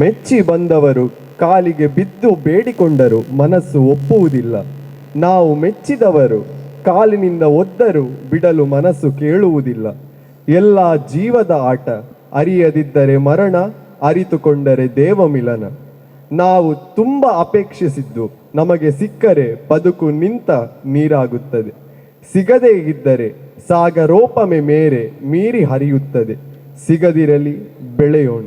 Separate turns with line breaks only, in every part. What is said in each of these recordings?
ಮೆಚ್ಚಿ ಬಂದವರು ಕಾಲಿಗೆ ಬಿದ್ದು ಬೇಡಿಕೊಂಡರು ಮನಸ್ಸು ಒಪ್ಪುವುದಿಲ್ಲ. ನಾವು ಮೆಚ್ಚಿದವರು ಕಾಲಿನಿಂದ ಒದ್ದರು ಬಿಡಲು ಮನಸ್ಸು ಕೇಳುವುದಿಲ್ಲ. ಎಲ್ಲ ಜೀವದ ಆಟ, ಅರಿಯದಿದ್ದರೆ ಮರಣ, ಅರಿತುಕೊಂಡರೆ ದೇವ ಮಿಲನ. ನಾವು ತುಂಬ ಅಪೇಕ್ಷಿಸಿದ್ದು ನಮಗೆ ಸಿಕ್ಕರೆ ಬದುಕು ನಿಂತ ನೀರಾಗುತ್ತದೆ. ಸಿಗದೇ ಇದ್ದರೆ ಸಾಗರೋಪಮೆ ಮೇರೆ ಮೀರಿ ಹರಿಯುತ್ತದೆ. ಸಿಗದಿರಲಿ ಬೆಳೆಯೋಣ.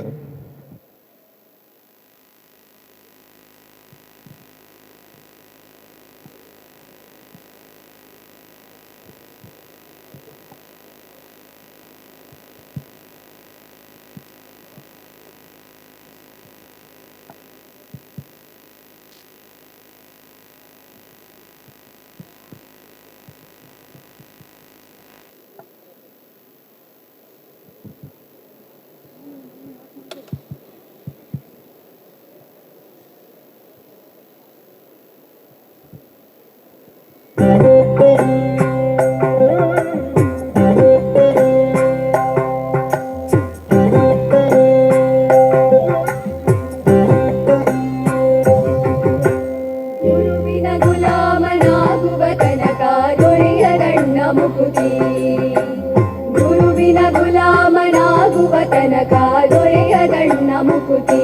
ಗುರುವಿನ ಗುಲಾಮನಾಗುವ ತನಕ ದೊರೆಯದಣ್ಣ ಮುಕುತಿ.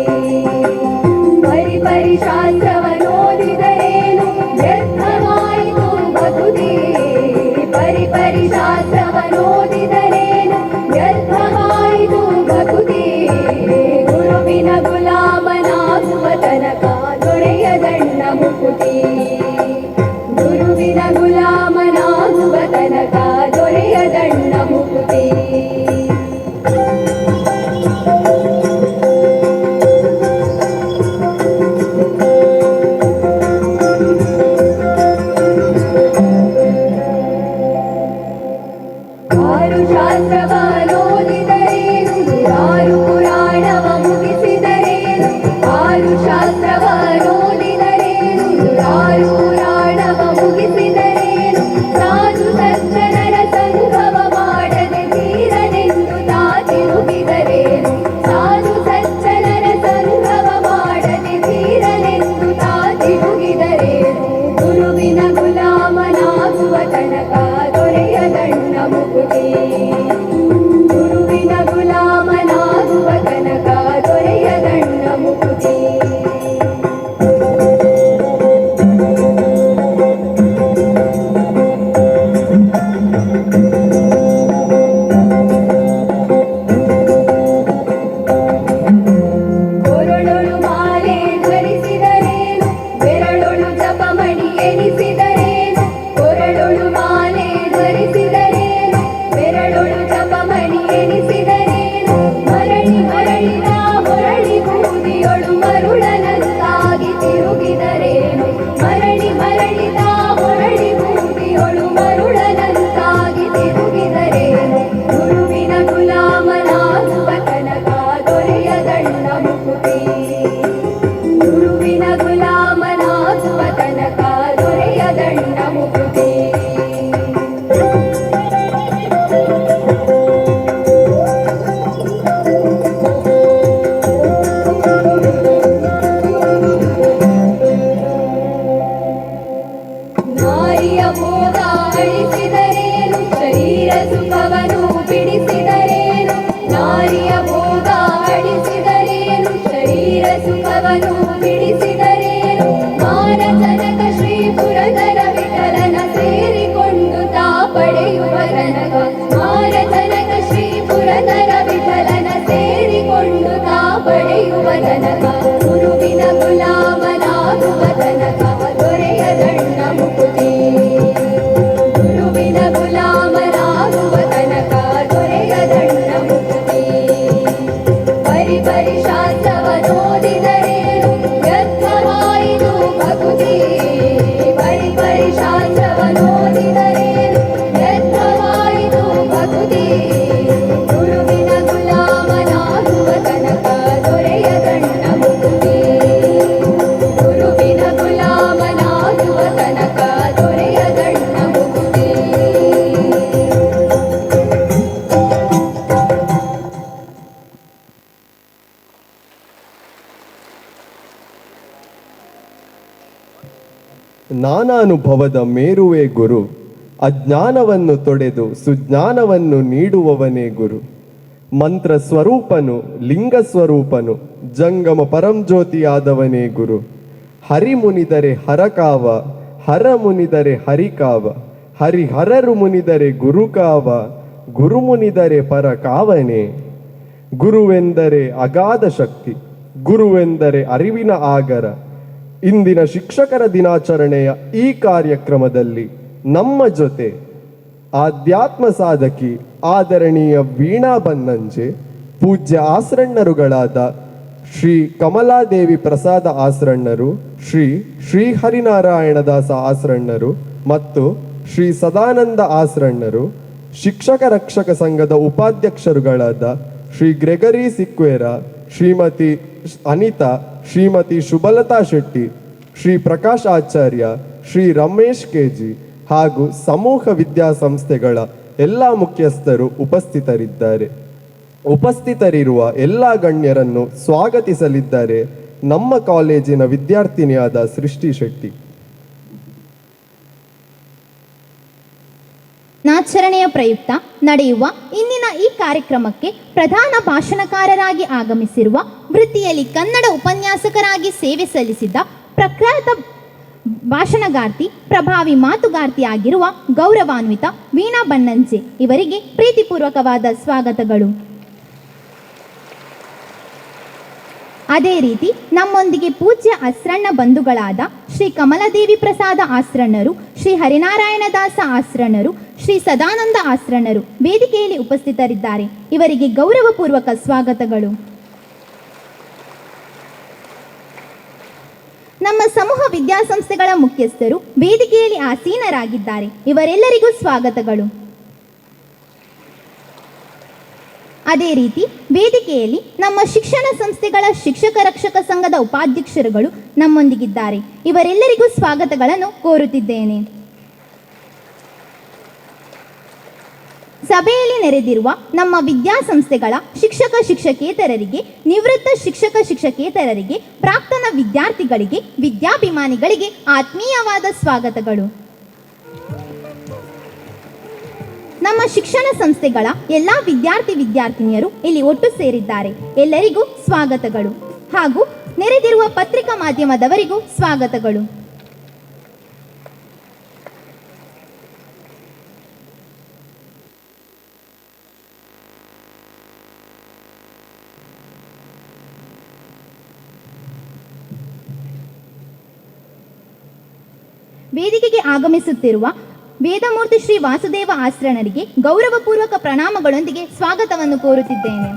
ಪರಿ ಶಾಸ್ತ್ರವನೋದಿದರೇನು ವ್ಯರ್ಥವಾಯಿತು ಬದುಕಿ. ಪರಿ ಶಾಸ್ತ್ರವನೋದಿದರೇನು ವ್ಯರ್ಥವಾಯಿತು ಬದುಕಿ. ಗುರುವಿನ ಗುಲಾಮನಾಗುವ ತನಕ ದೊರೆಯದಣ್ಣ ಮುಕುತಿ. ಗುರುವಿನ ಗುಲಾಮನಾಗುವ ತನಕ ದೊರೆಯದಣ್ಣ ಮುಕುತಿ. ಆರು ಶಾಸ್ತ್ರವನೋದಿದರೇನು ಆರು ಪುರಾಣವ ಮುಗಿಸಿದರೇನು. ಆರು ಶಾಸ್ತ್ರವನೋದಿದರೇನು ಆರು ಪುರಾಣವ ಮುಗಿಸಿದರೇನು. ಸಾಧು ಸಜ್ಜನರ ಸಂಗವ ಮಾಡದೆ ತೀರನೆಂದು ತಾ ತಿರುಗಿದರೇನು. ಸಾಧು ಸಜ್ಜನರ ಸಂಗವ ಮಾಡದೆ ತೀರನೆಂದು ತಾ ತಿರುಗಿದರೇನು. ಗುರುವಿನ ಗುಲಾಮನಾಗುವ ತನಕ ದೊರೆಯದಣ್ಣ ಮುಕುತಿ. ಗುರುವಿನ ಗುಲಾಮನಾಗುವ ತನಕ ದೊರೆಯದಣ್ಣ ಮುಕುತಿ. ಕೊರಳೊಳು ಮಾಲೆ ಧರಿಸಿದರೇನು ಬೆರಳೊಳು ಜಪಮಣಿ ಎಣಿಸಿದರೇನು. ಕೊರಳೊಳು ಮಾಲೆ ಧರಿಸಿದರೇನು ಬೆರಳೊಳು ಜಪಮಣಿ ಎಣಿಸಿದರೇನು. ಮರಳಿ ಮರಳಿದ ಹೊರಳಿ ಬೂದಿಯೊಳು ಮರುಳನಂತಾಗಿ ತಿರುಗಿದರೇನು. ಮರಳಿ ಮರಳಿದ ಹೊರಳಿ ಬೂದಿಯೊಳು ಮರುಳನಂತಾಗಿ ತಿರುಗಿದರೇನು. ಗುರುವಿನ ಗುಲಾಮನಾಗುವ ತನಕ ದೊರೆಯದಣ್ಣ ಮುಕುತಿ. ಗುರುವಿನ ಗುಲಾಮನಾಗುವ ತನಕ ದೊರೆಯದಣ್ಣ ಮುಕುತಿ. ನಾರಿಯ ಭೋಗ ಅಳಿಸಿದರೇನು ಶರೀರ ಸುಖವನ್ನು ಬಿಡಿಸಿದರೇನು. ನಾರಿಯ ಭೋಗ ಅಳಿಸಿದರೇನು ಶರೀರ ಸುಖವನ್ನು ಬಿಡಿಸಿದರೇನು. ಮಾನಜನಕ ಶ್ರೀ ಪುರದರ ವಿಠಲನ ಸೇರಿಕೊಂಡು ತಾ ಪಡೆಯುವ ತನಕ. ಮಾನಜನಕ ಶ್ರೀ ಪುರದರ ವಿಠಲನ ಸೇರಿಕೊಂಡು ತಾ ಪಡೆಯುವ ತನಕ. ಗುರುವಿನ ಗುಲಾಮನ
ನಾನಾನುಭವದ ಮೇರುವೆ ಗುರು, ಅಜ್ಞಾನವನ್ನು ತೊಡೆದು ಸುಜ್ಞಾನವನ್ನು ನೀಡುವವನೇ ಗುರು. ಮಂತ್ರ ಸ್ವರೂಪನು, ಲಿಂಗ ಸ್ವರೂಪನು, ಜಂಗಮ ಪರಂಜ್ಯೋತಿಯಾದವನೇ ಗುರು. ಹರಿ ಮುನಿದರೆ ಹರಕಾವ, ಹರ ಮುನಿದರೆ ಹರಿಕಾವ, ಹರಿಹರರು ಮುನಿದರೆ ಗುರುಕಾವ, ಗುರು ಮುನಿದರೆ ಪರಕಾವನೆ. ಗುರುವೆಂದರೆ ಅಗಾಧ ಶಕ್ತಿ, ಗುರುವೆಂದರೆ ಅರಿವಿನ ಆಗರ. ಇಂದಿನ ಶಿಕ್ಷಕರ ದಿನಾಚರಣೆಯ ಈ ಕಾರ್ಯಕ್ರಮದಲ್ಲಿ ನಮ್ಮ ಜೊತೆ ಆಧ್ಯಾತ್ಮ ಸಾಧಕಿ ಆದರಣೀಯ ವೀಣಾ ಬನ್ನಂಜೆ, ಪೂಜ್ಯ ಆಸ್ರಣ್ಣರುಗಳಾದ ಶ್ರೀ ಕಮಲಾದೇವಿ ಪ್ರಸಾದ ಆಸ್ರಣ್ಣರು, ಶ್ರೀ ಶ್ರೀಹರಿನಾರಾಯಣದಾಸ ಆಸ್ರಣ್ಣರು ಮತ್ತು ಶ್ರೀ ಸದಾನಂದ ಆಸ್ರಣ್ಣರು, ಶಿಕ್ಷಕ ರಕ್ಷಕ ಸಂಘದ ಉಪಾಧ್ಯಕ್ಷರುಗಳಾದ ಶ್ರೀ ಗ್ರೆಗರಿ ಸಿಕ್ವೇರ, ಶ್ರೀಮತಿ ಅನಿತಾ, ಶ್ರೀಮತಿ ಶುಭಲತಾ ಶೆಟ್ಟಿ, ಶ್ರೀ ಪ್ರಕಾಶ್ ಆಚಾರ್ಯ, ಶ್ರೀ ರಮೇಶ್ ಕೆಜಿ ಹಾಗೂ ಸಮೂಹ ವಿದ್ಯಾಸಂಸ್ಥೆಗಳ ಎಲ್ಲ ಮುಖ್ಯಸ್ಥರು ಉಪಸ್ಥಿತರಿದ್ದಾರೆ. ಉಪಸ್ಥಿತರಿರುವ ಎಲ್ಲ ಗಣ್ಯರನ್ನು ಸ್ವಾಗತಿಸಲಿದ್ದಾರೆ ನಮ್ಮ ಕಾಲೇಜಿನ ವಿದ್ಯಾರ್ಥಿನಿಯಾದ ಸೃಷ್ಟಿ ಶೆಟ್ಟಿ.
ದಿನಾಚರಣೆಯ ಪ್ರಯುಕ್ತ ನಡೆಯುವ ಇಂದಿನ ಈ ಕಾರ್ಯಕ್ರಮಕ್ಕೆ ಪ್ರಧಾನ ಭಾಷಣಕಾರರಾಗಿ ಆಗಮಿಸಿರುವ, ವೃತ್ತಿಯಲ್ಲಿ ಕನ್ನಡ ಉಪನ್ಯಾಸಕರಾಗಿ ಸೇವೆ ಸಲ್ಲಿಸಿದ್ದ ಪ್ರಖ್ಯಾತ ಭಾಷಣಗಾರ್ತಿ, ಪ್ರಭಾವಿ ಮಾತುಗಾರ್ತಿಯಾಗಿರುವ ಗೌರವಾನ್ವಿತ ವೀಣಾ ಬನ್ನಂಜೆ ಇವರಿಗೆ ಪ್ರೀತಿಪೂರ್ವಕವಾದ ಸ್ವಾಗತಗಳು. ಅದೇ ರೀತಿ ನಮ್ಮೊಂದಿಗೆ ಪೂಜ್ಯ ಆಸ್ರಣ್ಣ ಬಂಧುಗಳಾದ ಶ್ರೀ ಕಮಲದೇವಿ ಪ್ರಸಾದ ಆಸ್ರಣ್ಣರು, ಶ್ರೀ ಹರಿನಾರಾಯಣದಾಸ ಆಸ್ರಣ್ಣರು, ಶ್ರೀ ಸದಾನಂದ ಆಸ್ರಣ್ಣರು ವೇದಿಕೆಯಲ್ಲಿ ಉಪಸ್ಥಿತರಿದ್ದಾರೆ. ಇವರಿಗೆ ಗೌರವಪೂರ್ವಕ ಸ್ವಾಗತಗಳು. ನಮ್ಮ ಸಮೂಹ ವಿದ್ಯಾಸಂಸ್ಥೆಗಳ ಮುಖ್ಯಸ್ಥರು ವೇದಿಕೆಯಲ್ಲಿ ಆಸೀನರಾಗಿದ್ದಾರೆ. ಇವರೆಲ್ಲರಿಗೂ ಸ್ವಾಗತಗಳು. ಅದೇ ರೀತಿ ವೇದಿಕೆಯಲ್ಲಿ ನಮ್ಮ ಶಿಕ್ಷಣ ಸಂಸ್ಥೆಗಳ ಶಿಕ್ಷಕ ರಕ್ಷಕ ಸಂಘದ ಉಪಾಧ್ಯಕ್ಷರುಗಳು ನಮ್ಮೊಂದಿಗಿದ್ದಾರೆ. ಇವರೆಲ್ಲರಿಗೂ ಸ್ವಾಗತಗಳನ್ನು ಕೋರುತ್ತಿದ್ದೇನೆ. ಸಭೆಯಲ್ಲಿ ನೆರೆದಿರುವ ನಮ್ಮ ವಿದ್ಯಾಸಂಸ್ಥೆಗಳ ಶಿಕ್ಷಕ ಶಿಕ್ಷಕೇತರರಿಗೆ, ನಿವೃತ್ತ ಶಿಕ್ಷಕ ಶಿಕ್ಷಕೇತರರಿಗೆ, ಪ್ರಾಕ್ತನ ವಿದ್ಯಾರ್ಥಿಗಳಿಗೆ, ವಿದ್ಯಾಭಿಮಾನಿಗಳಿಗೆ ಆತ್ಮೀಯವಾದ ಸ್ವಾಗತಗಳು. ನಮ್ಮ ಶಿಕ್ಷಣ ಸಂಸ್ಥೆಗಳ ಎಲ್ಲ ವಿದ್ಯಾರ್ಥಿನಿಯರು ಇಲ್ಲಿ ಒಟ್ಟು ಸೇರಿದ್ದಾರೆ. ಎಲ್ಲರಿಗೂ ಸ್ವಾಗತಗಳು. ಹಾಗೂ ನೆರೆದಿರುವ ಪತ್ರಿಕಾ ಮಾಧ್ಯಮದವರಿಗೂ ಸ್ವಾಗತಗಳು. ವೇದಿಕೆಗೆ ಆಗಮಿಸುತ್ತಿರುವ ವೇದಮೂರ್ತಿ ಶ್ರೀ ವಾಸುದೇವ ಆಸ್ರಣ್ಣರಿಗೆ ಗೌರವಪೂರ್ವಕ ಪ್ರಣಾಮಗಳೊಂದಿಗೆ ಸ್ವಾಗತವನ್ನು ಕೋರುತ್ತಿದ್ದೇನೆ.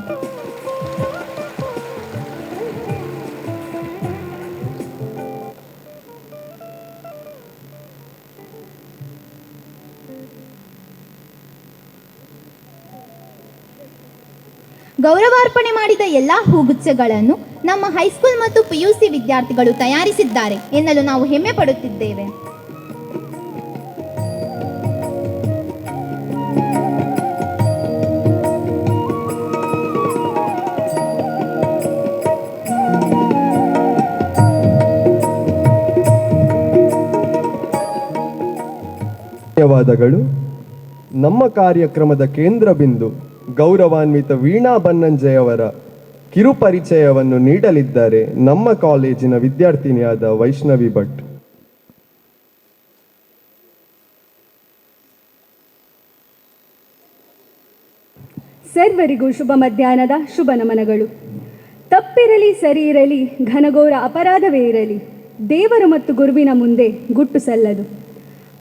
ಗೌರವಾರ್ಪಣೆ ಮಾಡಿದ ಎಲ್ಲ ಹೂಗುಚ್ಛಗಳನ್ನು ನಮ್ಮ ಹೈಸ್ಕೂಲ್ ಮತ್ತು PUC ವಿದ್ಯಾರ್ಥಿಗಳು ತಯಾರಿಸಿದ್ದಾರೆ ಎನ್ನಲು ನಾವು ಹೆಮ್ಮೆ ಪಡುತ್ತಿದ್ದೇವೆ.
ಧನ್ಯವಾದಗಳು. ನಮ್ಮ ಕಾರ್ಯಕ್ರಮದ ಕೇಂದ್ರ ಬಿಂದು ಗೌರವಾನ್ವಿತ ವೀಣಾ ಬನ್ನಂಜೆಯವರ ಕಿರುಪರಿಚಯವನ್ನು ನೀಡಲಿದ್ದಾರೆ ನಮ್ಮ ಕಾಲೇಜಿನ ವಿದ್ಯಾರ್ಥಿನಿಯಾದ ವೈಷ್ಣವಿ ಭಟ್.
ಸರ್ವರಿಗೂ ಶುಭ ಮಧ್ಯಾಹ್ನದ ಶುಭ ನಮನಗಳು. ತಪ್ಪಿರಲಿ ಸರಿ ಇರಲಿ, ಘನಘೋರ ಅಪರಾಧವೇ ಇರಲಿ, ದೇವರು ಮತ್ತು ಗುರುವಿನ ಮುಂದೆ ಗುಟ್ಟು ಸಲ್ಲದು.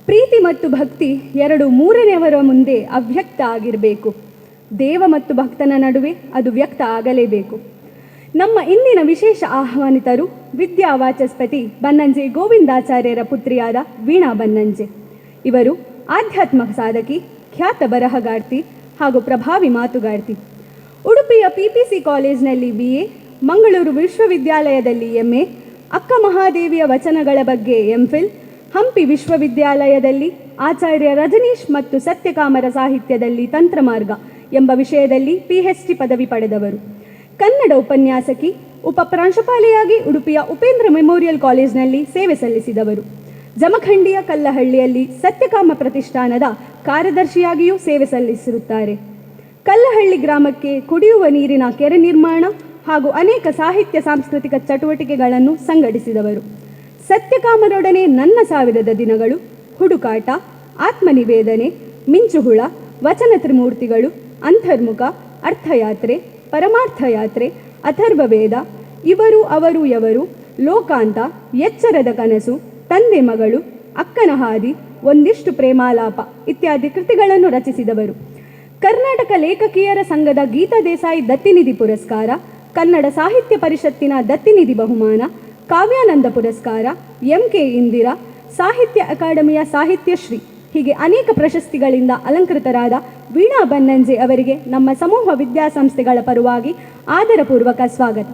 ಪ್ರೀತಿ ಮತ್ತು ಭಕ್ತಿ ಎರಡು ಮೂರನೆಯವರ ಮುಂದೆ ಅವ್ಯಕ್ತ ಆಗಿರಬೇಕು. ದೇವ ಮತ್ತು ಭಕ್ತನ ನಡುವೆ ಅದು ವ್ಯಕ್ತ ಆಗಲೇಬೇಕು. ನಮ್ಮ ಇಂದಿನ ವಿಶೇಷ ಆಹ್ವಾನಿತರು ವಿದ್ಯಾವಾಚಸ್ಪತಿ ಬನ್ನಂಜೆ ಗೋವಿಂದಾಚಾರ್ಯರ ಪುತ್ರಿಯಾದ ವೀಣಾ ಬನ್ನಂಜೆ. ಇವರು ಆಧ್ಯಾತ್ಮ ಸಾಧಕಿ, ಖ್ಯಾತ ಬರಹಗಾರ್ತಿ ಹಾಗೂ ಪ್ರಭಾವಿ ಮಾತುಗಾರ್ತಿ. ಉಡುಪಿಯ PPC ಕಾಲೇಜಿನಲ್ಲಿ BA, ಮಂಗಳೂರು ವಿಶ್ವವಿದ್ಯಾಲಯದಲ್ಲಿ MA, ಅಕ್ಕ ಮಹಾದೇವಿಯ ವಚನಗಳ ಬಗ್ಗೆ MPhil, ಹಂಪಿ ವಿಶ್ವವಿದ್ಯಾಲಯದಲ್ಲಿ ಆಚಾರ್ಯ ರಜನೀಶ್ ಮತ್ತು ಸತ್ಯಕಾಮರ ಸಾಹಿತ್ಯದಲ್ಲಿ ತಂತ್ರಮಾರ್ಗ ಎಂಬ ವಿಷಯದಲ್ಲಿ PhD ಪದವಿ ಪಡೆದವರು. ಕನ್ನಡ ಉಪನ್ಯಾಸಕಿ, ಉಪಪ್ರಾಂಶುಪಾಲೆಯಾಗಿ ಉಡುಪಿಯ ಉಪೇಂದ್ರ ಮೆಮೋರಿಯಲ್ ಕಾಲೇಜಿನಲ್ಲಿ ಸೇವೆ ಸಲ್ಲಿಸಿದವರು. ಜಮಖಂಡಿಯ ಕಲ್ಲಹಳ್ಳಿಯಲ್ಲಿ ಸತ್ಯಕಾಮ ಪ್ರತಿಷ್ಠಾನದ ಕಾರ್ಯದರ್ಶಿಯಾಗಿಯೂ ಸೇವೆ ಸಲ್ಲಿಸಿರುತ್ತಾರೆ. ಕಲ್ಲಹಳ್ಳಿ ಗ್ರಾಮಕ್ಕೆ ಕುಡಿಯುವ ನೀರಿನ ಕೆರೆ ನಿರ್ಮಾಣ ಹಾಗೂ ಅನೇಕ ಸಾಹಿತ್ಯ ಸಾಂಸ್ಕೃತಿಕ ಚಟುವಟಿಕೆಗಳನ್ನು ಸಂಘಟಿಸಿದವರು. ಸತ್ಯಕಾಮರೊಡನೆ ನನ್ನ 1000 ದಿನಗಳು, ಹುಡುಕಾಟ, ಆತ್ಮನಿವೇದನೆ, ಮಿಂಚುಹುಳ, ವಚನ ತ್ರಿಮೂರ್ತಿಗಳು, ಅಂತರ್ಮುಖ, ಅರ್ಥಯಾತ್ರೆ, ಪರಮಾರ್ಥಯಾತ್ರೆ, ಅಥರ್ವವೇದ, ಇವರು ಅವರು ಎವರು, ಲೋಕಾಂತ, ಎಚ್ಚರದ ಕನಸು, ತಂದೆ ಮಗಳು, ಅಕ್ಕನ ಹಾದಿ, ಒಂದಿಷ್ಟು ಪ್ರೇಮಾಲಾಪ ಇತ್ಯಾದಿ ಕೃತಿಗಳನ್ನು ರಚಿಸಿದವರು. ಕರ್ನಾಟಕ ಲೇಖಕಿಯರ ಸಂಘದ ಗೀತಾ ದೇಸಾಯಿ ದತ್ತಿನಿಧಿ ಪುರಸ್ಕಾರ, ಕನ್ನಡ ಸಾಹಿತ್ಯ ಪರಿಷತ್ತಿನ ದತ್ತಿನಿಧಿ ಬಹುಮಾನ, ಕಾವ್ಯಾನಂದ ಪುರಸ್ಕಾರ, MK ಇಂದಿರಾ, ಸಾಹಿತ್ಯ ಅಕಾಡೆಮಿಯ ಸಾಹಿತ್ಯಶ್ರೀ ಹೀಗೆ ಅನೇಕ ಪ್ರಶಸ್ತಿಗಳಿಂದ ಅಲಂಕೃತರಾದ ವೀಣಾ ಬನ್ನಂಜೆ ಅವರಿಗೆ ನಮ್ಮ ಸಮೂಹ ವಿದ್ಯಾಸಂಸ್ಥೆಗಳ ಪರವಾಗಿ ಆದರಪೂರ್ವಕ ಸ್ವಾಗತ.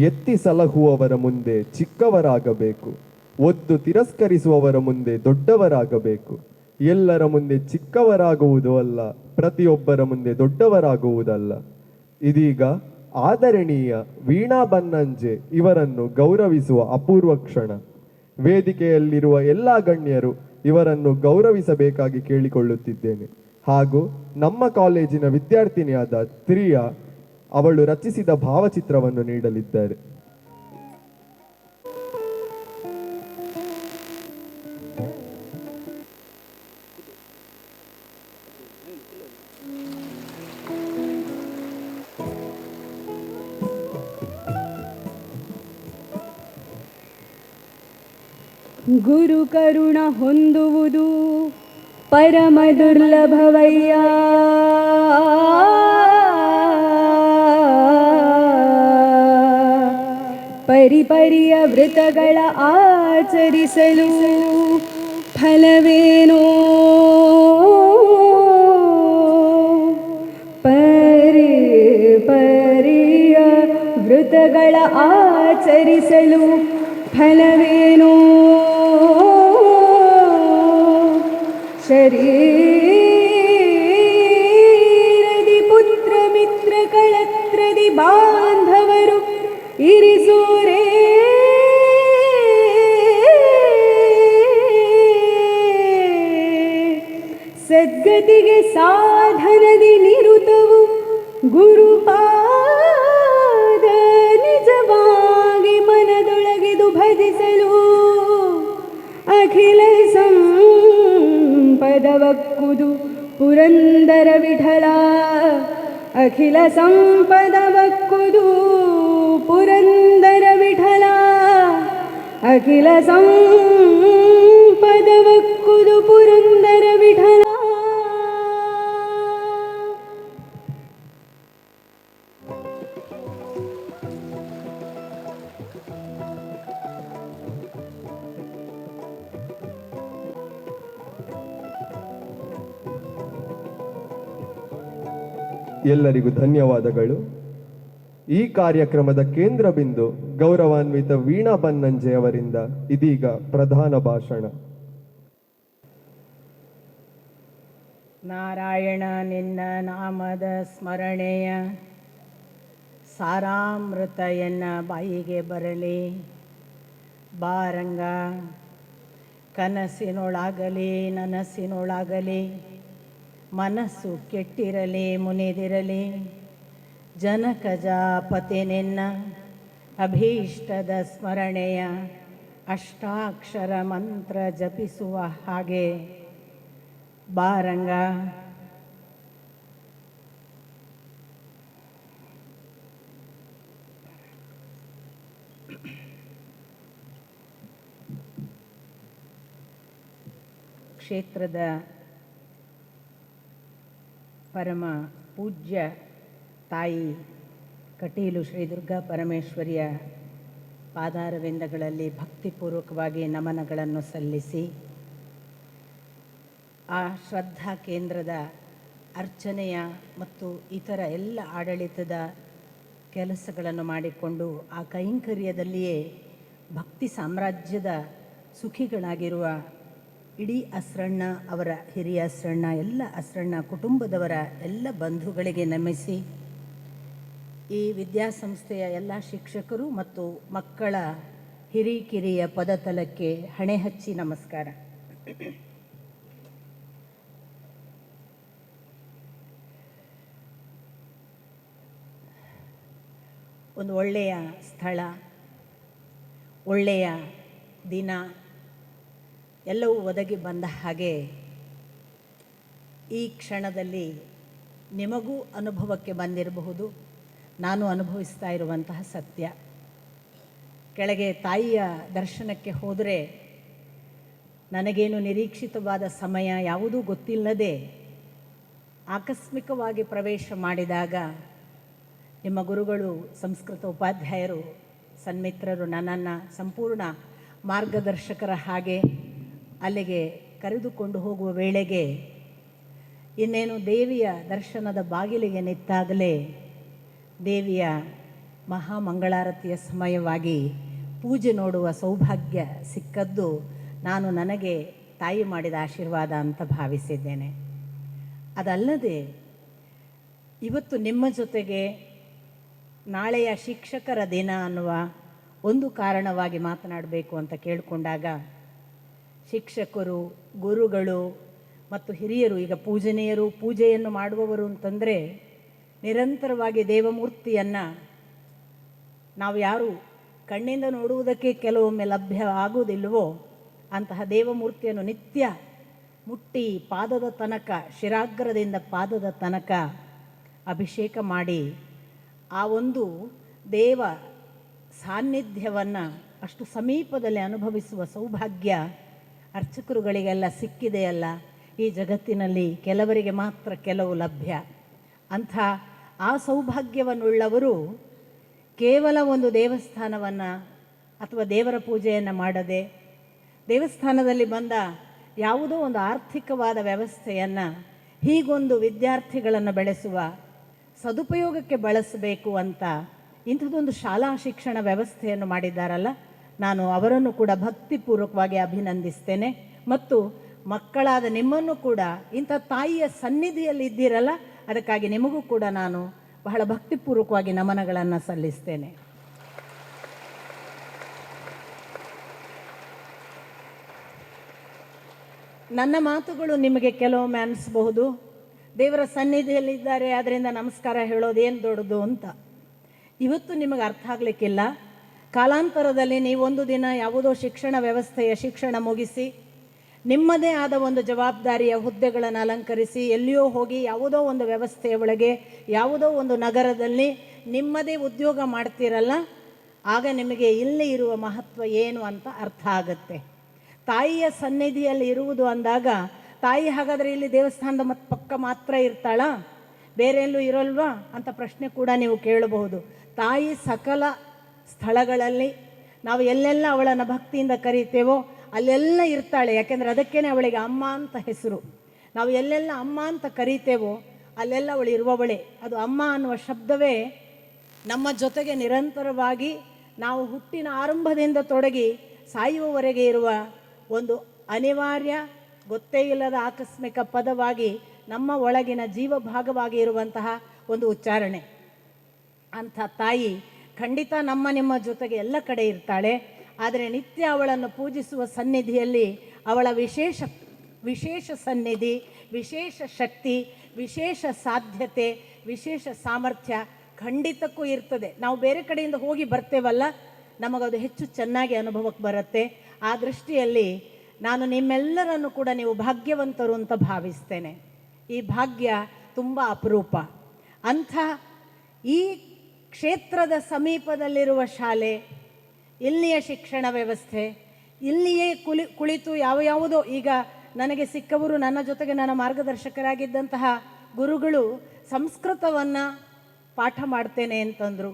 ಎತ್ತಿ ಸಲಹುವವರ ಮುಂದೆ ಚಿಕ್ಕವರಾಗಬೇಕು, ಒದ್ದು ತಿರಸ್ಕರಿಸುವವರ ಮುಂದೆ ದೊಡ್ಡವರಾಗಬೇಕು. ಎಲ್ಲರ ಮುಂದೆ ಚಿಕ್ಕವರಾಗುವುದು ಅಲ್ಲ, ಪ್ರತಿಯೊಬ್ಬರ ಮುಂದೆ ದೊಡ್ಡವರಾಗುವುದಲ್ಲ. ಇದೀಗ ಆದರಣೀಯ ವೀಣಾ ಬನ್ನಂಜೆ ಇವರನ್ನು ಗೌರವಿಸುವ ಅಪೂರ್ವ ಕ್ಷಣ. ವೇದಿಕೆಯಲ್ಲಿರುವ ಎಲ್ಲ ಗಣ್ಯರು ಇವರನ್ನು ಗೌರವಿಸಬೇಕಾಗಿ ಕೇಳಿಕೊಳ್ಳುತ್ತಿದ್ದೇನೆ. ಹಾಗೂ ನಮ್ಮ ಕಾಲೇಜಿನ ವಿದ್ಯಾರ್ಥಿನಿಯಾದ ತ್ರಿಯಾ ಅವಳು ರಚಿಸಿದ ಭಾವಚಿತ್ರವನ್ನು ನೀಡಲಿದ್ದಾರೆ.
ಗುರು ಕರುಣ ಹೊಂದುವುದು ಪರಮ ದುರ್ಲಭವಯ್ಯ. ಪರಿಪರಿಯ ವ್ರತಗಳ ಆಚರಿಸಲು ಫಲವೇನೋ, ಪರಿಪರಿಯ ವ್ರತಗಳ ಆಚರಿಸಲು ಫಲವೇನೋ, ಶರೀರದಿ ಪುತ್ರ ಮಿತ್ರ ಕಳತ್ರದಿ ಬಾಂಧವರು ಇರಿಸೋರೇ, ಸದ್ಗತಿಗೆ ಸಾಧನದಿ ನಿರುತವು ಗುರುಪಾದ ನಿಜವಾಗಿ ಮನದೊಳಗೆದು ಭಜಿಸಲು ಅಖಿಲ ಸಂಪದವಕ್ಕುದು ಪುರಂದರ ವಿಠಲ, ಅಖಿಲ ಸಂಪದವಕ್ಕುದು ಪುರಂದರ ವಿಠಲ, ಅಖಿಲ ಸಂಪದವಕ್ಕುದು ಪುರಂದರ ವಿಠಲ.
ಎಲ್ಲರಿಗೂ ಧನ್ಯವಾದಗಳು. ಈ ಕಾರ್ಯಕ್ರಮದ ಕೇಂದ್ರ ಬಿಂದು ಗೌರವಾನ್ವಿತ ವೀಣಾ ಬನ್ನಂಜೆ ಅವರಿಂದ ಇದೀಗ ಪ್ರಧಾನ ಭಾಷಣ.
ನಾರಾಯಣ ನಿನ್ನ ನಾಮದ ಸ್ಮರಣೆಯ ಸಾರಾಮೃತ ಎನ್ನ ಬಾಯಿಗೆ ಬರಲಿ. ಬಾರಂಗ ಕನಸಿನೊಳಾಗಲಿ ನನಸಿನೊಳಾಗಲಿ ಮನಸ್ಸು ಕೆಟ್ಟಿರಲಿ ಮುನಿದಿರಲಿ. ಜನಕಜಾಪತಿ ನಿನ್ನ ಅಭೀಷ್ಟದ ಸ್ಮರಣೆಯ ಅಷ್ಟಾಕ್ಷರ ಮಂತ್ರ ಜಪಿಸುವ ಹಾಗೆ ಬಾರಂಗ. ಕ್ಷೇತ್ರದ ಪರಮ ಪೂಜ್ಯ ತಾಯಿ ಕಟೀಲು ಶ್ರೀ ದುರ್ಗಾ ಪರಮೇಶ್ವರಿಯ ಪಾದಾರವಿಂದಗಳಲ್ಲಿ ಭಕ್ತಿಪೂರ್ವಕವಾಗಿ ನಮನಗಳನ್ನು ಸಲ್ಲಿಸಿ, ಆ ಶ್ರದ್ಧಾ ಕೇಂದ್ರದ ಅರ್ಚನೆಯ ಮತ್ತು ಇತರ ಎಲ್ಲ ಆಡಳಿತದ ಕೆಲಸಗಳನ್ನು ಮಾಡಿಕೊಂಡು ಆ ಕೈಂಕರ್ಯದಲ್ಲಿಯೇ ಭಕ್ತಿ ಸಾಮ್ರಾಜ್ಯದ ಸುಖಿಗಳಾಗಿರುವ ಇಡೀ ಅಸ್ರಣ್ಣ ಅವರ ಹಿರಿಯ ಅಸ್ರಣ್ಣ ಎಲ್ಲ ಅಸ್ರಣ್ಣ ಕುಟುಂಬದವರ ಎಲ್ಲ ಬಂಧುಗಳಿಗೆ ನಮಿಸಿ, ಈ ವಿದ್ಯಾಸಂಸ್ಥೆಯ ಎಲ್ಲ ಶಿಕ್ಷಕರು ಮತ್ತು ಮಕ್ಕಳ ಹಿರಿಕಿರಿಯ ಪದತಲಕ್ಕೆ ಹಣೆ ಹಚ್ಚಿ ನಮಸ್ಕಾರ. ಒಂದು ಒಳ್ಳೆಯ ಸ್ಥಳ, ಒಳ್ಳೆಯ ದಿನ ಎಲ್ಲವೂ ಒದಗಿ ಬಂದ ಹಾಗೆ ಈ ಕ್ಷಣದಲ್ಲಿ ನಿಮಗೂ ಅನುಭವಕ್ಕೆ ಬಂದಿರಬಹುದು, ನಾನು ಅನುಭವಿಸ್ತಾ ಇರುವಂತಹ ಸತ್ಯ. ಕೆಳಗೆ ತಾಯಿಯ ದರ್ಶನಕ್ಕೆ ಹೋದರೆ ನನಗೇನು ನಿರೀಕ್ಷಿತವಾದ ಸಮಯ ಯಾವುದೂ ಗೊತ್ತಿಲ್ಲದೆ ಆಕಸ್ಮಿಕವಾಗಿ ಪ್ರವೇಶ ಮಾಡಿದಾಗ ನಿಮ್ಮ ಗುರುಗಳು, ಸಂಸ್ಕೃತ ಉಪಾಧ್ಯಾಯರು, ಸನ್ಮಿತ್ರರು ನನ್ನನ್ನು ಸಂಪೂರ್ಣ ಮಾರ್ಗದರ್ಶಕರ ಹಾಗೆ ಅಲ್ಲಿಗೆ ಕರೆದುಕೊಂಡು ಹೋಗುವ ವೇಳೆಗೆ ಇನ್ನೇನು ದೇವಿಯ ದರ್ಶನದ ಬಾಗಿಲಿಗೆ ನಿಂತಾಗಲೇ ದೇವಿಯ ಮಹಾಮಂಗಳಾರತಿಯ ಸಮಯವಾಗಿ ಪೂಜೆ ನೋಡುವ ಸೌಭಾಗ್ಯ ಸಿಕ್ಕದ್ದು ನಾನು ನನಗೆ ತಾಯಿ ಮಾಡಿದ ಆಶೀರ್ವಾದ ಅಂತ ಭಾವಿಸಿದ್ದೇನೆ. ಅದಲ್ಲದೆ ಇವತ್ತು ನಿಮ್ಮ ಜೊತೆಗೆ ನಾಳೆಯ ಶಿಕ್ಷಕರ ದಿನ ಅನ್ನುವ ಒಂದು ಕಾರಣವಾಗಿ ಮಾತನಾಡಬೇಕು ಅಂತ ಕೇಳಿಕೊಂಡಾಗ, ಶಿಕ್ಷಕರು, ಗುರುಗಳು ಮತ್ತು ಹಿರಿಯರು, ಈಗ ಪೂಜನೀಯರು, ಪೂಜೆಯನ್ನು ಮಾಡುವವರು ಅಂತಂದರೆ ನಿರಂತರವಾಗಿ ದೇವಮೂರ್ತಿಯನ್ನು ನಾವು ಯಾರು ಕಣ್ಣಿಂದ ನೋಡುವುದಕ್ಕೆ ಕೆಲವೊಮ್ಮೆ ಲಭ್ಯ ಆಗುವುದಿಲ್ಲವೋ ಅಂತಹ ದೇವಮೂರ್ತಿಯನ್ನು ನಿತ್ಯ ಮುಟ್ಟಿ ಪಾದದ ತನಕ, ಶಿರಾಗ್ರದಿಂದ ಪಾದದ ತನಕ ಅಭಿಷೇಕ ಮಾಡಿ ಆ ಒಂದು ದೇವ ಸಾನ್ನಿಧ್ಯವನ್ನು ಅಷ್ಟು ಸಮೀಪದಲ್ಲಿ ಅನುಭವಿಸುವ ಸೌಭಾಗ್ಯ ಅರ್ಚಕರುಗಳಿಗೆಲ್ಲ ಸಿಕ್ಕಿದೆಯಲ್ಲ. ಈ ಜಗತ್ತಿನಲ್ಲಿ ಕೆಲವರಿಗೆ ಮಾತ್ರ ಕೆಲವು ಲಭ್ಯ. ಅಂಥ ಆ ಸೌಭಾಗ್ಯವನ್ನುಳ್ಳವರು ಕೇವಲ ಒಂದು ದೇವಸ್ಥಾನವನ್ನು ಅಥವಾ ದೇವರ ಪೂಜೆಯನ್ನು ಮಾಡದೆ, ದೇವಸ್ಥಾನದಲ್ಲಿ ಬಂದ ಯಾವುದೋ ಒಂದು ಆರ್ಥಿಕವಾದ ವ್ಯವಸ್ಥೆಯನ್ನು ಹೀಗೊಂದು ವಿದ್ಯಾರ್ಥಿಗಳನ್ನು ಬೆಳೆಸುವ ಸದುಪಯೋಗಕ್ಕೆ ಬಳಸಬೇಕು ಅಂತ ಇಂಥದ್ದೊಂದು ಶಾಲಾ ಶಿಕ್ಷಣ ವ್ಯವಸ್ಥೆಯನ್ನು ಮಾಡಿದ್ದಾರಲ್ಲ, ನಾನು ಅವರನ್ನು ಕೂಡ ಭಕ್ತಿಪೂರ್ವಕವಾಗಿ ಅಭಿನಂದಿಸ್ತೇನೆ. ಮತ್ತು ಮಕ್ಕಳಾದ ನಿಮ್ಮನ್ನು ಕೂಡ ಇಂಥ ತಾಯಿಯ ಸನ್ನಿಧಿಯಲ್ಲಿ ಇದ್ದೀರಲ್ಲ, ಅದಕ್ಕಾಗಿ ನಿಮಗೂ ಕೂಡ ನಾನು ಬಹಳ ಭಕ್ತಿಪೂರ್ವಕವಾಗಿ ನಮನಗಳನ್ನು ಸಲ್ಲಿಸ್ತೇನೆ. ನನ್ನ ಮಾತುಗಳು ನಿಮಗೆ ಕೆಲವೊಮ್ಮೆ ಅನಿಸಬಹುದು, ದೇವರ ಸನ್ನಿಧಿಯಲ್ಲಿದ್ದಾರೆ ಅದರಿಂದ ನಮಸ್ಕಾರ ಹೇಳೋದೇನು ದೊಡ್ಡದು ಅಂತ. ಇವತ್ತು ನಿಮಗೆ ಅರ್ಥ ಆಗಲಿಕ್ಕಿಲ್ಲ. ಕಾಲಾಂತರದಲ್ಲಿ ನೀವೊಂದು ದಿನ ಯಾವುದೋ ಶಿಕ್ಷಣ ವ್ಯವಸ್ಥೆಯ ಶಿಕ್ಷಣ ಮುಗಿಸಿ ನಿಮ್ಮದೇ ಆದ ಒಂದು ಜವಾಬ್ದಾರಿಯ ಹುದ್ದೆಗಳನ್ನು ಅಲಂಕರಿಸಿ ಎಲ್ಲಿಯೋ ಹೋಗಿ ಯಾವುದೋ ಒಂದು ವ್ಯವಸ್ಥೆಯ ಒಳಗೆ ಯಾವುದೋ ಒಂದು ನಗರದಲ್ಲಿ ನಿಮ್ಮದೇ ಉದ್ಯೋಗ ಮಾಡ್ತೀರಲ್ಲ, ಆಗ ನಿಮಗೆ ಇಲ್ಲಿ ಇರುವ ಮಹತ್ವ ಏನು ಅಂತ ಅರ್ಥ ಆಗುತ್ತೆ. ತಾಯಿಯ ಸನ್ನಿಧಿಯಲ್ಲಿ ಇರುವುದು ಅಂದಾಗ, ತಾಯಿ ಹಾಗಾದರೆ ಇಲ್ಲಿ ದೇವಸ್ಥಾನದ ಪಕ್ಕ ಮಾತ್ರ ಇರ್ತಾಳ, ಬೇರೆ ಎಲ್ಲೂ ಇರೋಲ್ವಾ ಅಂತ ಪ್ರಶ್ನೆ ಕೂಡ ನೀವು ಕೇಳಬಹುದು. ತಾಯಿ ಸಕಲ ಸ್ಥಳಗಳಲ್ಲಿ ನಾವು ಎಲ್ಲೆಲ್ಲ ಅವಳನ್ನು ಭಕ್ತಿಯಿಂದ ಕರೀತೇವೋ ಅಲ್ಲೆಲ್ಲ ಇರ್ತಾಳೆ. ಯಾಕೆಂದರೆ ಅದಕ್ಕೇನೆ ಅವಳಿಗೆ ಅಮ್ಮ ಅಂತ ಹೆಸರು. ನಾವು ಎಲ್ಲೆಲ್ಲ ಅಮ್ಮ ಅಂತ ಕರೀತೇವೋ ಅಲ್ಲೆಲ್ಲ ಅವಳು ಇರುವವಳೆ. ಅದು ಅಮ್ಮ ಅನ್ನುವ ಶಬ್ದವೇ ನಮ್ಮ ಜೊತೆಗೆ ನಿರಂತರವಾಗಿ ನಾವು ಹುಟ್ಟಿನ ಆರಂಭದಿಂದ ತೊಡಗಿ ಸಾಯುವವರೆಗೆ ಇರುವ ಒಂದು ಅನಿವಾರ್ಯ, ಗೊತ್ತೇ ಇಲ್ಲದ ಆಕಸ್ಮಿಕ ಪದವಾಗಿ ನಮ್ಮ ಒಳಗಿನ ಜೀವ ಭಾಗವಾಗಿ ಇರುವಂತಹ ಒಂದು ಉಚ್ಚಾರಣೆ. ಅಂಥ ತಾಯಿ ಖಂಡಿತ ನಿಮ್ಮ ಜೊತೆಗೆ ಎಲ್ಲ ಕಡೆ ಇರ್ತಾಳೆ. ಆದರೆ ನಿತ್ಯ ಅವಳನ್ನು ಪೂಜಿಸುವ ಸನ್ನಿಧಿಯಲ್ಲಿ ಅವಳ ವಿಶೇಷ ಸನ್ನಿಧಿ, ವಿಶೇಷ ಶಕ್ತಿ, ವಿಶೇಷ ಸಾಧ್ಯತೆ, ವಿಶೇಷ ಸಾಮರ್ಥ್ಯ ಖಂಡಿತಕ್ಕೂ ಇರ್ತದೆ. ನಾವು ಬೇರೆ ಕಡೆಯಿಂದ ಹೋಗಿ ಬರ್ತೇವಲ್ಲ, ನಮಗದು ಹೆಚ್ಚು ಚೆನ್ನಾಗಿ ಅನುಭವಕ್ಕೆ ಬರುತ್ತೆ. ಆ ದೃಷ್ಟಿಯಲ್ಲಿ ನಾನು ನಿಮ್ಮೆಲ್ಲರನ್ನು ಕೂಡ ನೀವು ಭಾಗ್ಯವಂತರು ಅಂತ ಭಾವಿಸ್ತೇನೆ. ಈ ಭಾಗ್ಯ ತುಂಬ ಅಪರೂಪ. ಅಂಥ ಈ ಕ್ಷೇತ್ರದ ಸಮೀಪದಲ್ಲಿರುವ ಶಾಲೆ, ಇಲ್ಲಿಯ ಶಿಕ್ಷಣ ವ್ಯವಸ್ಥೆ, ಇಲ್ಲಿಯೇ ಕುಳಿತು ಯಾವುದೋ ಈಗ ನನಗೆ ಸಿಕ್ಕವರು, ನನ್ನ ಜೊತೆಗೆ ನನ್ನ ಮಾರ್ಗದರ್ಶಕರಾಗಿದ್ದಂತಹ ಗುರುಗಳು ಸಂಸ್ಕೃತವನ್ನು ಪಾಠ ಮಾಡ್ತೇನೆ ಅಂತಂದರು.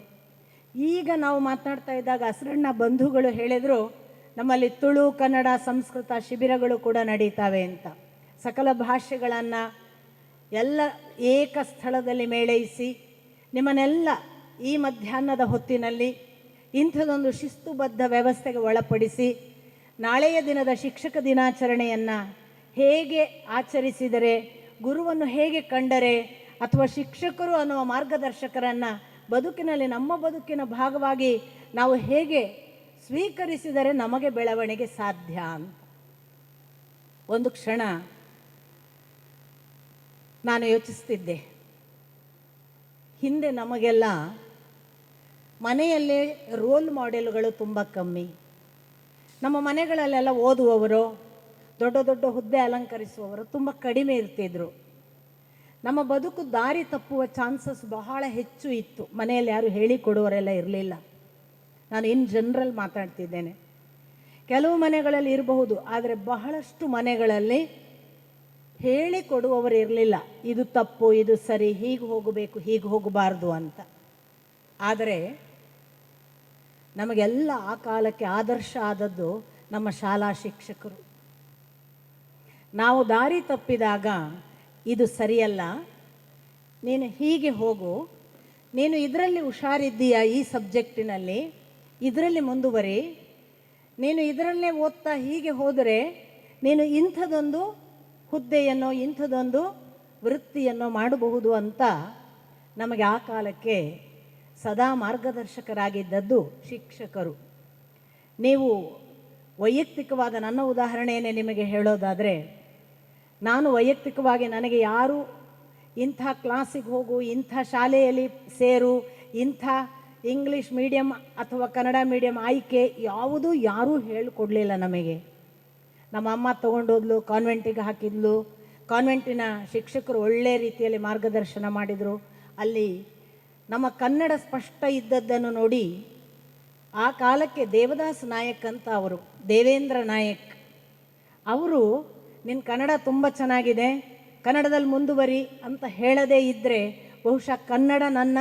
ಈಗ ನಾವು ಮಾತನಾಡ್ತಾ ಇದ್ದಾಗ ಹಸ್ರಣ್ಣ ಬಂಧುಗಳು ಹೇಳಿದರು, ನಮ್ಮಲ್ಲಿ ತುಳು, ಕನ್ನಡ, ಸಂಸ್ಕೃತ ಶಿಬಿರಗಳು ಕೂಡ ನಡೀತಾವೆ ಅಂತ. ಸಕಲ ಭಾಷೆಗಳನ್ನು ಎಲ್ಲ ಏಕ ಸ್ಥಳದಲ್ಲಿ ಮೇಳೈಸಿ ನಿಮ್ಮನ್ನೆಲ್ಲ ಈ ಮಧ್ಯಾಹ್ನದ ಹೊತ್ತಿನಲ್ಲಿ ಇಂಥದೊಂದು ಶಿಸ್ತುಬದ್ಧ ವ್ಯವಸ್ಥೆಗೆ ಒಳಪಡಿಸಿ ನಾಳೆಯ ದಿನದ ಶಿಕ್ಷಕ ದಿನಾಚರಣೆಯನ್ನು ಹೇಗೆ ಆಚರಿಸಿದರೆ, ಗುರುವನ್ನು ಹೇಗೆ ಕಂಡರೆ, ಅಥವಾ ಶಿಕ್ಷಕರು ಅನ್ನುವ ಮಾರ್ಗದರ್ಶಕರನ್ನು ಬದುಕಿನಲ್ಲಿ ನಮ್ಮ ಬದುಕಿನ ಭಾಗವಾಗಿ ನಾವು ಹೇಗೆ ಸ್ವೀಕರಿಸಿದರೆ ನಮಗೆ ಬೆಳವಣಿಗೆ ಸಾಧ್ಯ ಅಂತ ಒಂದು ಕ್ಷಣ ನಾನು ಯೋಚಿಸ್ತಿದ್ದೆ. ಹಿಂದೆ ನಮಗೆಲ್ಲ ಮನೆಯಲ್ಲೇ ರೋಲ್ ಮಾಡೆಲ್ಗಳು ತುಂಬ ಕಮ್ಮಿ. ನಮ್ಮ ಮನೆಗಳಲ್ಲೆಲ್ಲ ಓದುವವರು, ದೊಡ್ಡ ದೊಡ್ಡ ಹುದ್ದೆ ಅಲಂಕರಿಸುವವರು ತುಂಬ ಕಡಿಮೆ ಇರ್ತಿದ್ರು. ನಮ್ಮ ಬದುಕು ದಾರಿ ತಪ್ಪುವ ಚಾನ್ಸಸ್ ಬಹಳ ಹೆಚ್ಚು ಇತ್ತು. ಮನೆಯಲ್ಲಿ ಯಾರು ಹೇಳಿಕೊಡುವವರೆಲ್ಲ ಇರಲಿಲ್ಲ. ನಾನು ಇನ್ ಜನರಲ್ ಮಾತಾಡ್ತಿದ್ದೇನೆ. ಕೆಲವು ಮನೆಗಳಲ್ಲಿ ಇರಬಹುದು, ಆದರೆ ಬಹಳಷ್ಟು ಮನೆಗಳಲ್ಲಿ ಹೇಳಿಕೊಡುವವರು ಇರಲಿಲ್ಲ. ಇದು ತಪ್ಪು, ಇದು ಸರಿ, ಹೀಗೆ ಹೋಗಬೇಕು, ಹೀಗೆ ಹೋಗಬಾರ್ದು ಅಂತ. ಆದರೆ ನಮಗೆಲ್ಲ ಆ ಕಾಲಕ್ಕೆ ಆದರ್ಶ ಆದದ್ದು ನಮ್ಮ ಶಾಲಾ ಶಿಕ್ಷಕರು. ನಾವು ದಾರಿ ತಪ್ಪಿದಾಗ ಇದು ಸರಿಯಲ್ಲ, ನೀನು ಹೀಗೆ ಹೋಗು, ನೀನು ಇದರಲ್ಲಿ ಹುಷಾರಿದ್ದೀಯಾ, ಈ ಸಬ್ಜೆಕ್ಟಿನಲ್ಲಿ ಇದರಲ್ಲಿ ಮುಂದುವರಿ, ನೀನು ಇದರಲ್ಲೇ ಓದ್ತಾ ಹೀಗೆ ಹೋದರೆ ನೀನು ಇಂಥದೊಂದು ಹುದ್ದೆಯನ್ನು, ಇಂಥದೊಂದು ವೃತ್ತಿಯನ್ನು ಮಾಡಬಹುದು ಅಂತ ನಮಗೆ ಆ ಕಾಲಕ್ಕೆ ಸದಾ ಮಾರ್ಗದರ್ಶಕರಾಗಿದ್ದದ್ದು ಶಿಕ್ಷಕರು. ನೀವು ವೈಯಕ್ತಿಕವಾದ ನನ್ನ ಉದಾಹರಣೆಯನ್ನೇ ನಿಮಗೆ ಹೇಳೋದಾದರೆ, ನಾನು ವೈಯಕ್ತಿಕವಾಗಿ ನನಗೆ ಯಾರು ಇಂಥ ಕ್ಲಾಸಿಗೆ ಹೋಗು, ಇಂಥ ಶಾಲೆಯಲ್ಲಿ ಸೇರು, ಇಂಥ ಇಂಗ್ಲೀಷ್ ಮೀಡಿಯಮ್ ಅಥವಾ ಕನ್ನಡ ಮೀಡಿಯಮ್ ಆಯ್ಕೆ ಯಾವುದೂ ಯಾರೂ ಹೇಳಿಕೊಡಲಿಲ್ಲ ನಮಗೆ. ನಮ್ಮ ಅಮ್ಮ ತೊಗೊಂಡೋದ್ಲು, ಕಾನ್ವೆಂಟಿಗೆ ಹಾಕಿದ್ಲು. ಕಾನ್ವೆಂಟಿನ ಶಿಕ್ಷಕರು ಒಳ್ಳೆಯ ರೀತಿಯಲ್ಲಿ ಮಾರ್ಗದರ್ಶನ ಮಾಡಿದರು. ಅಲ್ಲಿ ನಮ್ಮ ಕನ್ನಡ ಸ್ಪಷ್ಟ ಇದ್ದದ್ದನ್ನು ನೋಡಿ ಆ ಕಾಲಕ್ಕೆ ದೇವದಾಸ್ ನಾಯಕ್ ಅಂತ ಅವರು, ದೇವೇಂದ್ರ ನಾಯಕ್ ಅವರು, ನಿನ್ನ ಕನ್ನಡ ತುಂಬ ಚೆನ್ನಾಗಿದೆ, ಕನ್ನಡದಲ್ಲಿ ಮುಂದುವರಿ ಅಂತ ಹೇಳದೇ ಇದ್ದರೆ ಬಹುಶಃ ಕನ್ನಡ ನನ್ನ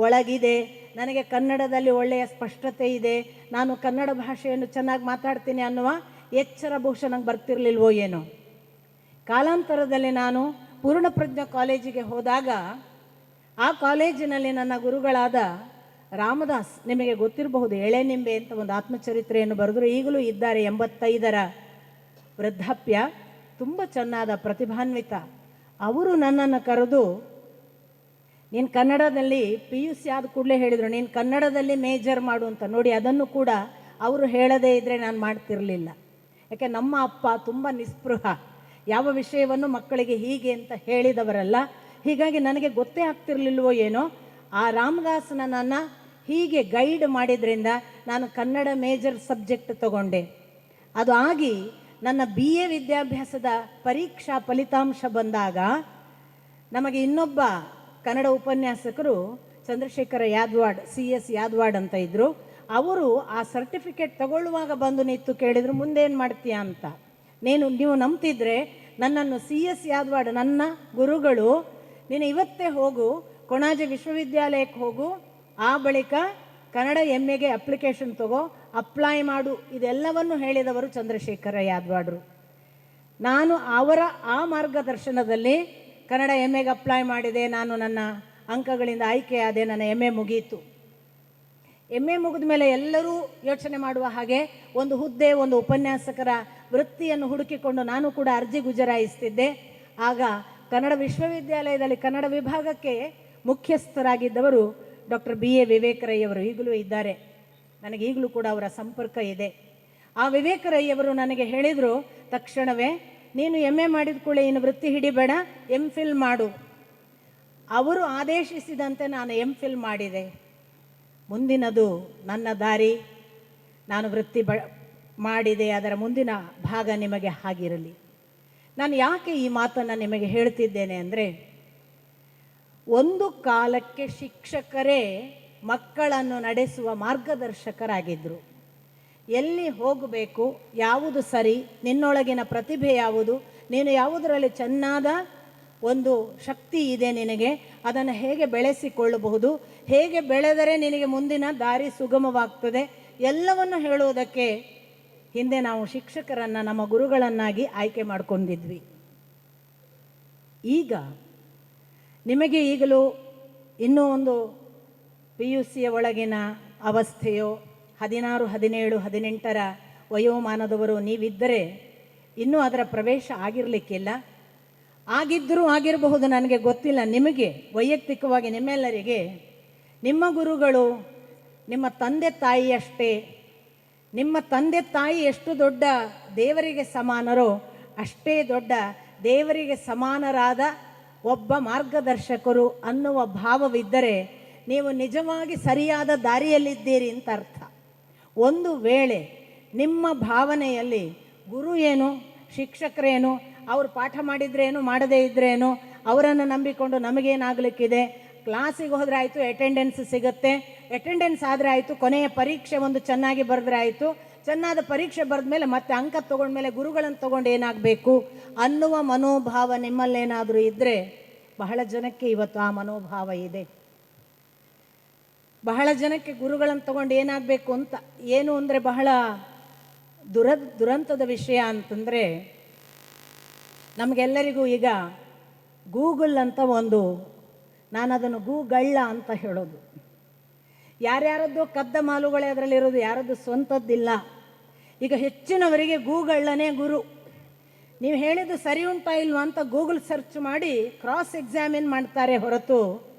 ಒಳಗಿದೆ, ನನಗೆ ಕನ್ನಡದಲ್ಲಿ ಒಳ್ಳೆಯ ಸ್ಪಷ್ಟತೆ ಇದೆ, ನಾನು ಕನ್ನಡ ಭಾಷೆಯನ್ನು ಚೆನ್ನಾಗಿ ಮಾತಾಡ್ತೀನಿ ಅನ್ನುವ ಎಚ್ಚರ ಬಹುಶಃ ನಂಗೆ ಬರ್ತಿರ್ಲಿಲ್ವೋ ಏನೋ. ಕಾಲಾಂತರದಲ್ಲಿ ನಾನು ಪೂರ್ಣಪ್ರಜ್ಞಾ ಕಾಲೇಜಿಗೆ ಹೋದಾಗ ಆ ಕಾಲೇಜಿನಲ್ಲಿ ನನ್ನ ಗುರುಗಳಾದ ರಾಮದಾಸ್, ನಿಮಗೆ ಗೊತ್ತಿರಬಹುದು, ಎಳೆನಿಂಬೆ ಅಂತ ಒಂದು ಆತ್ಮಚರಿತ್ರೆಯನ್ನು ಬರೆದರು. ಈಗಲೂ ಇದ್ದಾರೆ, 85ರ ವೃದ್ಧಾಪ್ಯ, ತುಂಬ ಚೆನ್ನಾದ ಪ್ರತಿಭಾನ್ವಿತ. ಅವರು ನನ್ನನ್ನು ಕರೆದು, ನೀನು ಕನ್ನಡದಲ್ಲಿ PUC ಆದ ಕೂಡಲೇ ಹೇಳಿದರು, ನೀನು ಕನ್ನಡದಲ್ಲಿ ಮೇಜರ್ ಮಾಡು ಅಂತ. ನೋಡಿ, ಅದನ್ನು ಕೂಡ ಅವರು ಹೇಳದೇ ಇದ್ದರೆ ನಾನು ಮಾಡ್ತಿರಲಿಲ್ಲ. ಯಾಕೆ ನಮ್ಮ ಅಪ್ಪ ತುಂಬ ನಿಸ್ಪೃಹ, ಯಾವ ವಿಷಯವನ್ನು ಮಕ್ಕಳಿಗೆ ಹೀಗೆ ಅಂತ ಹೇಳಿದವರಲ್ಲ. ಹೀಗಾಗಿ ನನಗೆ ಗೊತ್ತೇ ಆಗ್ತಿರ್ಲಿಲ್ವೋ ಏನೋ, ಆ ರಾಮದಾಸನ ನನ್ನ ಹೀಗೆ ಗೈಡ್ ಮಾಡಿದ್ರಿಂದ ನಾನು ಕನ್ನಡ ಮೇಜರ್ ಸಬ್ಜೆಕ್ಟ್ ತಗೊಂಡೆ. ಅದು ಆಗಿ ನನ್ನ BA ವಿದ್ಯಾಭ್ಯಾಸದ ಪರೀಕ್ಷಾ ಫಲಿತಾಂಶ ಬಂದಾಗ ನಮಗೆ ಇನ್ನೊಬ್ಬ ಕನ್ನಡ ಉಪನ್ಯಾಸಕರು ಚಂದ್ರಶೇಖರ ಯಾದವಾಡ್, CS ಯಾದವಾಡ್ ಅಂತ ಇದ್ದರು. ಅವರು ಆ ಸರ್ಟಿಫಿಕೇಟ್ ತಗೊಳ್ಳುವಾಗ ಬಂದು ನಿಂತು ಕೇಳಿದರು, ಮುಂದೇನು ಮಾಡ್ತೀಯಾ ಅಂತ. ನೀವು ನಂಬ್ತಿದ್ರೆ ನನ್ನನ್ನು CS ಯಾದವಾಡ್, ನನ್ನ ಗುರುಗಳು, ನೀನು ಇವತ್ತೇ ಹೋಗು, ಕೊಣಾಜೆ ವಿಶ್ವವಿದ್ಯಾಲಯಕ್ಕೆ ಹೋಗು, ಆ ಬಳಿಕ ಕನ್ನಡ MAಗೆ ಅಪ್ಲಿಕೇಶನ್ ತಗೋ, ಅಪ್ಲೈ ಮಾಡು, ಇದೆಲ್ಲವನ್ನು ಹೇಳಿದವರು ಚಂದ್ರಶೇಖರ ಯಾದವಾಡ್ರು. ನಾನು ಅವರ ಆ ಮಾರ್ಗದರ್ಶನದಲ್ಲಿ ಕನ್ನಡ MAಗೆ ಅಪ್ಲೈ ಮಾಡಿದೆ. ನಾನು ನನ್ನ ಅಂಕಗಳಿಂದ ಆಯ್ಕೆಯಾದೆ, ನನ್ನ MA ಮುಗೀತು. MA ಮುಗಿದ ಮೇಲೆ ಎಲ್ಲರೂ ಯೋಚನೆ ಮಾಡುವ ಹಾಗೆ ಒಂದು ಹುದ್ದೆ, ಒಂದು ಉಪನ್ಯಾಸಕರ ವೃತ್ತಿಯನ್ನು ಹುಡುಕಿಕೊಂಡು ನಾನು ಕೂಡ ಅರ್ಜಿ ಗುಜರಾಯಿಸ್ತಿದ್ದೆ. ಆಗ ಕನ್ನಡ ವಿಶ್ವವಿದ್ಯಾಲಯದಲ್ಲಿ ಕನ್ನಡ ವಿಭಾಗಕ್ಕೆ ಮುಖ್ಯಸ್ಥರಾಗಿದ್ದವರು ಡಾಕ್ಟರ್ BA ವಿವೇಕ ರೈ ಅವರು, ಈಗಲೂ ಇದ್ದಾರೆ. ನನಗೆ ಈಗಲೂ ಕೂಡ ಅವರ ಸಂಪರ್ಕ ಇದೆ. ಆ ವಿವೇಕ ರೈ ಅವರು ನನಗೆ ಹೇಳಿದರು, ತಕ್ಷಣವೇ ನೀನು MA ಮಾಡಿದ ಕೂಡಲೇ ಇನ್ನು ವೃತ್ತಿ ಹಿಡಿಬೇಡ, MPhil ಮಾಡು. ಅವರು ಆದೇಶಿಸಿದಂತೆ ನಾನು MPhil ಮಾಡಿದೆ. ಮುಂದಿನದು ನನ್ನ ದಾರಿ, ನಾನು ವೃತ್ತಿ ಮಾಡಿದೆ. ಅದರ ಮುಂದಿನ ಭಾಗ ನಿಮಗೆ ಹಾಗಿರಲಿ. ನಾನು ಯಾಕೆ ಈ ಮಾತನ್ನು ನಿಮಗೆ ಹೇಳ್ತಿದ್ದೇನೆ ಅಂದರೆ, ಒಂದು ಕಾಲಕ್ಕೆ ಶಿಕ್ಷಕರೇ ಮಕ್ಕಳನ್ನು ನಡೆಸುವ ಮಾರ್ಗದರ್ಶಕರಾಗಿದ್ದರು. ಎಲ್ಲಿ ಹೋಗಬೇಕು, ಯಾವುದು ಸರಿ, ನಿನ್ನೊಳಗಿನ ಪ್ರತಿಭೆ ಯಾವುದು, ನೀನು ಯಾವುದರಲ್ಲಿ ಚೆನ್ನಾದ ಒಂದು ಶಕ್ತಿ ಇದೆ ನಿನಗೆ, ಅದನ್ನು ಹೇಗೆ ಬೆಳೆಸಿಕೊಳ್ಳಬಹುದು, ಹೇಗೆ ಬೆಳೆದರೆ ನಿನಗೆ ಮುಂದಿನ ದಾರಿ ಸುಗಮವಾಗ್ತದೆ, ಎಲ್ಲವನ್ನು ಹೇಳುವುದಕ್ಕೆ ಹಿಂದೆ ನಾವು ಶಿಕ್ಷಕರನ್ನು ನಮ್ಮ ಗುರುಗಳನ್ನಾಗಿ ಆಯ್ಕೆ ಮಾಡಿಕೊಂಡಿದ್ವಿ. ಈಗ ನಿಮಗೆ ಈಗಲೂ ಇನ್ನೂ ಒಂದು PUCಯ ಒಳಗಿನ ಅವಸ್ಥೆಯೋ, 16, 17, 18ರ ವಯೋಮಾನದವರು ನೀವಿದ್ದರೆ ಇನ್ನೂ ಅದರ ಪ್ರವೇಶ ಆಗಿರಲಿಕ್ಕಿಲ್ಲ. ಆಗಿದ್ದರೂ ಆಗಿರಬಹುದು, ನನಗೆ ಗೊತ್ತಿಲ್ಲ. ನಿಮಗೆ ವೈಯಕ್ತಿಕವಾಗಿ ನಿಮ್ಮೆಲ್ಲರಿಗೆ ನಿಮ್ಮ ಗುರುಗಳು ನಿಮ್ಮ ತಂದೆ ತಾಯಿಯಷ್ಟೇ. ನಿಮ್ಮ ತಂದೆ ತಾಯಿ ಎಷ್ಟು ದೊಡ್ಡ ದೇವರಿಗೆ ಸಮಾನರೋ ಅಷ್ಟೇ ದೊಡ್ಡ ದೇವರಿಗೆ ಸಮಾನರಾದ ಒಬ್ಬ ಮಾರ್ಗದರ್ಶಕರು ಅನ್ನುವ ಭಾವವಿದ್ದರೆ ನೀವು ನಿಜವಾಗಿ ಸರಿಯಾದ ದಾರಿಯಲ್ಲಿದ್ದೀರಿ ಅಂತ ಅರ್ಥ. ಒಂದು ವೇಳೆ ನಿಮ್ಮ ಭಾವನೆಯಲ್ಲಿ ಗುರು ಏನು, ಶಿಕ್ಷಕರೇನು, ಅವರು ಪಾಠ ಮಾಡಿದ್ರೇನು ಮಾಡದೇ ಇದ್ರೇನು, ಅವರನ್ನು ನಂಬಿಕೊಂಡು ನಮಗೇನಾಗಲಿಕ್ಕಿದೆ, ಕ್ಲಾಸಿಗೆ ಹೋದರೆ ಆಯಿತು ಅಟೆಂಡೆನ್ಸ್ ಸಿಗುತ್ತೆ, ಅಟೆಂಡೆನ್ಸ್ ಆದರೆ ಆಯಿತು, ಕೊನೆಯ ಪರೀಕ್ಷೆ ಒಂದು ಚೆನ್ನಾಗಿ ಬರೆದ್ರೆ ಆಯಿತು, ಚೆನ್ನಾದ ಪರೀಕ್ಷೆ ಬರೆದ ಮೇಲೆ ಮತ್ತೆ ಅಂಕ ತೊಗೊಂಡ್ಮೇಲೆ ಗುರುಗಳನ್ನು ತೊಗೊಂಡು ಏನಾಗಬೇಕು ಅನ್ನುವ ಮನೋಭಾವ ನಿಮ್ಮಲ್ಲೇನಾದರೂ ಇದ್ದರೆ, ಬಹಳ ಜನಕ್ಕೆ ಇವತ್ತು ಆ ಮನೋಭಾವ ಇದೆ. ಬಹಳ ಜನಕ್ಕೆ ಗುರುಗಳನ್ನು ತಗೊಂಡು ಏನಾಗಬೇಕು ಅಂತ ಏನು ಅಂದರೆ ಬಹಳ ದುರಂತದ ವಿಷಯ ಅಂತಂದರೆ, ನಮಗೆಲ್ಲರಿಗೂ ಈಗ ಗೂಗಲ್ ಅಂತ ಒಂದು, ನಾನು ಅದನ್ನು ಗೂಗಳ್ಳ ಅಂತ ಹೇಳೋದು. ಯಾರ್ಯಾರದ್ದು ಕದ್ದ ಮಾಲುಗಳೇ ಅದರಲ್ಲಿರೋದು, ಯಾರದ್ದು ಸ್ವಂತದ್ದಿಲ್ಲ. ಈಗ ಹೆಚ್ಚಿನವರಿಗೆ ಗೂಗಳ್ಳನೇ ಗುರು. ನೀವು ಹೇಳಿದ್ದು ಸರಿ ಉಂಟಾ ಇಲ್ವಾ ಅಂತ ಗೂಗಲ್ ಸರ್ಚ್ ಮಾಡಿ ಕ್ರಾಸ್ ಎಕ್ಸಾಮಿನ್ ಮಾಡ್ತಾರೆ ಹೊರತು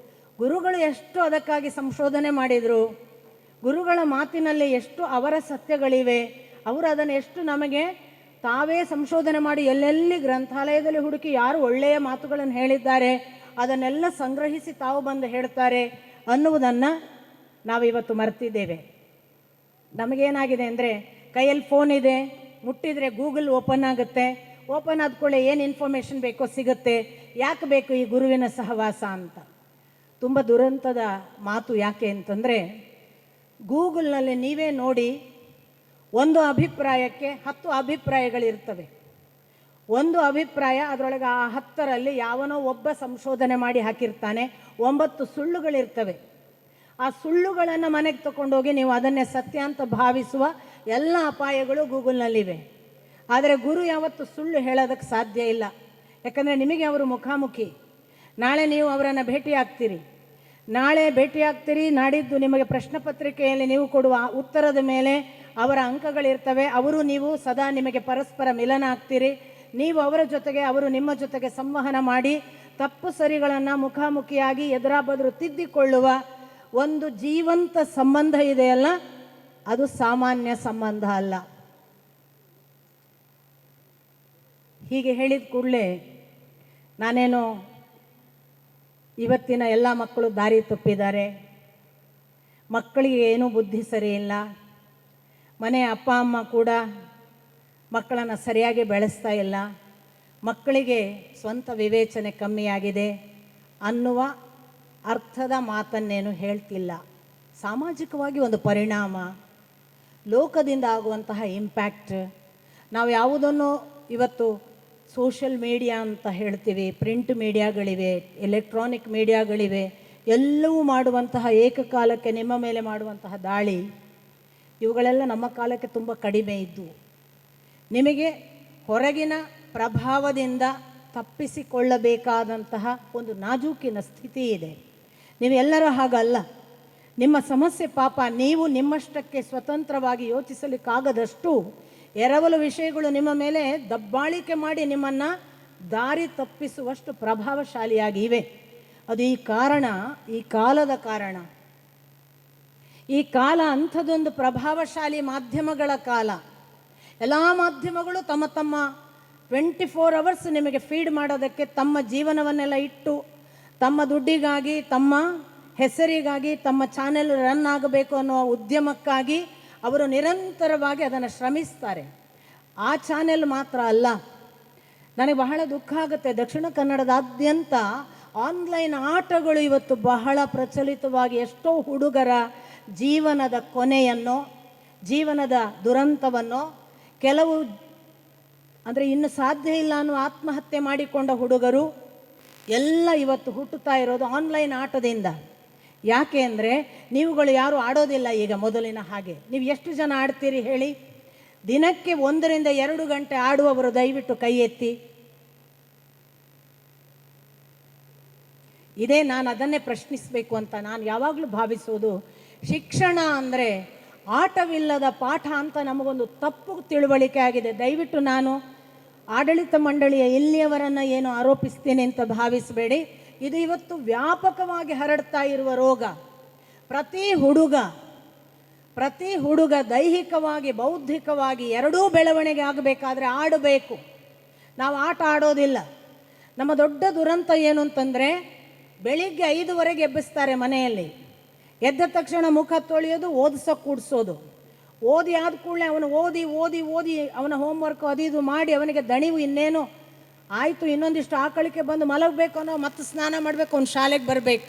ಗುರುಗಳು ಎಷ್ಟು ಅದಕ್ಕಾಗಿ ಸಂಶೋಧನೆ ಮಾಡಿದರು, ಗುರುಗಳ ಮಾತಿನಲ್ಲಿ ಎಷ್ಟು ಅವರ ಸತ್ಯಗಳಿವೆ, ಅವರು ಅದನ್ನು ಎಷ್ಟು ನಮಗೆ ತಾವೇ ಸಂಶೋಧನೆ ಮಾಡಿ ಎಲ್ಲೆಲ್ಲಿ ಗ್ರಂಥಾಲಯದಲ್ಲಿ ಹುಡುಕಿ ಯಾರು ಒಳ್ಳೆಯ ಮಾತುಗಳನ್ನು ಹೇಳಿದ್ದಾರೆ ಅದನ್ನೆಲ್ಲ ಸಂಗ್ರಹಿಸಿ ತಾವು ಬಂದು ಹೇಳ್ತಾರೆ ಅನ್ನುವುದನ್ನು ನಾವಿವತ್ತು ಮರ್ತಿದ್ದೇವೆ. ನಮಗೇನಾಗಿದೆ ಅಂದರೆ ಕೈಯಲ್ಲಿ ಫೋನ್ ಇದೆ, ಮುಟ್ಟಿದರೆ ಗೂಗಲ್ ಓಪನ್ ಆಗುತ್ತೆ, ಓಪನ್ ಆದ್ಕೊಳ್ಳೆ ಏನು ಇನ್ಫಾರ್ಮೇಷನ್ ಬೇಕೋ ಸಿಗುತ್ತೆ, ಯಾಕೆ ಬೇಕು ಈ ಗುರುವಿನ ಸಹವಾಸ ಅಂತ. ತುಂಬ ದುರಂತದ ಮಾತು. ಯಾಕೆ ಅಂತಂದರೆ ಗೂಗಲ್ನಲ್ಲಿ ನೀವೇ ನೋಡಿ, ಒಂದು ಅಭಿಪ್ರಾಯಕ್ಕೆ 10 ಅಭಿಪ್ರಾಯಗಳಿರ್ತವೆ. ಒಂದು ಅಭಿಪ್ರಾಯ ಅದರೊಳಗೆ ಆ 10ರಲ್ಲಿ ಯಾವನೋ ಒಬ್ಬ ಸಂಶೋಧನೆ ಮಾಡಿ ಹಾಕಿರ್ತಾನೆ, 9 ಸುಳ್ಳುಗಳಿರ್ತವೆ. ಆ ಸುಳ್ಳುಗಳನ್ನು ಮನೆಗೆ ತಗೊಂಡೋಗಿ ನೀವು ಅದನ್ನೇ ಸತ್ಯ ಅಂತ ಭಾವಿಸುವ ಎಲ್ಲ ಅಪಾಯಗಳು ಗೂಗಲ್ನಲ್ಲಿವೆ. ಆದರೆ ಗುರು ಯಾವತ್ತು ಸುಳ್ಳು ಹೇಳೋದಕ್ಕೆ ಸಾಧ್ಯ ಇಲ್ಲ. ಯಾಕಂದರೆ ನಿಮಗೆ ಅವರು ಮುಖಾಮುಖಿ. ನಾಳೆ ನೀವು ಅವರನ್ನು ಭೇಟಿಯಾಗ್ತೀರಿ, ನಾಡಿದ್ದು ನಿಮಗೆ ಪ್ರಶ್ನೆ ಪತ್ರಿಕೆಯಲ್ಲಿ ನೀವು ಕೊಡುವ ಉತ್ತರದ ಮೇಲೆ ಅವರ ಅಂಕಗಳಿರ್ತವೆ. ಅವರು ನೀವು ಸದಾ ನಿಮಗೆ ಪರಸ್ಪರ ಮಿಲನ ಆಗ್ತೀರಿ. ನೀವು ಅವರ ಜೊತೆಗೆ, ಅವರು ನಿಮ್ಮ ಜೊತೆಗೆ ಸಂವಹನ ಮಾಡಿ ತಪ್ಪು ಸರಿಗಳನ್ನು ಮುಖಾಮುಖಿಯಾಗಿ ಎದುರಾಬದ್ರು ತಿದ್ದಿಕೊಳ್ಳುವ ಒಂದು ಜೀವಂತ ಸಂಬಂಧ ಇದೆಯಲ್ಲ, ಅದು ಸಾಮಾನ್ಯ ಸಂಬಂಧ ಅಲ್ಲ. ಹೀಗೆ ಹೇಳಿದ ಕೂಡಲೇ ನಾನೇನೋ ಇವತ್ತಿನ ಎಲ್ಲ ಮಕ್ಕಳು ದಾರಿ ತಪ್ಪಿದ್ದಾರೆ, ಮಕ್ಕಳಿಗೆ ಏನೂ ಬುದ್ಧಿ ಸರಿ ಇಲ್ಲ, ಮನೆಯ ಅಪ್ಪ ಅಮ್ಮ ಕೂಡ ಮಕ್ಕಳನ್ನು ಸರಿಯಾಗಿ ಬೆಳೆಸ್ತಾ ಇಲ್ಲ, ಮಕ್ಕಳಿಗೆ ಸ್ವಂತ ವಿವೇಚನೆ ಕಮ್ಮಿಯಾಗಿದೆ ಅನ್ನುವ ಅರ್ಥದ ಮಾತನ್ನೇನು ಹೇಳ್ತಿಲ್ಲ. ಸಾಮಾಜಿಕವಾಗಿ ಒಂದು ಪರಿಣಾಮ, ಲೋಕದಿಂದ ಆಗುವಂತಹ ಇಂಪ್ಯಾಕ್ಟ್. ನಾವು ಯಾವುದನ್ನು ಇವತ್ತು ಸೋಷಿಯಲ್ ಮೀಡಿಯಾ ಅಂತ ಹೇಳ್ತೀವಿ, ಪ್ರಿಂಟ್ ಮೀಡಿಯಾಗಳಿವೆ, ಎಲೆಕ್ಟ್ರಾನಿಕ್ ಮೀಡಿಯಾಗಳಿವೆ, ಎಲ್ಲವೂ ಮಾಡುವಂತಹ ಏಕಕಾಲಕ್ಕೆ ನಿಮ್ಮ ಮೇಲೆ ಮಾಡುವಂತಹ ದಾಳಿ, ಇವುಗಳೆಲ್ಲ ನಮ್ಮ ಕಾಲಕ್ಕೆ ತುಂಬ ಕಡಿಮೆ ಇದ್ದವು. ನಿಮಗೆ ಹೊರಗಿನ ಪ್ರಭಾವದಿಂದ ತಪ್ಪಿಸಿಕೊಳ್ಳಬೇಕಾದಂತಹ ಒಂದು ನಾಜೂಕಿನ ಸ್ಥಿತಿ ಇದೆ. ನೀವೆಲ್ಲರ ಹಾಗಲ್ಲ. ನಿಮ್ಮ ಸಮಸ್ಯೆ ಪಾಪ ನೀವು ನಿಮ್ಮಷ್ಟಕ್ಕೆ ಸ್ವತಂತ್ರವಾಗಿ ಯೋಚಿಸಲಿಕ್ಕಾಗದಷ್ಟು ಎರವಲು ವಿಷಯಗಳು ನಿಮ್ಮ ಮೇಲೆ ದಬ್ಬಾಳಿಕೆ ಮಾಡಿ ನಿಮ್ಮನ್ನು ದಾರಿ ತಪ್ಪಿಸುವಷ್ಟು ಪ್ರಭಾವಶಾಲಿಯಾಗಿವೆ. ಅದು ಈ ಕಾಲದ ಕಾರಣ. ಈ ಕಾಲ ಅಂಥದ್ದೊಂದು ಪ್ರಭಾವಶಾಲಿ ಮಾಧ್ಯಮಗಳ ಕಾಲ. ಎಲ್ಲ ಮಾಧ್ಯಮಗಳು ತಮ್ಮ 24 ಅವರ್ಸ್ ನಿಮಗೆ ಫೀಡ್ ಮಾಡೋದಕ್ಕೆ ತಮ್ಮ ಜೀವನವನ್ನೆಲ್ಲ ಇಟ್ಟು, ತಮ್ಮ ದುಡ್ಡಿಗಾಗಿ, ತಮ್ಮ ಹೆಸರಿಗಾಗಿ, ತಮ್ಮ ಚಾನೆಲ್ ರನ್ ಆಗಬೇಕು ಅನ್ನೋ ಉದ್ಯಮಕ್ಕಾಗಿ ಅವರು ನಿರಂತರವಾಗಿ ಅದನ್ನು ಶ್ರಮಿಸ್ತಾರೆ. ಆ ಚಾನೆಲ್ ಮಾತ್ರ ಅಲ್ಲ, ನನಗೆ ಬಹಳ ದುಃಖ ಆಗುತ್ತೆ, ದಕ್ಷಿಣ ಕನ್ನಡದಾದ್ಯಂತ ಆನ್ಲೈನ್ ಆಟಗಳು ಇವತ್ತು ಬಹಳ ಪ್ರಚಲಿತವಾಗಿ ಎಷ್ಟೋ ಹುಡುಗರ ಜೀವನದ ಕೊನೆಯನ್ನು, ಜೀವನದ ದುರಂತವನ್ನು, ಕೆಲವು ಅಂದರೆ ಇನ್ನು ಸಾಧ್ಯ ಇಲ್ಲ ಅನ್ನೋ ಆತ್ಮಹತ್ಯೆ ಮಾಡಿಕೊಂಡ ಹುಡುಗರು ಎಲ್ಲ ಇವತ್ತು ಹುಟ್ಟುತ್ತಾ ಇರೋದು ಆನ್ಲೈನ್ ಆಟದಿಂದ. ಯಾಕೆ ಅಂದರೆ ನೀವುಗಳು ಯಾರು ಆಡೋದಿಲ್ಲ ಈಗ ಮೊದಲಿನ ಹಾಗೆ. ನೀವು ಎಷ್ಟು ಜನ ಆಡ್ತೀರಿ ಹೇಳಿ? ದಿನಕ್ಕೆ 1 ರಿಂದ 2 ಗಂಟೆ ಆಡುವವರು ದಯವಿಟ್ಟು ಕೈ ಎತ್ತಿ. ಇದೇ ನಾನು ಅದನ್ನೇ ಪ್ರಶ್ನಿಸಬೇಕು ಅಂತ ನಾನು ಯಾವಾಗಲೂ ಭಾವಿಸೋದು. ಶಿಕ್ಷಣ ಅಂದರೆ ಆಟವಿಲ್ಲದ ಪಾಠ ಅಂತ ನಮಗೊಂದು ತಪ್ಪು ತಿಳುವಳಿಕೆ ಆಗಿದೆ. ದಯವಿಟ್ಟು ನಾನು ಆಡಳಿತ ಮಂಡಳಿಯ ಇಲ್ಲಿಯವರನ್ನು ಏನು ಆರೋಪಿಸ್ತೀನಿ ಅಂತ ಭಾವಿಸಬೇಡಿ. ಇದು ಇವತ್ತು ವ್ಯಾಪಕವಾಗಿ ಹರಡ್ತಾ ಇರುವ ರೋಗ. ಪ್ರತಿ ಹುಡುಗ ದೈಹಿಕವಾಗಿ ಬೌದ್ಧಿಕವಾಗಿ ಎರಡೂ ಬೆಳವಣಿಗೆ ಆಗಬೇಕಾದ್ರೆ ಆಡಬೇಕು. ನಾವು ಆಟ ಆಡೋದಿಲ್ಲ. ನಮ್ಮ ದೊಡ್ಡ ದುರಂತ ಏನು ಅಂತಂದರೆ, ಬೆಳಿಗ್ಗೆ 5:15 ಎಬ್ಬಿಸ್ತಾರೆ ಮನೆಯಲ್ಲಿ. ಎದ್ದ ತಕ್ಷಣ ಮುಖ ತೊಳೆಯೋದು, ಓದಿಸೋಕೆ ಕೂಡಿಸೋದು. ಓದಿ ಆದ ಕೂಡಲೇ ಅವನು ಓದಿ ಓದಿ ಓದಿ ಅವನ ಹೋಮ್ವರ್ಕು ಅದು ಮಾಡಿ ಅವನಿಗೆ ದಣಿವು ಇನ್ನೇನು ಆಯಿತು, ಇನ್ನೊಂದಿಷ್ಟು ಆಕಳಿಕೆ ಬಂದು ಮಲಗಬೇಕು ಅನ್ನೋ, ಮತ್ತೆ ಸ್ನಾನ ಮಾಡಬೇಕು, ಅವ್ನು ಶಾಲೆಗೆ ಬರಬೇಕು.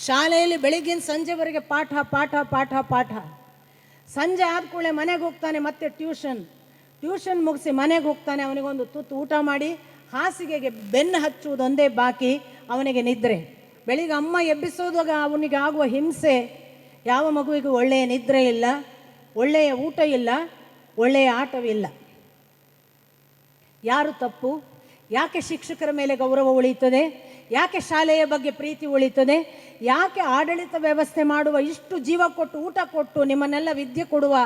ಶಾಲೆಯಲ್ಲಿ ಬೆಳಿಗ್ಗಿನ ಸಂಜೆವರೆಗೆ ಪಾಠ ಪಾಠ ಪಾಠ ಪಾಠ. ಸಂಜೆ ಆದ ಕೂಡಲೇ ಮನೆಗೆ ಹೋಗ್ತಾನೆ, ಮತ್ತೆ ಟ್ಯೂಷನ್ ಮುಗಿಸಿ ಮನೆಗೆ ಹೋಗ್ತಾನೆ. ಅವನಿಗೊಂದು ತುತ್ತು ಊಟ ಮಾಡಿ ಹಾಸಿಗೆಗೆ ಬೆನ್ನು ಹಚ್ಚುವುದೊಂದೇ ಬಾಕಿ, ಅವನಿಗೆ ನಿದ್ರೆ. ಬೆಳಿಗ್ಗೆ ಅಮ್ಮ ಎಬ್ಬಿಸೋದಾಗ ಅವನಿಗೆ ಆಗುವ ಹಿಂಸೆ. ಯಾವ ಮಗುವಿಗೂ ಒಳ್ಳೆಯ ನಿದ್ರೆ ಇಲ್ಲ, ಒಳ್ಳೆಯ ಊಟ ಇಲ್ಲ, ಒಳ್ಳೆಯ ಆಟವಿಲ್ಲ. ಯಾರು ತಪ್ಪು? ಯಾಕೆ ಶಿಕ್ಷಕರ ಮೇಲೆ ಗೌರವ ಉಳಿಯುತ್ತದೆ? ಯಾಕೆ ಶಾಲೆಯ ಬಗ್ಗೆ ಪ್ರೀತಿ ಉಳಿಯುತ್ತದೆ? ಯಾಕೆ ಆಡಳಿತ ವ್ಯವಸ್ಥೆ ಮಾಡುವ, ಇಷ್ಟು ಜೀವ ಕೊಟ್ಟು ಊಟ ಕೊಟ್ಟು ನಿಮ್ಮನ್ನೆಲ್ಲ ವಿದ್ಯೆ ಕೊಡುವ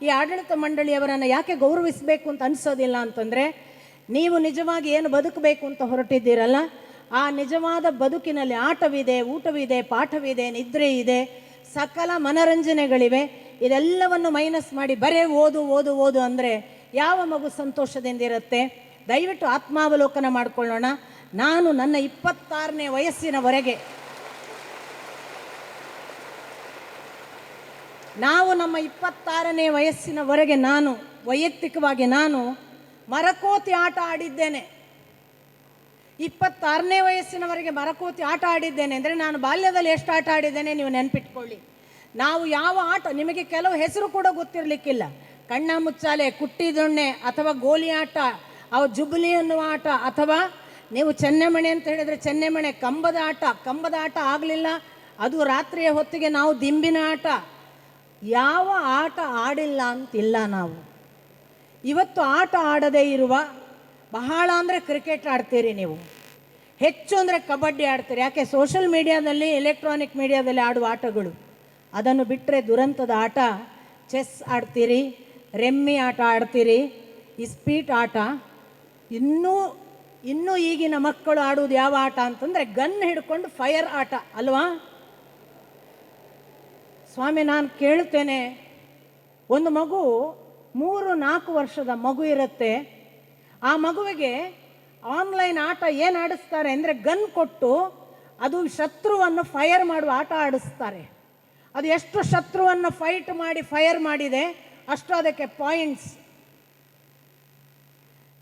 ಈ ಆಡಳಿತ ಮಂಡಳಿಯವರನ್ನು ಯಾಕೆ ಗೌರವಿಸಬೇಕು ಅಂತ ಅನಿಸೋದಿಲ್ಲ ಅಂತಂದರೆ, ನೀವು ನಿಜವಾಗಿ ಏನು ಬದುಕಬೇಕು ಅಂತ ಹೊರಟಿದ್ದೀರಲ್ಲ, ಆ ನಿಜವಾದ ಬದುಕಿನಲ್ಲಿ ಆಟವಿದೆ, ಊಟವಿದೆ, ಪಾಠವಿದೆ, ನಿದ್ರೆ ಇದೆ, ಸಕಲ ಮನರಂಜನೆಗಳಿವೆ. ಇದೆಲ್ಲವನ್ನು ಮೈನಸ್ ಮಾಡಿ ಬರೇ ಓದು ಓದು ಓದು ಅಂದರೆ ಯಾವ ಮಗು ಸಂತೋಷದಿಂದಿರುತ್ತೆ? ದಯವಿಟ್ಟು ಆತ್ಮಾವಲೋಕನ ಮಾಡಿಕೊಳ್ಳೋಣ. ನಾನು ನನ್ನ 26ನೇ ವಯಸ್ಸಿನವರೆಗೆ, ನಮ್ಮ 26ನೇ ವಯಸ್ಸಿನವರೆಗೆ ನಾನು ವೈಯಕ್ತಿಕವಾಗಿ ಮರಕೋತಿ ಆಟ ಆಡಿದ್ದೇನೆ. 26ನೇ ವಯಸ್ಸಿನವರೆಗೆ ಮರಕೋತಿ ಆಟ ಆಡಿದ್ದೇನೆ ಅಂದರೆ ನಾನು ಬಾಲ್ಯದಲ್ಲಿ ಎಷ್ಟು ಆಟ ಆಡಿದ್ದೇನೆ ನೀವು ನೆನಪಿಟ್ಕೊಳ್ಳಿ. ನಾವು ಯಾವ ಆಟ, ನಿಮಗೆ ಕೆಲವು ಹೆಸರು ಕೂಡ ಗೊತ್ತಿರಲಿಕ್ಕಿಲ್ಲ. ಕಣ್ಣ ಮುಚ್ಚಾಲೆ, ಕುಟ್ಟಿ ದೊಣ್ಣೆ, ಅಥವಾ ಗೋಲಿ ಆಟ, ಜುಬ್ಲಿ ಅನ್ನುವ ಆಟ, ಅಥವಾ ನೀವು ಚೆನ್ನೆಮಣೆ ಅಂತ ಹೇಳಿದರೆ ಚೆನ್ನೆಮಣೆ, ಕಂಬದ ಆಟ ಆಗಲಿಲ್ಲ, ಅದು ರಾತ್ರಿಯ ಹೊತ್ತಿಗೆ ನಾವು ದಿಂಬಿನ ಆಟ. ಯಾವ ಆಟ ಆಡಿಲ್ಲ ಅಂತಿಲ್ಲ ನಾವು. ಇವತ್ತು ಆಟ ಆಡದೇ ಇರುವ, ಬಹಳ ಅಂದರೆ ಕ್ರಿಕೆಟ್ ಆಡ್ತೀರಿ ನೀವು, ಹೆಚ್ಚು ಅಂದರೆ ಕಬಡ್ಡಿ ಆಡ್ತೀರಿ. ಯಾಕೆ? ಸೋಷಲ್ ಮೀಡಿಯಾದಲ್ಲಿ, ಎಲೆಕ್ಟ್ರಾನಿಕ್ ಮೀಡಿಯಾದಲ್ಲಿ ಆಡುವ ಆಟಗಳು. ಅದನ್ನು ಬಿಟ್ಟರೆ ದುರಂತದ ಆಟ ಚೆಸ್ ಆಡ್ತೀರಿ, ರೆಮ್ಮಿ ಆಟ ಆಡ್ತೀರಿ, ಇಸ್ಪೀಟ್ ಆಟ. ಇನ್ನೂ ಈಗಿನ ಮಕ್ಕಳು ಆಡುವುದು ಯಾವ ಆಟ ಅಂತಂದರೆ ಗನ್ ಹಿಡ್ಕೊಂಡು ಫೈರ್ ಆಟ ಅಲ್ವಾ? ಸ್ವಾಮಿ, ನಾನು ಕೇಳ್ತೇನೆ, ಒಂದು ಮಗು 3-4 ವರ್ಷದ ಮಗು ಇರುತ್ತೆ, ಆ ಮಗುವಿಗೆ ಆನ್ಲೈನ್ ಆಟ ಏನು ಆಡಿಸ್ತಾರೆ ಅಂದರೆ ಗನ್ ಕೊಟ್ಟು ಅದು ಶತ್ರುವನ್ನು ಫೈರ್ ಮಾಡುವ ಆಟ ಆಡಿಸ್ತಾರೆ. ಅದು ಎಷ್ಟು ಶತ್ರುವನ್ನು ಫೈಟ್ ಮಾಡಿ ಫೈರ್ ಮಾಡಿದೆ ಅಷ್ಟು ಅದಕ್ಕೆ ಪಾಯಿಂಟ್ಸ್.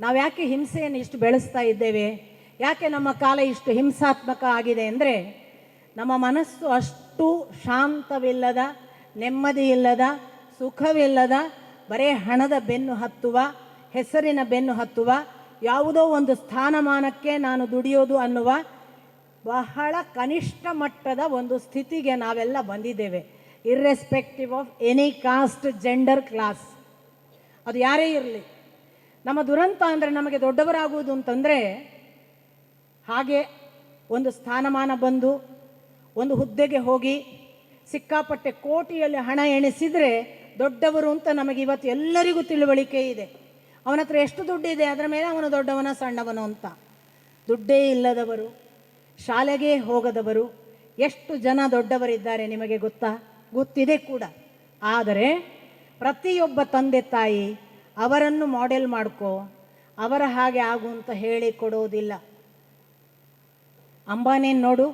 ನಾವು ಯಾಕೆ ಹಿಂಸೆಯನ್ನು ಇಷ್ಟು ಬೆಳೆಸ್ತಾ ಇದ್ದೇವೆ? ಯಾಕೆ ನಮ್ಮ ಕಾಲ ಇಷ್ಟು ಹಿಂಸಾತ್ಮಕ ಆಗಿದೆ ಅಂದರೆ, ನಮ್ಮ ಮನಸ್ಸು ಅಷ್ಟು ಶಾಂತವಿಲ್ಲದ, ನೆಮ್ಮದಿ ಇಲ್ಲದ, ಸುಖವಿಲ್ಲದ, ಬರೇ ಹಣದ ಬೆನ್ನು ಹತ್ತುವ, ಹೆಸರಿನ ಬೆನ್ನು ಹತ್ತುವ, ಯಾವುದೋ ಒಂದು ಸ್ಥಾನಮಾನಕ್ಕೆ ನಾನು ದುಡಿಯೋದು ಅನ್ನುವ ಬಹಳ ಕನಿಷ್ಠ ಮಟ್ಟದ ಒಂದು ಸ್ಥಿತಿಗೆ ನಾವೆಲ್ಲ ಬಂದಿದ್ದೇವೆ. Irrespective of any cost, gender, class, ಅದು ಯಾರೇ ಇರಲಿ. ನಮ್ಮ ದುರಂತ ಅಂದರೆ ನಮಗೆ ದೊಡ್ಡವರಾಗುವುದು ಅಂತಂದರೆ, ಹಾಗೆ ಒಂದು ಸ್ಥಾನಮಾನ ಬಂದು ಒಂದು ಹುದ್ದೆಗೆ ಹೋಗಿ ಸಿಕ್ಕಾಪಟ್ಟೆ ಕೋಟಿಯಲ್ಲಿ ಹಣ ಎಣಿಸಿದರೆ ದೊಡ್ಡವರು ಅಂತ ನಮಗೆ ಇವತ್ತು ಎಲ್ಲರಿಗೂ ತಿಳುವಳಿಕೆ ಇದೆ. ಅವನ ಹತ್ರ ಎಷ್ಟು ದುಡ್ಡಿದೆ ಅದರ ಮೇಲೆ ಅವನು ದೊಡ್ಡವನ ಸಣ್ಣವನು ಅಂತ. ದುಡ್ಡೇ ಇಲ್ಲದವರು, ಶಾಲೆಗೆ ಹೋಗದವರು ಎಷ್ಟು ಜನ ದೊಡ್ಡವರಿದ್ದಾರೆ ನಿಮಗೆ ಗೊತ್ತಿದೆ ಕೂಡ. ಆದರೆ ಪ್ರತಿಯೊಬ್ಬ ತಂದೆ ತಾಯಿ ಅವರನ್ನು ಮಾಡೆಲ್ ಮಾಡ್ಕೋ, ಅವರ ಹಾಗೆ ಆಗು ಅಂತ ಹೇಳಿ ಕೊಡೋದಿಲ್ಲ. ಅಂಬಾನಿಯನ್ನು ನೋಡು,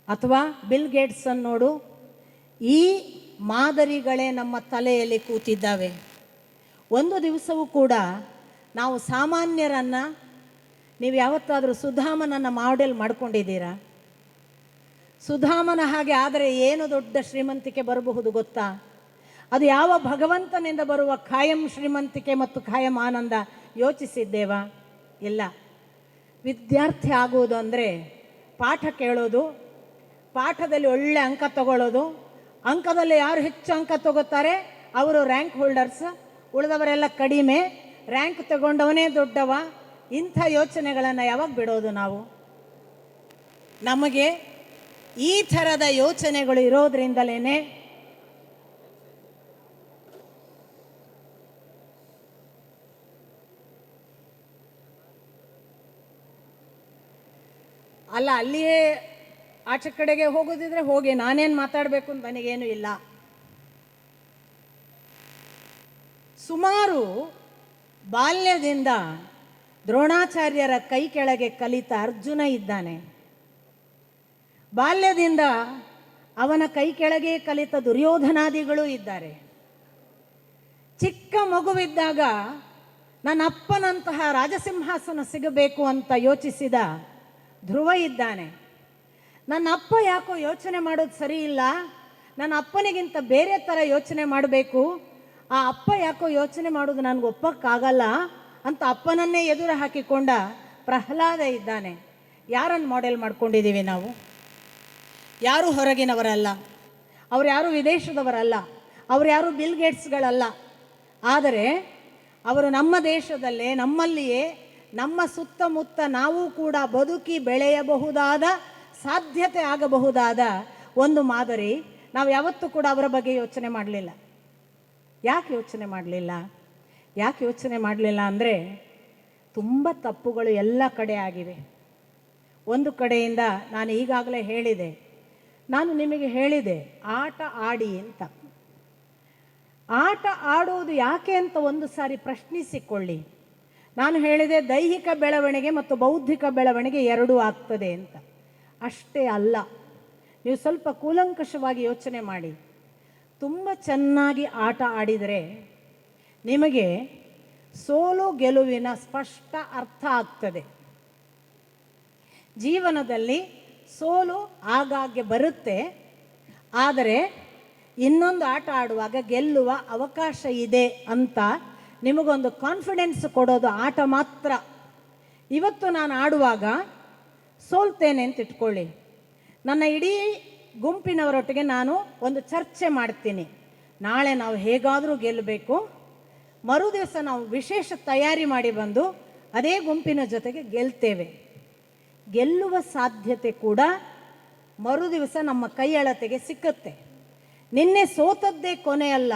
ಅಥವಾ ಬಿಲ್ ಗೇಟ್ಸನ್ನು ನೋಡು, ಈ ಮಾದರಿಗಳೇ ನಮ್ಮ ತಲೆಯಲ್ಲಿ ಕೂತಿದ್ದಾವೆ. ಒಂದು ದಿವಸವೂ ಕೂಡ ನಾವು ಸಾಮಾನ್ಯರನ್ನು, ನೀವು ಯಾವತ್ತಾದರೂ ಸುಧಾಮನನ್ನು ಮಾಡೆಲ್ ಮಾಡ್ಕೊಂಡಿದ್ದೀರಾ? ಸುಧಾಮನ ಹಾಗೆ ಆದರೆ ಏನು ದೊಡ್ಡ ಶ್ರೀಮಂತಿಕೆ ಬರಬಹುದು ಗೊತ್ತಾ? ಅದು ಯಾವ ಭಗವಂತನಿಂದ ಬರುವ ಖಾಯಂ ಶ್ರೀಮಂತಿಕೆ ಮತ್ತು ಖಾಯಂ ಆನಂದ ಯೋಚಿಸಿದ್ದೇವಾ? ಇಲ್ಲ. ವಿದ್ಯಾರ್ಥಿ ಆಗುವುದು ಅಂದರೆ ಪಾಠ ಕೇಳೋದು, ಪಾಠದಲ್ಲಿ ಒಳ್ಳೆ ಅಂಕ ತಗೊಳ್ಳೋದು, ಅಂಕದಲ್ಲಿ ಯಾರು ಹೆಚ್ಚು ಅಂಕ ತಗೋತಾರೆ ಅವರು ರ್ಯಾಂಕ್ ಹೋಲ್ಡರ್ಸ್, ಉಳಿದವರೆಲ್ಲ ಕಡಿಮೆ, ರ್ಯಾಂಕ್ ತಗೊಂಡವನೇ ದೊಡ್ಡವ. ಇಂಥ ಯೋಚನೆಗಳನ್ನು ಯಾವಾಗ ಬಿಡೋದು ನಾವು? ನಮಗೆ ಈ ಥರದ ಯೋಚನೆಗಳು ಇರೋದ್ರಿಂದಲೇ ಅಲ್ಲಿಯೇ ಆಚೆ ಕಡೆಗೆ ಹೋಗೋದಿದ್ರೆ ಹೋಗಿ, ನಾನೇನು ಮಾತಾಡಬೇಕು ಅಂತ ನನಗೇನು ಇಲ್ಲ. ಸುಮಾರು ಬಾಲ್ಯದಿಂದ ದ್ರೋಣಾಚಾರ್ಯರ ಕೈ ಕೆಳಗೆ ಕಲಿತ ಅರ್ಜುನ ಇದ್ದಾನೆ. ಬಾಲ್ಯದಿಂದ ಅವನ ಕೈ ಕೆಳಗೆ ಕಲಿತ ದುರ್ಯೋಧನಾದಿಗಳು ಇದ್ದಾರೆ. ಚಿಕ್ಕ ಮಗುವಿದ್ದಾಗ ನನ್ನ ಅಪ್ಪನಂತಹ ರಾಜಸಿಂಹಾಸನ ಸಿಗಬೇಕು ಅಂತ ಯೋಚಿಸಿದ ಧ್ರುವ ಇದ್ದಾನೆ. ನನ್ನ ಅಪ್ಪ ಯಾಕೋ ಯೋಚನೆ ಮಾಡೋದು ಸರಿ ಇಲ್ಲ, ನನ್ನ ಅಪ್ಪನಿಗಿಂತ ಬೇರೆ ಥರ ಯೋಚನೆ ಮಾಡಬೇಕು, ಆ ಅಪ್ಪ ಯಾಕೋ ಯೋಚನೆ ಮಾಡೋದು ನನಗೆ ಒಪ್ಪಕ್ಕಾಗಲ್ಲ ಅಂತ ಅಪ್ಪನನ್ನೇ ಎದುರು ಹಾಕಿಕೊಂಡ ಪ್ರಹ್ಲಾದ ಇದ್ದಾನೆ. ಯಾರನ್ನು ಮಾಡೆಲ್ ಮಾಡ್ಕೊಂಡಿದ್ದೀವಿ ನಾವು? ಯಾರು ಹೊರಗಿನವರಲ್ಲ, ಅವ್ರು ಯಾರು ವಿದೇಶದವರಲ್ಲ, ಅವ್ರು ಯಾರು ಬಿಲ್ ಗೇಟ್ಸ್ಗಳಲ್ಲ. ಆದರೆ ಅವರು ನಮ್ಮ ದೇಶದಲ್ಲೇ, ನಮ್ಮಲ್ಲಿಯೇ, ನಮ್ಮ ಸುತ್ತಮುತ್ತ ನಾವು ಕೂಡ ಬದುಕಿ ಬೆಳೆಯಬಹುದಾದ, ಸಾಧ್ಯತೆ ಆಗಬಹುದಾದ ಒಂದು ಮಾದರಿ. ನಾವು ಯಾವತ್ತೂ ಕೂಡ ಅವರ ಬಗ್ಗೆ ಯೋಚನೆ ಮಾಡಲಿಲ್ಲ. ಯಾಕೆ ಯೋಚನೆ ಮಾಡಲಿಲ್ಲ ಅಂದರೆ ತುಂಬ ತಪ್ಪುಗಳು ಎಲ್ಲ ಕಡೆ ಆಗಿವೆ. ಒಂದು ಕಡೆಯಿಂದ ನಾನು ಈಗಾಗಲೇ ಹೇಳಿದೆ, ನಾನು ನಿಮಗೆ ಹೇಳಿದೆ ಆಟ ಆಡಿ ಅಂತ. ಆಟ ಆಡೋದು ಯಾಕೆ ಅಂತ ಒಂದು ಸಾರಿ ಪ್ರಶ್ನಿಸಿಕೊಳ್ಳಿ. ನಾನು ಹೇಳಿದೆ ದೈಹಿಕ ಬೆಳವಣಿಗೆ ಮತ್ತು ಬೌದ್ಧಿಕ ಬೆಳವಣಿಗೆ ಎರಡೂ ಆಗ್ತದೆ ಅಂತ. ಅಷ್ಟೇ ಅಲ್ಲ, ನೀವು ಸ್ವಲ್ಪ ಕೂಲಂಕಷವಾಗಿ ಯೋಚನೆ ಮಾಡಿ. ತುಂಬ ಚೆನ್ನಾಗಿ ಆಟ ಆಡಿದರೆ ನಿಮಗೆ ಸೋಲು ಗೆಲುವಿನ ಸ್ಪಷ್ಟ ಅರ್ಥ ಆಗ್ತದೆ. ಜೀವನದಲ್ಲಿ ಸೋಲು ಆಗಾಗ್ಗೆ ಬರುತ್ತೆ, ಆದರೆ ಇನ್ನೊಂದು ಆಟ ಆಡುವಾಗ ಗೆಲ್ಲುವ ಅವಕಾಶ ಇದೆ ಅಂತ ನಿಮಗೊಂದು ಕಾನ್ಫಿಡೆನ್ಸ್ ಕೊಡೋದು ಆಟ ಮಾತ್ರ. ಇವತ್ತು ನಾನು ಆಡುವಾಗ ಸೋಲ್ತೇನೆ ಅಂತ ಇಟ್ಕೊಳ್ಳಿ, ನನ್ನ ಇಡೀ ಗುಂಪಿನವರೊಟ್ಟಿಗೆ ನಾನು ಒಂದು ಚರ್ಚೆ ಮಾಡ್ತೀನಿ, ನಾಳೆ ನಾವು ಹೇಗಾದರೂ ಗೆಲ್ಲಬೇಕು, ಮರುದಿವಸ ನಾವು ವಿಶೇಷ ತಯಾರಿ ಮಾಡಿ ಬಂದು ಅದೇ ಗುಂಪಿನ ಜೊತೆಗೆ ಗೆಲ್ತೇವೆ. ಗೆಲ್ಲುವ ಸಾಧ್ಯತೆ ಕೂಡ ಮರುದಿವಸ ನಮ್ಮ ಕೈ ಅಳತೆಗೆ ಸಿಕ್ಕುತ್ತೆ. ನಿನ್ನೆ ಸೋತದ್ದೇ ಕೊನೆಯಲ್ಲ,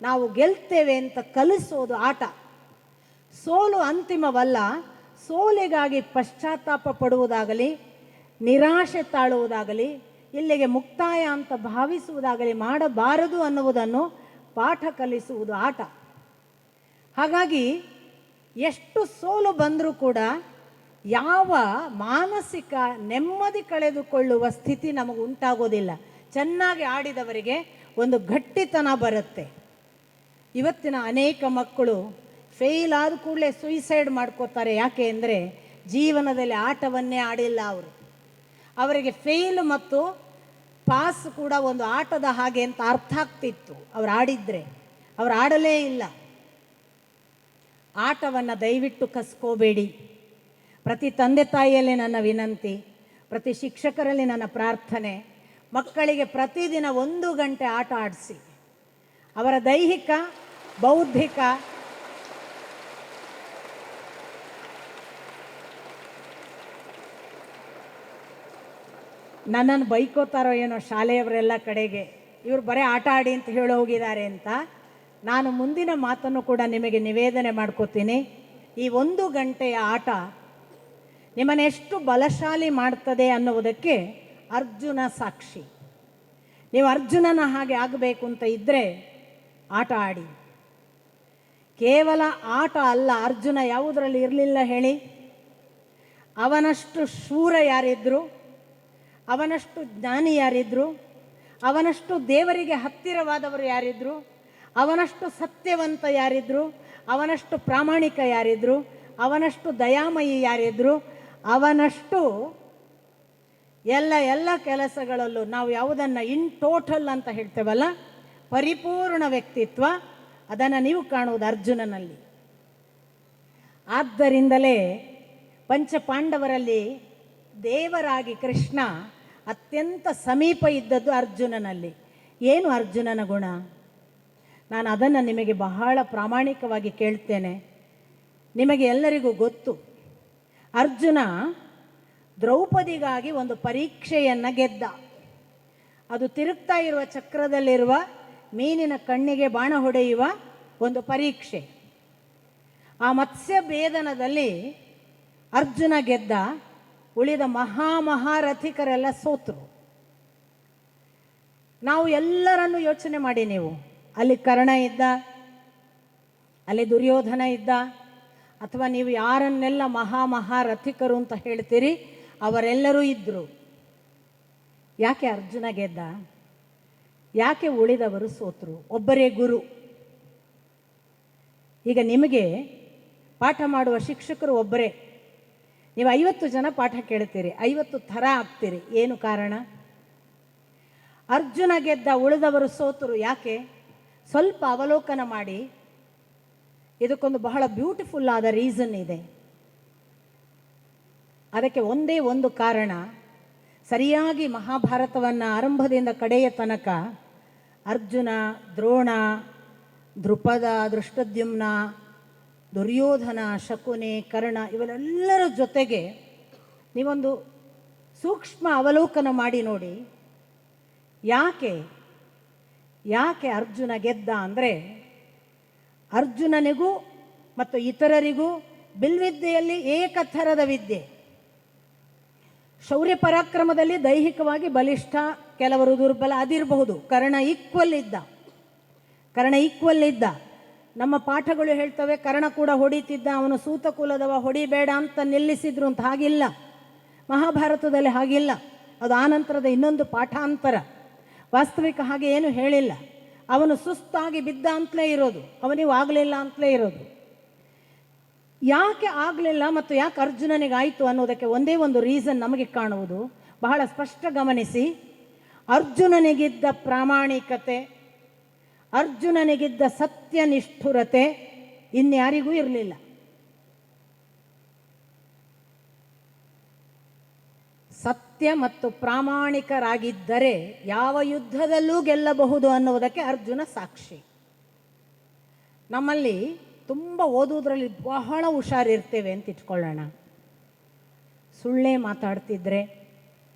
ನಾವು ಗೆಲ್ತೇವೆ ಅಂತ ಕಲಿಸೋದು ಆಟ. ಸೋಲು ಅಂತಿಮವಲ್ಲ. ಸೋಲಿಗಾಗಿ ಪಶ್ಚಾತ್ತಾಪ ಪಡುವುದಾಗಲಿ, ನಿರಾಶೆ ತಾಳುವುದಾಗಲಿ, ಇಲ್ಲಿಗೆ ಮುಕ್ತಾಯ ಅಂತ ಭಾವಿಸುವುದಾಗಲಿ ಮಾಡಬಾರದು ಅನ್ನುವುದನ್ನು ಪಾಠ ಕಲಿಸುವುದು ಆಟ. ಹಾಗಾಗಿ ಎಷ್ಟು ಸೋಲು ಬಂದರೂ ಕೂಡ ಯಾವ ಮಾನಸಿಕ ನೆಮ್ಮದಿ ಕಳೆದುಕೊಳ್ಳುವ ಸ್ಥಿತಿ ನಮಗೆ ಉಂಟಾಗೋದಿಲ್ಲ. ಚೆನ್ನಾಗಿ ಆಡಿದವರಿಗೆ ಒಂದು ಗಟ್ಟಿತನ ಬರುತ್ತೆ. ಇವತ್ತಿನ ಅನೇಕ ಮಕ್ಕಳು ಫೇಲ್ ಆದ ಕೂಡಲೇ ಸುಯಿಸೈಡ್ ಮಾಡ್ಕೋತಾರೆ. ಯಾಕೆ ಅಂದರೆ ಜೀವನದಲ್ಲಿ ಆಟವನ್ನೇ ಆಡಿಲ್ಲ ಅವರು. ಅವರಿಗೆ ಫೇಲ್ ಮತ್ತು ಪಾಸ್ ಕೂಡ ಒಂದು ಆಟದ ಹಾಗೆ ಅಂತ ಅರ್ಥ ಆಗ್ತಿತ್ತು ಅವ್ರು ಆಡಿದರೆ. ಅವ್ರು ಆಡಲೇ ಇಲ್ಲ. ಆಟವನ್ನು ದಯವಿಟ್ಟು ಕಸ್ಕೋಬೇಡಿ. ಪ್ರತಿ ತಂದೆ ತಾಯಿಯಲ್ಲಿ ನನ್ನ ವಿನಂತಿ, ಪ್ರತಿ ಶಿಕ್ಷಕರಲ್ಲಿ ನನ್ನ ಪ್ರಾರ್ಥನೆ, ಮಕ್ಕಳಿಗೆ ಪ್ರತಿದಿನ 1 ಗಂಟೆ ಆಟ ಆಡಿಸಿ. ಅವರ ದೈಹಿಕ, ಬೌದ್ಧಿಕ, ನನ್ನನ್ನು ಬೈಕೋತಾರೋ ಏನೋ ಶಾಲೆಯವರೆಲ್ಲ ಕಡೆಗೆ, ಇವರು ಬರೀ ಆಟ ಆಡಿ ಅಂತ ಹೇಳಿ ಹೋಗಿದ್ದಾರೆ ಅಂತ. ನಾನು ಮುಂದಿನ ಮಾತನ್ನು ಕೂಡ ನಿಮಗೆ ನಿವೇದನೆ ಮಾಡ್ಕೋತೀನಿ. ಈ 1 ಗಂಟೆಯ ಆಟ ನಿಮ್ಮನ್ನೆಷ್ಟು ಬಲಶಾಲಿ ಮಾಡ್ತದೆ ಅನ್ನುವುದಕ್ಕೆ ಅರ್ಜುನ ಸಾಕ್ಷಿ. ನೀವು ಅರ್ಜುನನ ಹಾಗೆ ಆಗಬೇಕು ಅಂತ ಇದ್ದರೆ ಆಟ ಆಡಿ. ಕೇವಲ ಆಟ ಅಲ್ಲ, ಅರ್ಜುನ ಯಾವುದರಲ್ಲಿ ಇರಲಿಲ್ಲ ಹೇಳಿ? ಅವನಷ್ಟು ಶೂರ ಯಾರಿದ್ರು? ಅವನಷ್ಟು ಜ್ಞಾನಿ ಯಾರಿದ್ರು? ಅವನಷ್ಟು ದೇವರಿಗೆ ಹತ್ತಿರವಾದವರು ಯಾರಿದ್ರು? ಅವನಷ್ಟು ಸತ್ಯವಂತ ಯಾರಿದ್ರು? ಅವನಷ್ಟು ಪ್ರಾಮಾಣಿಕ ಯಾರಿದ್ರು? ಅವನಷ್ಟು ದಯಾಮಯಿ ಯಾರಿದ್ರು? ಅವನಷ್ಟು ಎಲ್ಲ ಕೆಲಸಗಳಲ್ಲೂ ನಾವು ಯಾವುದನ್ನು ಇನ್ ಟೋಟಲ್ ಅಂತ ಹೇಳ್ತೇವಲ್ಲ, ಪರಿಪೂರ್ಣ ವ್ಯಕ್ತಿತ್ವ, ಅದನ್ನು ನೀವು ಕಾಣುವುದು ಅರ್ಜುನನಲ್ಲಿ. ಆದ್ದರಿಂದಲೇ ಪಂಚಪಾಂಡವರಲ್ಲಿ ದೇವರಾಗಿ ಕೃಷ್ಣ ಅತ್ಯಂತ ಸಮೀಪ ಇದ್ದದ್ದು ಅರ್ಜುನನಲ್ಲಿ. ಏನು ಅರ್ಜುನನ ಗುಣ? ನಾನು ಅದನ್ನು ನಿಮಗೆ ಬಹಳ ಪ್ರಾಮಾಣಿಕವಾಗಿ ಕೇಳ್ತೇನೆ. ನಿಮಗೆ ಎಲ್ಲರಿಗೂ ಗೊತ್ತು, ಅರ್ಜುನ ದ್ರೌಪದಿಗಾಗಿ ಒಂದು ಪರೀಕ್ಷೆಯನ್ನು ಗೆದ್ದ. ಅದು ತಿರುಗ್ತಾ ಇರುವ ಚಕ್ರದಲ್ಲಿರುವ ಮೀನಿನ ಕಣ್ಣಿಗೆ ಬಾಣ ಹೊಡೆಯುವ ಒಂದು ಪರೀಕ್ಷೆ. ಆ ಮತ್ಸ್ಯ ಭೇದನದಲ್ಲಿ ಅರ್ಜುನ ಗೆದ್ದ. ಉಳಿದ ಮಹಾರಥಿಕರೆಲ್ಲ ಸೋತರು. ನಾವು ಎಲ್ಲರನ್ನು ಯೋಚನೆ ಮಾಡಿ, ನೀವು ಅಲ್ಲಿ ಕರ್ಣ ಇದ್ದ, ಅಲ್ಲಿ ದುರ್ಯೋಧನ ಇದ್ದ, ಅಥವಾ ನೀವು ಯಾರನ್ನೆಲ್ಲ ಮಹಾರಥಿಕರು ಅಂತ ಹೇಳ್ತೀರಿ ಅವರೆಲ್ಲರೂ ಇದ್ದರು. ಯಾಕೆ ಅರ್ಜುನ ಗೆದ್ದ? ಯಾಕೆ ಉಳಿದವರು ಸೋತರು? ಒಬ್ಬರೇ ಗುರು. ಈಗ ನಿಮಗೆ ಪಾಠ ಮಾಡುವ ಶಿಕ್ಷಕರು ಒಬ್ಬರೇ. ನೀವು 50 ಜನ ಪಾಠ ಕೇಳ್ತೀರಿ, 50 ಥರ ಆಗ್ತೀರಿ. ಏನು ಕಾರಣ? ಅರ್ಜುನ ಗೆದ್ದ, ಉಳಿದವರು ಸೋತರು. ಯಾಕೆ? ಸ್ವಲ್ಪ ಅವಲೋಕನ ಮಾಡಿ. ಇದಕ್ಕೊಂದು ಬಹಳ ಬ್ಯೂಟಿಫುಲ್ ಆದ ರೀಸನ್ ಇದೆ. ಅದಕ್ಕೆ ಒಂದೇ ಒಂದು ಕಾರಣ. ಸರಿಯಾಗಿ ಮಹಾಭಾರತವನ್ನು ಆರಂಭದಿಂದ ಕಡೆಯ ತನಕ ಅರ್ಜುನ, ದ್ರೋಣ, ದೃಪದ, ದೃಷ್ಟದ್ಯುಮ್ನ, ದುರ್ಯೋಧನ, ಶಕುನಿ, ಕರ್ಣ ಇವರೆಲ್ಲರ ಜೊತೆಗೆ ನೀವೊಂದು ಸೂಕ್ಷ್ಮ ಅವಲೋಕನ ಮಾಡಿ ನೋಡಿ. ಯಾಕೆ ಅರ್ಜುನ ಗೆದ್ದ ಅಂದರೆ, ಅರ್ಜುನನಿಗೂ ಮತ್ತು ಇತರರಿಗೂ ಬಿಲ್ವಿದ್ಯೆಯಲ್ಲಿ ಏಕಥರದ ವಿದ್ಯೆ. ಶೌರ್ಯ ಪರಾಕ್ರಮದಲ್ಲಿ ದೈಹಿಕವಾಗಿ ಬಲಿಷ್ಠ, ಕೆಲವರು ದುರ್ಬಲ, ಅದಿರಬಹುದು. ಕರ್ಣ ಈಕ್ವಲ್ ಇದ್ದ. ನಮ್ಮ ಪಾಠಗಳು ಹೇಳ್ತವೆ ಕರ್ಣ ಕೂಡ ಹೊಡಿತಿದ್ದ, ಅವನು ಸೂತ ಕುಲದವ, ಹೊಡಿಬೇಡ ಅಂತ ನಿಲ್ಲಿಸಿದ್ರು ಅಂತ. ಹಾಗಿಲ್ಲ, ಮಹಾಭಾರತದಲ್ಲಿ ಹಾಗಿಲ್ಲ. ಅದು ಆನಂತರದ ಇನ್ನೊಂದು ಪಾಠಾಂತರ. ವಾಸ್ತವಿಕ ಹಾಗೆ ಏನು ಹೇಳಿಲ್ಲ. ಅವನು ಸುಸ್ತಾಗಿ ಬಿದ್ದ ಅಂತಲೇ ಇರೋದು, ಅವನಿಗೂ ಆಗಲಿಲ್ಲ ಅಂತಲೇ ಇರೋದು. ಯಾಕೆ ಆಗಲಿಲ್ಲ ಮತ್ತು ಯಾಕೆ ಅರ್ಜುನನಿಗಾಯಿತು ಅನ್ನೋದಕ್ಕೆ ಒಂದೇ ಒಂದು ರೀಸನ್ ನಮಗೆ ಕಾಣುವುದು. ಬಹಳ ಸ್ಪಷ್ಟ ಗಮನಿಸಿ. ಅರ್ಜುನನಿಗಿದ್ದ ಪ್ರಾಮಾಣಿಕತೆ, ಅರ್ಜುನನಿಗಿದ್ದ ಸತ್ಯನಿಷ್ಠುರತೆ ಇನ್ಯಾರಿಗೂ ಇರಲಿಲ್ಲ. ಸತ್ಯ ಮತ್ತು ಪ್ರಾಮಾಣಿಕರಾಗಿದ್ದರೆ ಯಾವ ಯುದ್ಧದಲ್ಲೂ ಗೆಲ್ಲಬಹುದು ಅನ್ನುವುದಕ್ಕೆ ಅರ್ಜುನ ಸಾಕ್ಷಿ. ನಮ್ಮಲ್ಲಿ ತುಂಬ ಓದುವುದರಲ್ಲಿ ಬಹಳ ಹುಷಾರಿರ್ತೇವೆ ಅಂತ ಇಟ್ಕೊಳ್ಳೋಣ. ಸುಳ್ಳೇ ಮಾತಾಡ್ತಿದ್ರೆ,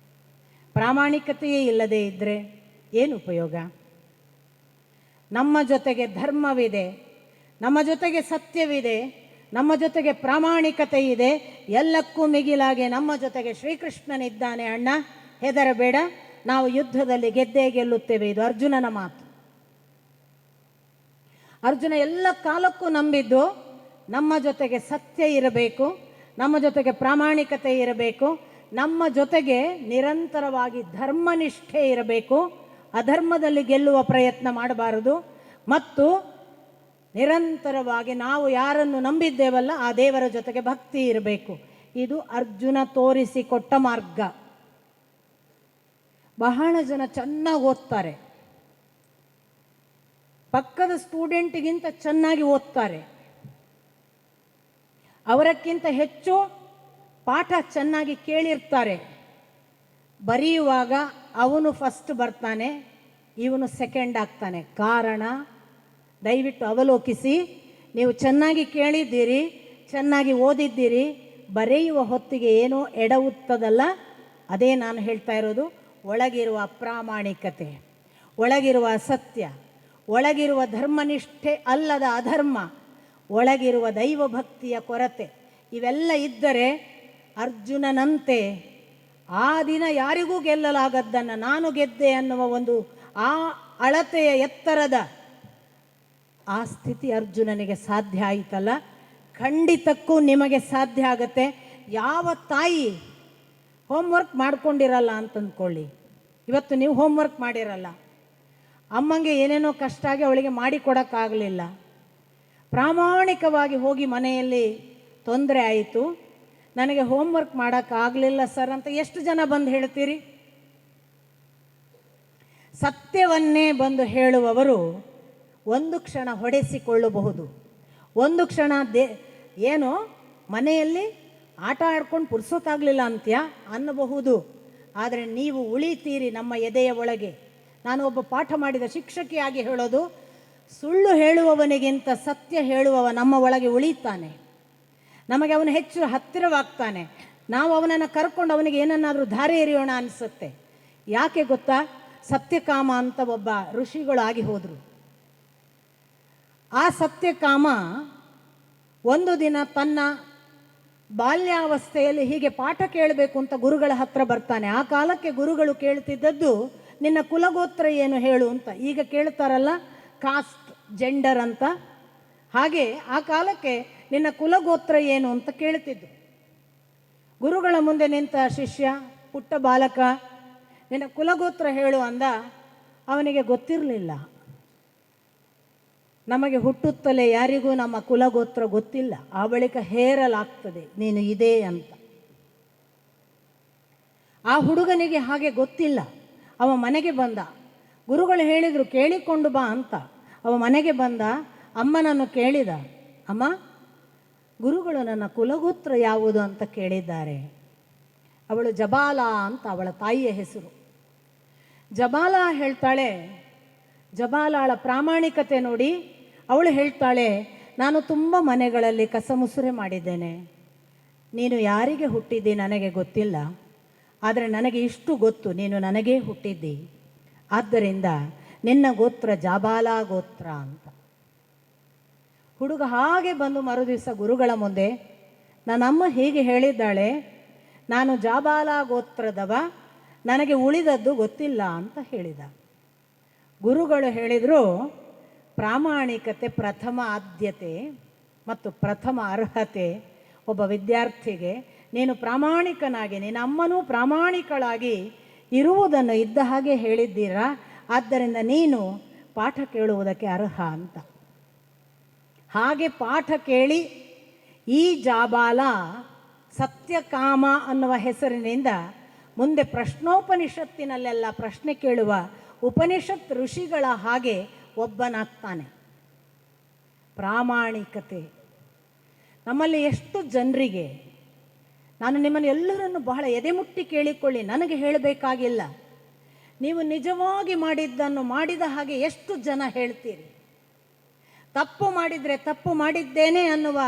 ಪ್ರಾಮಾಣಿಕತೆಯೇ ಇಲ್ಲದೇ ಇದ್ದರೆ ಏನು ಉಪಯೋಗ? ನಮ್ಮ ಜೊತೆಗೆ ಧರ್ಮವಿದೆ, ನಮ್ಮ ಜೊತೆಗೆ ಸತ್ಯವಿದೆ, ನಮ್ಮ ಜೊತೆಗೆ ಪ್ರಾಮಾಣಿಕತೆ ಇದೆ. ಎಲ್ಲಕ್ಕೂ ಮಿಗಿಲಾಗಿ ನಮ್ಮ ಜೊತೆಗೆ ಶ್ರೀಕೃಷ್ಣನಿದ್ದಾನೆ. ಅಣ್ಣ, ಹೆದರಬೇಡ, ನಾವು ಯುದ್ಧದಲ್ಲಿ ಗೆದ್ದೇ ಗೆಲ್ಲುತ್ತೇವೆ. ಇದು ಅರ್ಜುನನ ಮಾತು. ಅರ್ಜುನ ಎಲ್ಲ ಕಾಲಕ್ಕೂ ನಂಬಿದ್ದು ನಮ್ಮ ಜೊತೆಗೆ ಸತ್ಯ ಇರಬೇಕು, ನಮ್ಮ ಜೊತೆಗೆ ಪ್ರಾಮಾಣಿಕತೆ ಇರಬೇಕು, ನಮ್ಮ ಜೊತೆಗೆ ನಿರಂತರವಾಗಿ ಧರ್ಮನಿಷ್ಠೆ ಇರಬೇಕು, ಅಧರ್ಮದಲ್ಲಿ ಗೆಲ್ಲುವ ಪ್ರಯತ್ನ ಮಾಡಬಾರದು, ಮತ್ತು ನಿರಂತರವಾಗಿ ನಾವು ಯಾರನ್ನು ನಂಬಿದ್ದೇವಲ್ಲ ಆ ದೇವರ ಜೊತೆಗೆ ಭಕ್ತಿ ಇರಬೇಕು. ಇದು ಅರ್ಜುನ ತೋರಿಸಿಕೊಟ್ಟ ಮಾರ್ಗ. ಬಹಳ ಜನ ಚೆನ್ನಾಗಿ ಓದ್ತಾರೆ, ಪಕ್ಕದ ಸ್ಟೂಡೆಂಟಿಗಿಂತ ಚೆನ್ನಾಗಿ ಓದ್ತಾರೆ, ಅವರಕ್ಕಿಂತ ಹೆಚ್ಚು ಪಾಠ ಚೆನ್ನಾಗಿ ಕೇಳಿರ್ತಾರೆ. ಬರೆಯುವಾಗ ಅವನು ಫಸ್ಟ್ ಬರ್ತಾನೆ, ಇವನು ಸೆಕೆಂಡ್ ಆಗ್ತಾನೆ. ಕಾರಣ ದಯವಿಟ್ಟು ಅವಲೋಕಿಸಿ. ನೀವು ಚೆನ್ನಾಗಿ ಕೇಳಿದ್ದೀರಿ, ಚೆನ್ನಾಗಿ ಓದಿದ್ದೀರಿ, ಬರೆಯುವ ಹೊತ್ತಿಗೆ ಏನೋ ಎಡವುತ್ತದಲ್ಲ, ಅದೇ ನಾನು ಹೇಳ್ತಾ ಇರೋದು. ಒಳಗಿರುವ ಅಪ್ರಾಮಾಣಿಕತೆ, ಒಳಗಿರುವ ಅಸತ್ಯ, ಒಳಗಿರುವ ಧರ್ಮನಿಷ್ಠೆ ಅಲ್ಲದ ಅಧರ್ಮ, ಒಳಗಿರುವ ದೈವಭಕ್ತಿಯ ಕೊರತೆ, ಇವೆಲ್ಲ ಇದ್ದರೆ ಅರ್ಜುನನಂತೆ ಆ ದಿನ ಯಾರಿಗೂ ಗೆಲ್ಲಲಾಗದ್ದನ್ನು ನಾನು ಗೆದ್ದೆ ಅನ್ನುವ ಒಂದು ಆ ಅಳತೆಯ ಎತ್ತರದ ಆ ಸ್ಥಿತಿ ಅರ್ಜುನನಿಗೆ ಸಾಧ್ಯ ಆಯಿತಲ್ಲ, ಖಂಡಿತಕ್ಕೂ ನಿಮಗೆ ಸಾಧ್ಯ ಆಗತ್ತೆ. ಯಾವ ತಾಯಿ ಹೋಮ್ವರ್ಕ್ ಮಾಡ್ಕೊಂಡಿರಲ್ಲ ಅಂತ ಅಂದ್ಕೊಳ್ಳಿ. ಇವತ್ತು ನೀವು ಹೋಮ್ವರ್ಕ್ ಮಾಡಿರಲ್ಲ, ಅಮ್ಮಂಗೆ ಏನೇನೋ ಕಷ್ಟ ಆಗಿ ಅವಳಿಗೆ ಮಾಡಿಕೊಡೋಕ್ಕಾಗಲಿಲ್ಲ, ಪ್ರಾಮಾಣಿಕವಾಗಿ ಹೋಗಿ ಮನೆಯಲ್ಲಿ ತೊಂದರೆ ಆಯಿತು, ನನಗೆ ಹೋಮ್ವರ್ಕ್ ಮಾಡೋಕ್ಕಾಗಲಿಲ್ಲ ಸರ್ ಅಂತ ಎಷ್ಟು ಜನ ಬಂದು ಹೇಳ್ತೀರಿ? ಸತ್ಯವನ್ನೇ ಬಂದು ಹೇಳುವವರು ಒಂದು ಕ್ಷಣ ಹೊಡೆಸಿಕೊಳ್ಳಬಹುದು, ಒಂದು ಕ್ಷಣ ಏನೋ ಮನೆಯಲ್ಲಿ ಆಟ ಆಡ್ಕೊಂಡು ಪುರ್ಸೋತಾಗಲಿಲ್ಲ ಅಂತ್ಯ ಅನ್ನಬಹುದು. ಆದರೆ ನೀವು ಉಳಿತೀರಿ ನಮ್ಮ ಎದೆಯ ಒಳಗೆ. ನಾನು ಒಬ್ಬ ಪಾಠ ಮಾಡಿದ ಶಿಕ್ಷಕಿಯಾಗಿ ಹೇಳೋದು, ಸುಳ್ಳು ಹೇಳುವವನಿಗಿಂತ ಸತ್ಯ ಹೇಳುವವ ನಮ್ಮ ಒಳಗೆ ಉಳಿತಾನೆ. ನಮಗೆ ಅವನು ಹೆಚ್ಚು ಹತ್ತಿರವಾಗ್ತಾನೆ. ನಾವು ಅವನನ್ನು ಕರ್ಕೊಂಡು ಅವನಿಗೆ ಏನನ್ನಾದರೂ ದಾರಿ ಎರೆಯೋಣ ಅನಿಸುತ್ತೆ. ಯಾಕೆ ಗೊತ್ತಾ? ಸತ್ಯಕಾಮ ಅಂತ ಒಬ್ಬ ಋಷಿಗಳು ಆಗಿ ಹೋದರು. ಆ ಸತ್ಯಕಾಮ ಒಂದು ದಿನ ತನ್ನ ಬಾಲ್ಯಾವಸ್ಥೆಯಲ್ಲಿ ಹೀಗೆ ಪಾಠ ಕೇಳಬೇಕು ಅಂತ ಗುರುಗಳ ಹತ್ರ ಬರ್ತಾನೆ. ಆ ಕಾಲಕ್ಕೆ ಗುರುಗಳು ಕೇಳ್ತಿದ್ದದ್ದು ನಿನ್ನ ಕುಲಗೋತ್ರ ಏನು ಹೇಳು ಅಂತ. ಈಗ ಕೇಳ್ತಾರಲ್ಲ ಕಾಸ್ಟ್, ಜೆಂಡರ್ ಅಂತ, ಹಾಗೆ ಆ ಕಾಲಕ್ಕೆ ನಿನ್ನ ಕುಲಗೋತ್ರ ಏನು ಅಂತ ಕೇಳ್ತಿದ್ದು. ಗುರುಗಳ ಮುಂದೆ ನಿಂತ ಶಿಷ್ಯ, ಪುಟ್ಟ ಬಾಲಕ, ನಿನ್ನ ಕುಲಗೋತ್ರ ಹೇಳು ಅಂದ. ಅವನಿಗೆ ಗೊತ್ತಿರಲಿಲ್ಲ. ನಮಗೆ ಹುಟ್ಟುತ್ತಲೇ ಯಾರಿಗೂ ನಮ್ಮ ಕುಲಗೋತ್ರ ಗೊತ್ತಿಲ್ಲ. ಆ ಬಳಿಕ ಹೇರಲಾಗ್ತದೆ ನೀನು ಇದೇ ಅಂತ. ಆ ಹುಡುಗನಿಗೆ ಹಾಗೆ ಗೊತ್ತಿಲ್ಲ. ಅವ ಮನೆಗೆ ಬಂದ. ಗುರುಗಳು ಹೇಳಿದರು ಕೇಳಿಕೊಂಡು ಬಾ ಅಂತ. ಅವ ಮನೆಗೆ ಬಂದ, ಅಮ್ಮನನ್ನು ಕೇಳಿದ. ಅಮ್ಮ, ಗುರುಗಳು ನನ್ನ ಕುಲಗೋತ್ರ ಯಾವುದು ಅಂತ ಕೇಳಿದ್ದಾರೆ. ಅವಳು ಜಬಾಲ ಅಂತ ಅವಳ ತಾಯಿಯ ಹೆಸರು. ಜಬಾಲ ಹೇಳ್ತಾಳೆ, ಜಬಾಲಾಳ ಪ್ರಾಮಾಣಿಕತೆ ನೋಡಿ ಅವಳು ಹೇಳ್ತಾಳೆ, ನಾನು ತುಂಬ ಮನೆಗಳಲ್ಲಿ ಕಸಮುಸುರೆ ಮಾಡಿದ್ದೇನೆ. ನೀನು ಯಾರಿಗೆ ಹುಟ್ಟಿದ್ದಿ ನನಗೆ ಗೊತ್ತಿಲ್ಲ, ಆದರೆ ನನಗೆ ಇಷ್ಟು ಗೊತ್ತು, ನೀನು ನನಗೇ ಹುಟ್ಟಿದ್ದಿ. ಆದ್ದರಿಂದ ನಿನ್ನ ಗೋತ್ರ ಜಾಬಾಲ ಗೋತ್ರ ಅಂತ. ಹುಡುಗ ಹಾಗೆ ಬಂದು ಮರುದಿವಸ ಗುರುಗಳ ಮುಂದೆ, ನನ್ನಮ್ಮ ಹೀಗೆ ಹೇಳಿದ್ದಾಳೆ, ನಾನು ಜಾಬಾಲ ಗೋತ್ರದವ, ನನಗೆ ಉಳಿದದ್ದು ಗೊತ್ತಿಲ್ಲ ಅಂತ ಹೇಳಿದ. ಗುರುಗಳು ಹೇಳಿದರು, ಪ್ರಾಮಾಣಿಕತೆ ಪ್ರಥಮ ಆದ್ಯತೆ ಮತ್ತು ಪ್ರಥಮ ಅರ್ಹತೆ ಒಬ್ಬ ವಿದ್ಯಾರ್ಥಿಗೆ. ನೀನು ಪ್ರಾಮಾಣಿಕನಾಗಿ, ನಿನ್ನ ಅಮ್ಮನೂ ಪ್ರಾಮಾಣಿಕಳಾಗಿ ಇರುವುದನ್ನು ಇದ್ದ ಹಾಗೆ ಹೇಳಿದ್ದೀರಾ, ಆದ್ದರಿಂದ ನೀನು ಪಾಠ ಕೇಳುವುದಕ್ಕೆ ಅರ್ಹ ಅಂತ. ಹಾಗೆ ಪಾಠ ಕೇಳಿ ಈ ಜಾಬಾಲ ಸತ್ಯಕಾಮ ಅನ್ನುವ ಹೆಸರಿನಿಂದ ಮುಂದೆ ಪ್ರಶ್ನೋಪನಿಷತ್ತಿನಲ್ಲೆಲ್ಲ ಪ್ರಶ್ನೆ ಕೇಳುವ ಉಪನಿಷತ್ ಋಷಿಗಳ ಹಾಗೆ ಒಬ್ಬನಾಗ್ತಾನೆ. ಪ್ರಾಮಾಣಿಕತೆ ನಮ್ಮಲ್ಲಿ ಎಷ್ಟು ಜನರಿಗೆ, ನಾನು ನಿಮ್ಮನ್ನು ಎಲ್ಲರನ್ನು ಬಹಳ ಎದೆಮುಟ್ಟಿ ಕೇಳಿಕೊಳ್ಳಿ, ನನಗೆ ಹೇಳಬೇಕಾಗಿಲ್ಲ, ನೀವು ನಿಜವಾಗಿ ಮಾಡಿದ್ದನ್ನು ಮಾಡಿದ ಹಾಗೆ ಎಷ್ಟು ಜನ ಹೇಳ್ತೀರಿ? ತಪ್ಪು ಮಾಡಿದರೆ ತಪ್ಪು ಮಾಡಿದ್ದೇನೆ ಅನ್ನುವ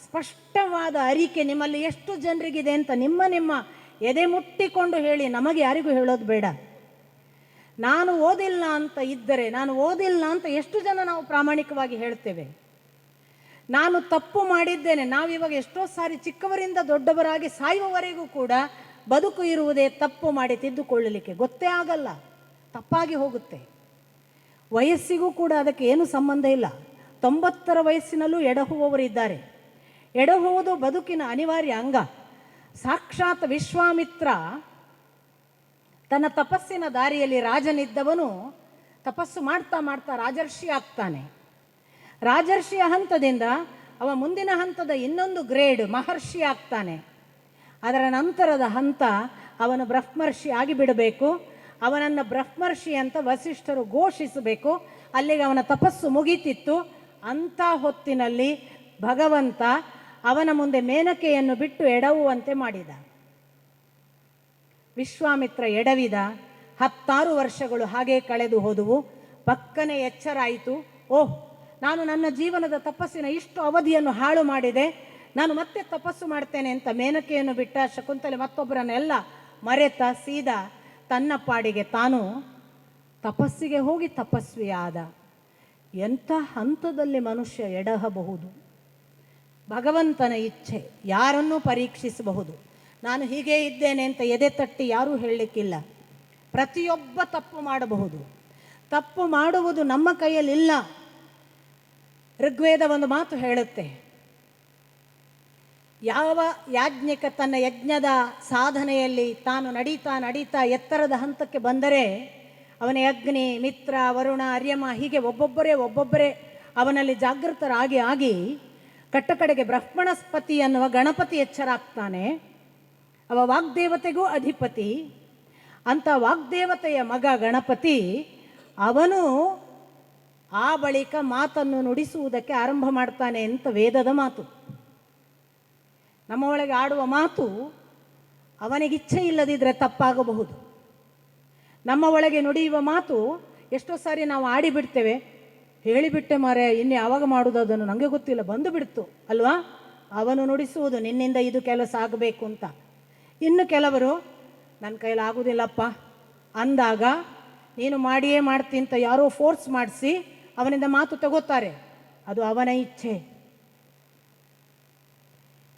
ಸ್ಪಷ್ಟವಾದ ಅರಿಕೆ ನಿಮ್ಮಲ್ಲಿ ಎಷ್ಟು ಜನರಿಗಿದೆ ಅಂತ ನಿಮ್ಮ ಎದೆ ಮುಟ್ಟಿಕೊಂಡು ಹೇಳಿ. ನಮಗೆ ಯಾರಿಗೂ ಹೇಳೋದು ಬೇಡ. ನಾನು ಓದಿಲ್ಲ ಅಂತ ಇದ್ದರೆ, ನಾನು ಓದಿಲ್ಲ ಅಂತ ಎಷ್ಟು ಜನ ನಾವು ಪ್ರಾಮಾಣಿಕವಾಗಿ ಹೇಳ್ತೇವೆ? ನಾನು ತಪ್ಪು ಮಾಡಿದ್ದೇನೆ. ನಾವಿವಾಗ ಎಷ್ಟೋ ಸಾರಿ ಚಿಕ್ಕವರಿಂದ ದೊಡ್ಡವರಾಗಿ ಸಾಯುವವರೆಗೂ ಕೂಡ ಬದುಕು ಇರುವುದೇ ತಪ್ಪು ಮಾಡಿ ತಿದ್ದುಕೊಳ್ಳಲಿಕ್ಕೆ. ಗೊತ್ತೇ ಆಗಲ್ಲ, ತಪ್ಪಾಗಿ ಹೋಗುತ್ತೆ. ವಯಸ್ಸಿಗೂ ಕೂಡ ಅದಕ್ಕೆ ಏನು ಸಂಬಂಧ ಇಲ್ಲ. 90ರ ವಯಸ್ಸಿನಲ್ಲೂ ಎಡಹುವವರಿದ್ದಾರೆ. ಎಡಹುವುದು ಬದುಕಿನ ಅನಿವಾರ್ಯ ಅಂಗ. ಸಾಕ್ಷಾತ್ ವಿಶ್ವಾಮಿತ್ರ ತನ್ನ ತಪಸ್ಸಿನ ದಾರಿಯಲ್ಲಿ ರಾಜನಿದ್ದವನು ತಪಸ್ಸು ಮಾಡ್ತಾ ಮಾಡ್ತಾ ರಾಜರ್ಷಿ ಆಗ್ತಾನೆ. ರಾಜರ್ಷಿಯ ಹಂತದಿಂದ ಅವ ಮುಂದಿನ ಹಂತದ ಇನ್ನೊಂದು ಗ್ರೇಡ್ ಮಹರ್ಷಿ ಆಗ್ತಾನೆ. ಅದರ ನಂತರದ ಹಂತ ಅವನು ಬ್ರಹ್ಮರ್ಷಿ ಆಗಿಬಿಡಬೇಕು. ಅವನನ್ನು ಬ್ರಹ್ಮರ್ಷಿ ಅಂತ ವಸಿಷ್ಠರು ಘೋಷಿಸಬೇಕು. ಅಲ್ಲಿಗೆ ಅವನ ತಪಸ್ಸು ಮುಗೀತಿತ್ತು. ಅಂಥ ಹೊತ್ತಿನಲ್ಲಿ ಭಗವಂತ ಅವನ ಮುಂದೆ ಮೇನಕೆಯನ್ನು ಬಿಟ್ಟು ಎಡವುವಂತೆ ಮಾಡಿದ. ವಿಶ್ವಾಮಿತ್ರ ಎಡವಿದ. 16 ವರ್ಷಗಳು ಹಾಗೆ ಕಳೆದು ಹೋದವು. ಪಕ್ಕನೆ ಎಚ್ಚರ ಆಯಿತು. ಓಹ್, ನಾನು ನನ್ನ ಜೀವನದ ತಪಸ್ಸಿನ ಇಷ್ಟು ಅವಧಿಯನ್ನು ಹಾಳು ಮಾಡಿದೆ, ನಾನು ಮತ್ತೆ ತಪಸ್ಸು ಮಾಡ್ತೇನೆ ಅಂತ ಮೇನಕೆಯನ್ನು ಬಿಟ್ಟ. ಶಕುಂತಲೆ ಮತ್ತೊಬ್ಬರನ್ನೆಲ್ಲ ಮರೆತ ಸೀದಾ ತನ್ನ ಪಾಡಿಗೆ ತಾನು ತಪಸ್ಸಿಗೆ ಹೋಗಿ ತಪಸ್ವಿಯಾದ. ಎಂಥ ಹಂತದಲ್ಲಿ ಮನುಷ್ಯ ಎಡಹಬಹುದು? ಭಗವಂತನ ಇಚ್ಛೆ. ಯಾರನ್ನೂ ಪರೀಕ್ಷಿಸಬಹುದು. ನಾನು ಹೀಗೇ ಇದ್ದೇನೆ ಅಂತ ಎದೆ ತಟ್ಟಿ ಯಾರೂ ಹೇಳಲಿಕ್ಕಿಲ್ಲ. ಪ್ರತಿಯೊಬ್ಬ ತಪ್ಪು ಮಾಡಬಹುದು. ತಪ್ಪು ಮಾಡುವುದು ನಮ್ಮ ಕೈಯಲ್ಲಿಲ್ಲ. ಋಗ್ವೇದ ಒಂದು ಮಾತು ಹೇಳುತ್ತೆ, ಯಾವ ಯಾಜ್ಞಿಕ ತನ್ನ ಯಜ್ಞದ ಸಾಧನೆಯಲ್ಲಿ ತಾನು ನಡೀತಾ ಎತ್ತರದ ಹಂತಕ್ಕೆ ಬಂದರೆ ಅವನ ಅಗ್ನಿ, ಮಿತ್ರ, ವರುಣ, ಅರ್ಯಮ ಹೀಗೆ ಒಬ್ಬೊಬ್ಬರೇ ಅವನಲ್ಲಿ ಜಾಗೃತರಾಗಿ ಕಟ್ಟಕಡೆಗೆ ಬ್ರಹ್ಮಣಸ್ಪತಿ ಅನ್ನುವ ಗಣಪತಿ ಎಚ್ಚರಾಗ್ತಾನೆ. ಅವ ವಾಗ್ದೇವತೆಗೂ ಅಧಿಪತಿ. ಅಂತ ವಾಗ್ದೇವತೆಯ ಮಗ ಗಣಪತಿ ಅವನು ಆ ಬಳಿಕ ಮಾತನ್ನು ನುಡಿಸುವುದಕ್ಕೆ ಆರಂಭ ಮಾಡ್ತಾನೆ ಅಂತ ವೇದದ ಮಾತು. ನಮ್ಮ ಒಳಗೆ ಆಡುವ ಮಾತು ಅವನಿಗಿಚ್ಛೆ ಇಲ್ಲದಿದ್ದರೆ ತಪ್ಪಾಗಬಹುದು. ನಮ್ಮ ಒಳಗೆ ನುಡಿಯುವ ಮಾತು ಎಷ್ಟೋ ಸಾರಿ ನಾವು ಆಡಿಬಿಡ್ತೇವೆ. ಹೇಳಿಬಿಟ್ಟೆ ಮಾರೆ, ಇನ್ನು ಯಾವಾಗ ಮಾಡುವುದು ಅದನ್ನು ನನಗೆ ಗೊತ್ತಿಲ್ಲ, ಬಂದು ಬಿಡ್ತು ಅಲ್ವಾ? ಅವನು ನುಡಿಸುವುದು ನಿನ್ನಿಂದ ಇದು ಕೆಲಸ ಆಗಬೇಕು ಅಂತ. ಇನ್ನು ಕೆಲವರು ನನ್ನ ಕೈಲಾಗುವುದಿಲ್ಲಪ್ಪ ಅಂದಾಗ ನೀನು ಮಾಡಿಯೇ ಮಾಡ್ತೀನಿ ಅಂತ ಯಾರೋ ಫೋರ್ಸ್ ಮಾಡಿಸಿ ಅವನಿಂದ ಮಾತು ತಗೋತಾರೆ. ಅದು ಅವನ ಇಚ್ಛೆ.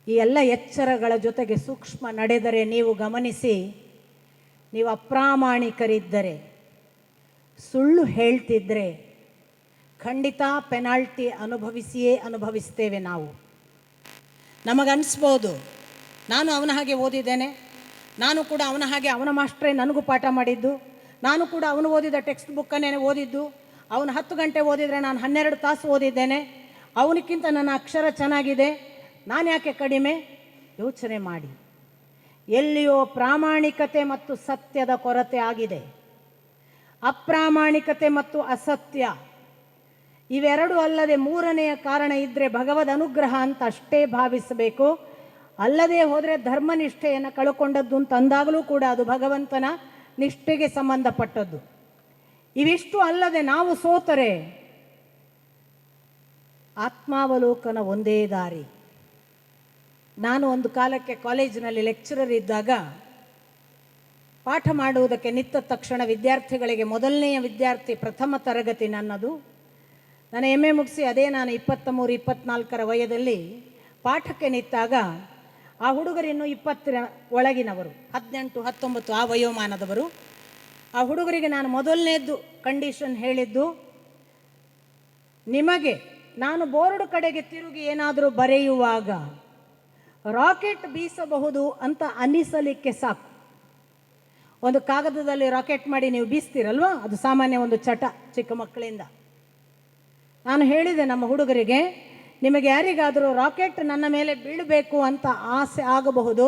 ಈ ಎಲ್ಲ ಎಚ್ಚರಗಳ ಜೊತೆಗೆ ಸೂಕ್ಷ್ಮ ನಡೆದರೆ ನೀವು ಗಮನಿಸಿ, ನೀವು ಅಪ್ರಾಮಾಣಿಕರಿದ್ದರೆ, ಸುಳ್ಳು ಹೇಳ್ತಿದ್ರೆ ಖಂಡಿತ ಪೆನಾಲ್ಟಿ ಅನುಭವಿಸಿಯೇ ಅನುಭವಿಸ್ತೇವೆ ನಾವು. ನಮಗನ್ನಿಸ್ಬೋದು, ನಾನು ಅವನ ಹಾಗೆ ಓದಿದ್ದೇನೆ, ನಾನು ಕೂಡ ಅವನ ಹಾಗೆ, ಅವನ ಮಾಸ್ಟ್ರೇ ನನಗೂ ಪಾಠ ಮಾಡಿದ್ದು, ನಾನು ಕೂಡ ಅವನು ಓದಿದ ಟೆಕ್ಸ್ಟ್ ಬುಕ್ಕನ್ನೇ ಓದಿದ್ದು, ಅವನು 10 ಗಂಟೆ ಓದಿದರೆ ನಾನು 12 ತಾಸು ಓದಿದ್ದೇನೆ, ಅವನಕ್ಕಿಂತ ನನ್ನ ಅಕ್ಷರ ಚೆನ್ನಾಗಿದೆ, ನಾನು ಯಾಕೆ ಕಡಿಮೆ? ಯೋಚನೆ ಮಾಡಿ. ಎಲ್ಲಿಯೋ ಪ್ರಾಮಾಣಿಕತೆ ಮತ್ತು ಸತ್ಯದ ಕೊರತೆ ಆಗಿದೆ. ಅಪ್ರಾಮಾಣಿಕತೆ ಮತ್ತು ಅಸತ್ಯ ಇವೆರಡೂ ಅಲ್ಲದೆ ಮೂರನೆಯ ಕಾರಣ ಇದ್ದರೆ ಭಗವದ್ ಅನುಗ್ರಹ ಅಂತ ಅಷ್ಟೇ ಭಾವಿಸಬೇಕು. ಅಲ್ಲದೆ ಹೋದರೆ ಧರ್ಮನಿಷ್ಠೆಯನ್ನು ಕಳ್ಕೊಂಡದ್ದು ಅಂತ ಅಂದಾಗಲೂ ಕೂಡ ಅದು ಭಗವಂತನ ನಿಷ್ಠೆಗೆ ಸಂಬಂಧಪಟ್ಟದ್ದು. ಇವಿಷ್ಟು ಅಲ್ಲದೆ ನಾವು ಸೋತರೆ ಆತ್ಮಾವಲೋಕನ ಒಂದೇ ದಾರಿ. ನಾನು ಒಂದು ಕಾಲಕ್ಕೆ ಕಾಲೇಜಿನಲ್ಲಿ ಲೆಕ್ಚರರ್ ಇದ್ದಾಗ ಪಾಠ ಮಾಡುವುದಕ್ಕೆ ನಿಂತ ತಕ್ಷಣ ವಿದ್ಯಾರ್ಥಿಗಳಿಗೆ, ಮೊದಲನೆಯ ವಿದ್ಯಾರ್ಥಿ ಪ್ರಥಮ ತರಗತಿ ನನ್ನದು, ನಾನು MA ಮುಗಿಸಿ ಅದೇ ನಾನು 23-24 ವಯದಲ್ಲಿ ಪಾಠಕ್ಕೆ ನಿಂತಾಗ ಆ ಹುಡುಗರಿನ್ನೂ 20 ಒಳಗಿನವರು, 18-19 ಆ ವಯೋಮಾನದವರು. ಆ ಹುಡುಗರಿಗೆ ನಾನು ಮೊದಲನೇದ್ದು ಕಂಡೀಷನ್ ಹೇಳಿದ್ದು, ನಿಮಗೆ ನಾನು ಬೋರ್ಡ್ ಕಡೆಗೆ ತಿರುಗಿ ಏನಾದರೂ ಬರೆಯುವಾಗ ರಾಕೆಟ್ ಬೀಸಬಹುದು ಅಂತ ಅನ್ನಿಸಲಿಕ್ಕೆ ಸಾಕು. ಒಂದು ಕಾಗದದಲ್ಲಿ ರಾಕೆಟ್ ಮಾಡಿ ನೀವು ಬೀಸ್ತೀರಲ್ವ, ಅದು ಸಾಮಾನ್ಯ ಒಂದು ಚಟ ಚಿಕ್ಕ ಮಕ್ಕಳಿಂದ. ನಾನು ಹೇಳಿದೆ ನಮ್ಮ ಹುಡುಗರಿಗೆ, ನಿಮಗೆ ಯಾರಿಗಾದರೂ ರಾಕೆಟ್ ನನ್ನ ಮೇಲೆ ಬೀಳಬೇಕು ಅಂತ ಆಸೆ ಆಗಬಹುದು,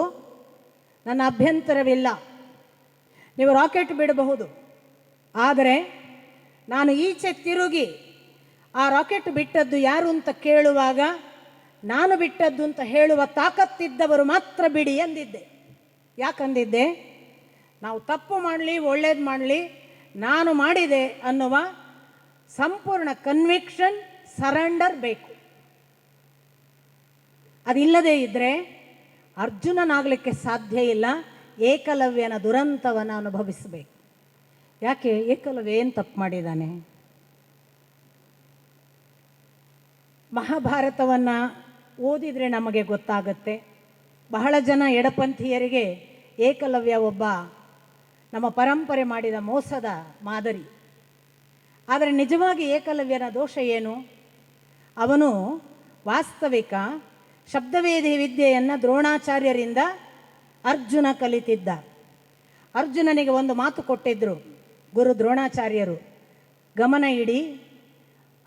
ನನ್ನ ಅಭ್ಯಂತರವಿಲ್ಲ, ನೀವು ರಾಕೆಟ್ ಬಿಡಬಹುದು. ಆದರೆ ನಾನು ಈಚೆ ತಿರುಗಿ ಆ ರಾಕೆಟ್ ಬಿಟ್ಟದ್ದು ಯಾರು ಅಂತ ಕೇಳುವಾಗ ನಾನು ಬಿಟ್ಟದ್ದು ಅಂತ ಹೇಳುವ ತಾಕತ್ತಿದ್ದವರು ಮಾತ್ರ ಬಿಡಿ ಎಂದಿದ್ದೆ. ಯಾಕಂದಿದ್ದೆ? ನಾವು ತಪ್ಪು ಮಾಡಲಿ ಒಳ್ಳೇದು ಮಾಡಲಿ ನಾನು ಮಾಡಿದೆ ಅನ್ನುವ ಸಂಪೂರ್ಣ ಕನ್ವಿಕ್ಷನ್, ಸರೆಂಡರ್ ಬೇಕು. ಅದಿಲ್ಲದೇ ಇದ್ದರೆ ಅರ್ಜುನನಾಗಲಿಕ್ಕೆ ಸಾಧ್ಯ ಇಲ್ಲ. ಏಕಲವ್ಯನ ದುರಂತವನ್ನು ಅನುಭವಿಸಬೇಕು. ಯಾಕೆ? ಏಕಲವ್ಯ ಏನು ತಪ್ಪು ಮಾಡಿದ್ದಾನೆ? ಮಹಾಭಾರತವನ್ನು ಓದಿದರೆ ನಮಗೆ ಗೊತ್ತಾಗತ್ತೆ. ಬಹಳ ಜನ ಎಡಪಂಥೀಯರಿಗೆ ಏಕಲವ್ಯ ಒಬ್ಬ ನಮ್ಮ ಪರಂಪರೆ ಮಾಡಿದ ಮೋಸದ ಮಾದರಿ. ಆದರೆ ನಿಜವಾಗಿ ಏಕಲವ್ಯನ ದೋಷ ಏನು? ಅವನು ವಾಸ್ತವಿಕ ಶಬ್ದವೇದಿ ವಿದ್ಯೆಯನ್ನು ದ್ರೋಣಾಚಾರ್ಯರಿಂದ ಅರ್ಜುನ ಕಲಿತಿದ್ದ. ಅರ್ಜುನನಿಗೆ ಒಂದು ಮಾತು ಕೊಟ್ಟಿದ್ದರು ಗುರು ದ್ರೋಣಾಚಾರ್ಯರು, ಗಮನ ಇಡಿ.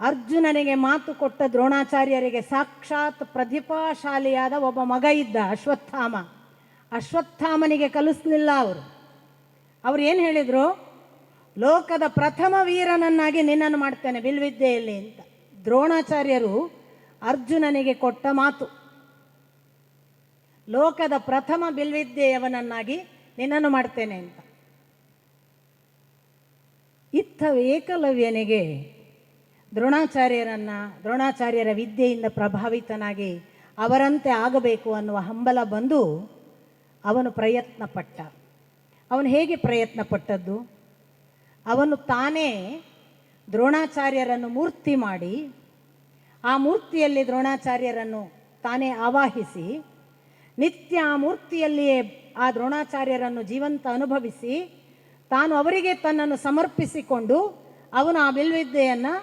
ಅರ್ಜುನನಿಗೆ ಮಾತು ಕೊಟ್ಟ ದ್ರೋಣಾಚಾರ್ಯರಿಗೆ ಸಾಕ್ಷಾತ್ ಪ್ರತಿಭಾಶಾಲಿಯಾದ ಒಬ್ಬ ಮಗ ಇದ್ದ, ಅಶ್ವತ್ಥಾಮ. ಅಶ್ವತ್ಥಾಮನಿಗೆ ಕಲಿಸಲಿಲ್ಲ ಅವರು. ಅವ್ರು ಏನು ಹೇಳಿದರು? ಲೋಕದ ಪ್ರಥಮ ವೀರನನ್ನಾಗಿ ನಿನ್ನನ್ನು ಮಾಡ್ತೇನೆ ಬಿಲ್ವಿದ್ಯೆಯಲ್ಲಿ ಅಂತ. ದ್ರೋಣಾಚಾರ್ಯರು ಅರ್ಜುನನಿಗೆ ಕೊಟ್ಟ ಮಾತು, ಲೋಕದ ಪ್ರಥಮ ಬಿಲ್ವಿದ್ಯೆಯವನನ್ನಾಗಿ ನಿನ್ನನ್ನು ಮಾಡ್ತೇನೆ ಅಂತ. ಇತ್ತ ಏಕಲವ್ಯನಿಗೆ ದ್ರೋಣಾಚಾರ್ಯರ ವಿದ್ಯೆಯಿಂದ ಪ್ರಭಾವಿತನಾಗಿ ಅವರಂತೆ ಆಗಬೇಕು ಅನ್ನುವ ಹಂಬಲ ಬಂದು ಅವನು ಪ್ರಯತ್ನ ಪಟ್ಟ. ಅವನು ಹೇಗೆ ಪ್ರಯತ್ನ ಪಟ್ಟದ್ದು? ಅವನು ತಾನೇ ದ್ರೋಣಾಚಾರ್ಯರನ್ನು ಮೂರ್ತಿ ಮಾಡಿ, ಆ ಮೂರ್ತಿಯಲ್ಲಿ ದ್ರೋಣಾಚಾರ್ಯರನ್ನು ತಾನೇ ಆವಾಹಿಸಿ, ನಿತ್ಯ ಆ ಮೂರ್ತಿಯಲ್ಲಿಯೇ ಆ ದ್ರೋಣಾಚಾರ್ಯರನ್ನು ಜೀವಂತ ಅನುಭವಿಸಿ, ತಾನು ಅವರಿಗೆ ತನ್ನನ್ನು ಸಮರ್ಪಿಸಿಕೊಂಡು ಅವನು ಆ ಬಿಲ್ವಿದ್ಯೆಯನ್ನು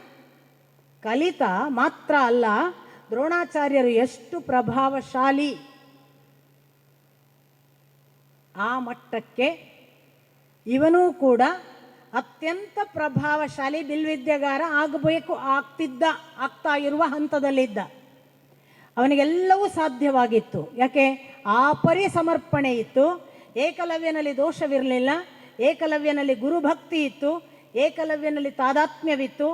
ಕಲಿತ ಮಾತ್ರ ಅಲ್ಲ, ದ್ರೋಣಾಚಾರ್ಯರು ಎಷ್ಟು ಪ್ರಭಾವಶಾಲಿ ಆ ಮಟ್ಟಕ್ಕೆ ಇವನೂ ಕೂಡ ಅತ್ಯಂತ ಪ್ರಭಾವಶಾಲಿ ಬಿಲ್ವಿದ್ಯೆಗಾರ ಆಗ್ತಾ ಇರುವ ಹಂತದಲ್ಲಿದ್ದ. ಅವನಿಗೆಲ್ಲವೂ ಸಾಧ್ಯವಾಗಿತ್ತು. ಯಾಕೆ? ಆ ಪರಿ ಸಮರ್ಪಣೆ ಇತ್ತು. ಏಕಲವ್ಯನಲ್ಲಿ ದೋಷವಿರಲಿಲ್ಲ, ಏಕಲವ್ಯನಲ್ಲಿ ಗುರುಭಕ್ತಿ ಇತ್ತು, ಏಕಲವ್ಯನಲ್ಲಿ ತಾದಾತ್ಮ್ಯವಿತ್ತು,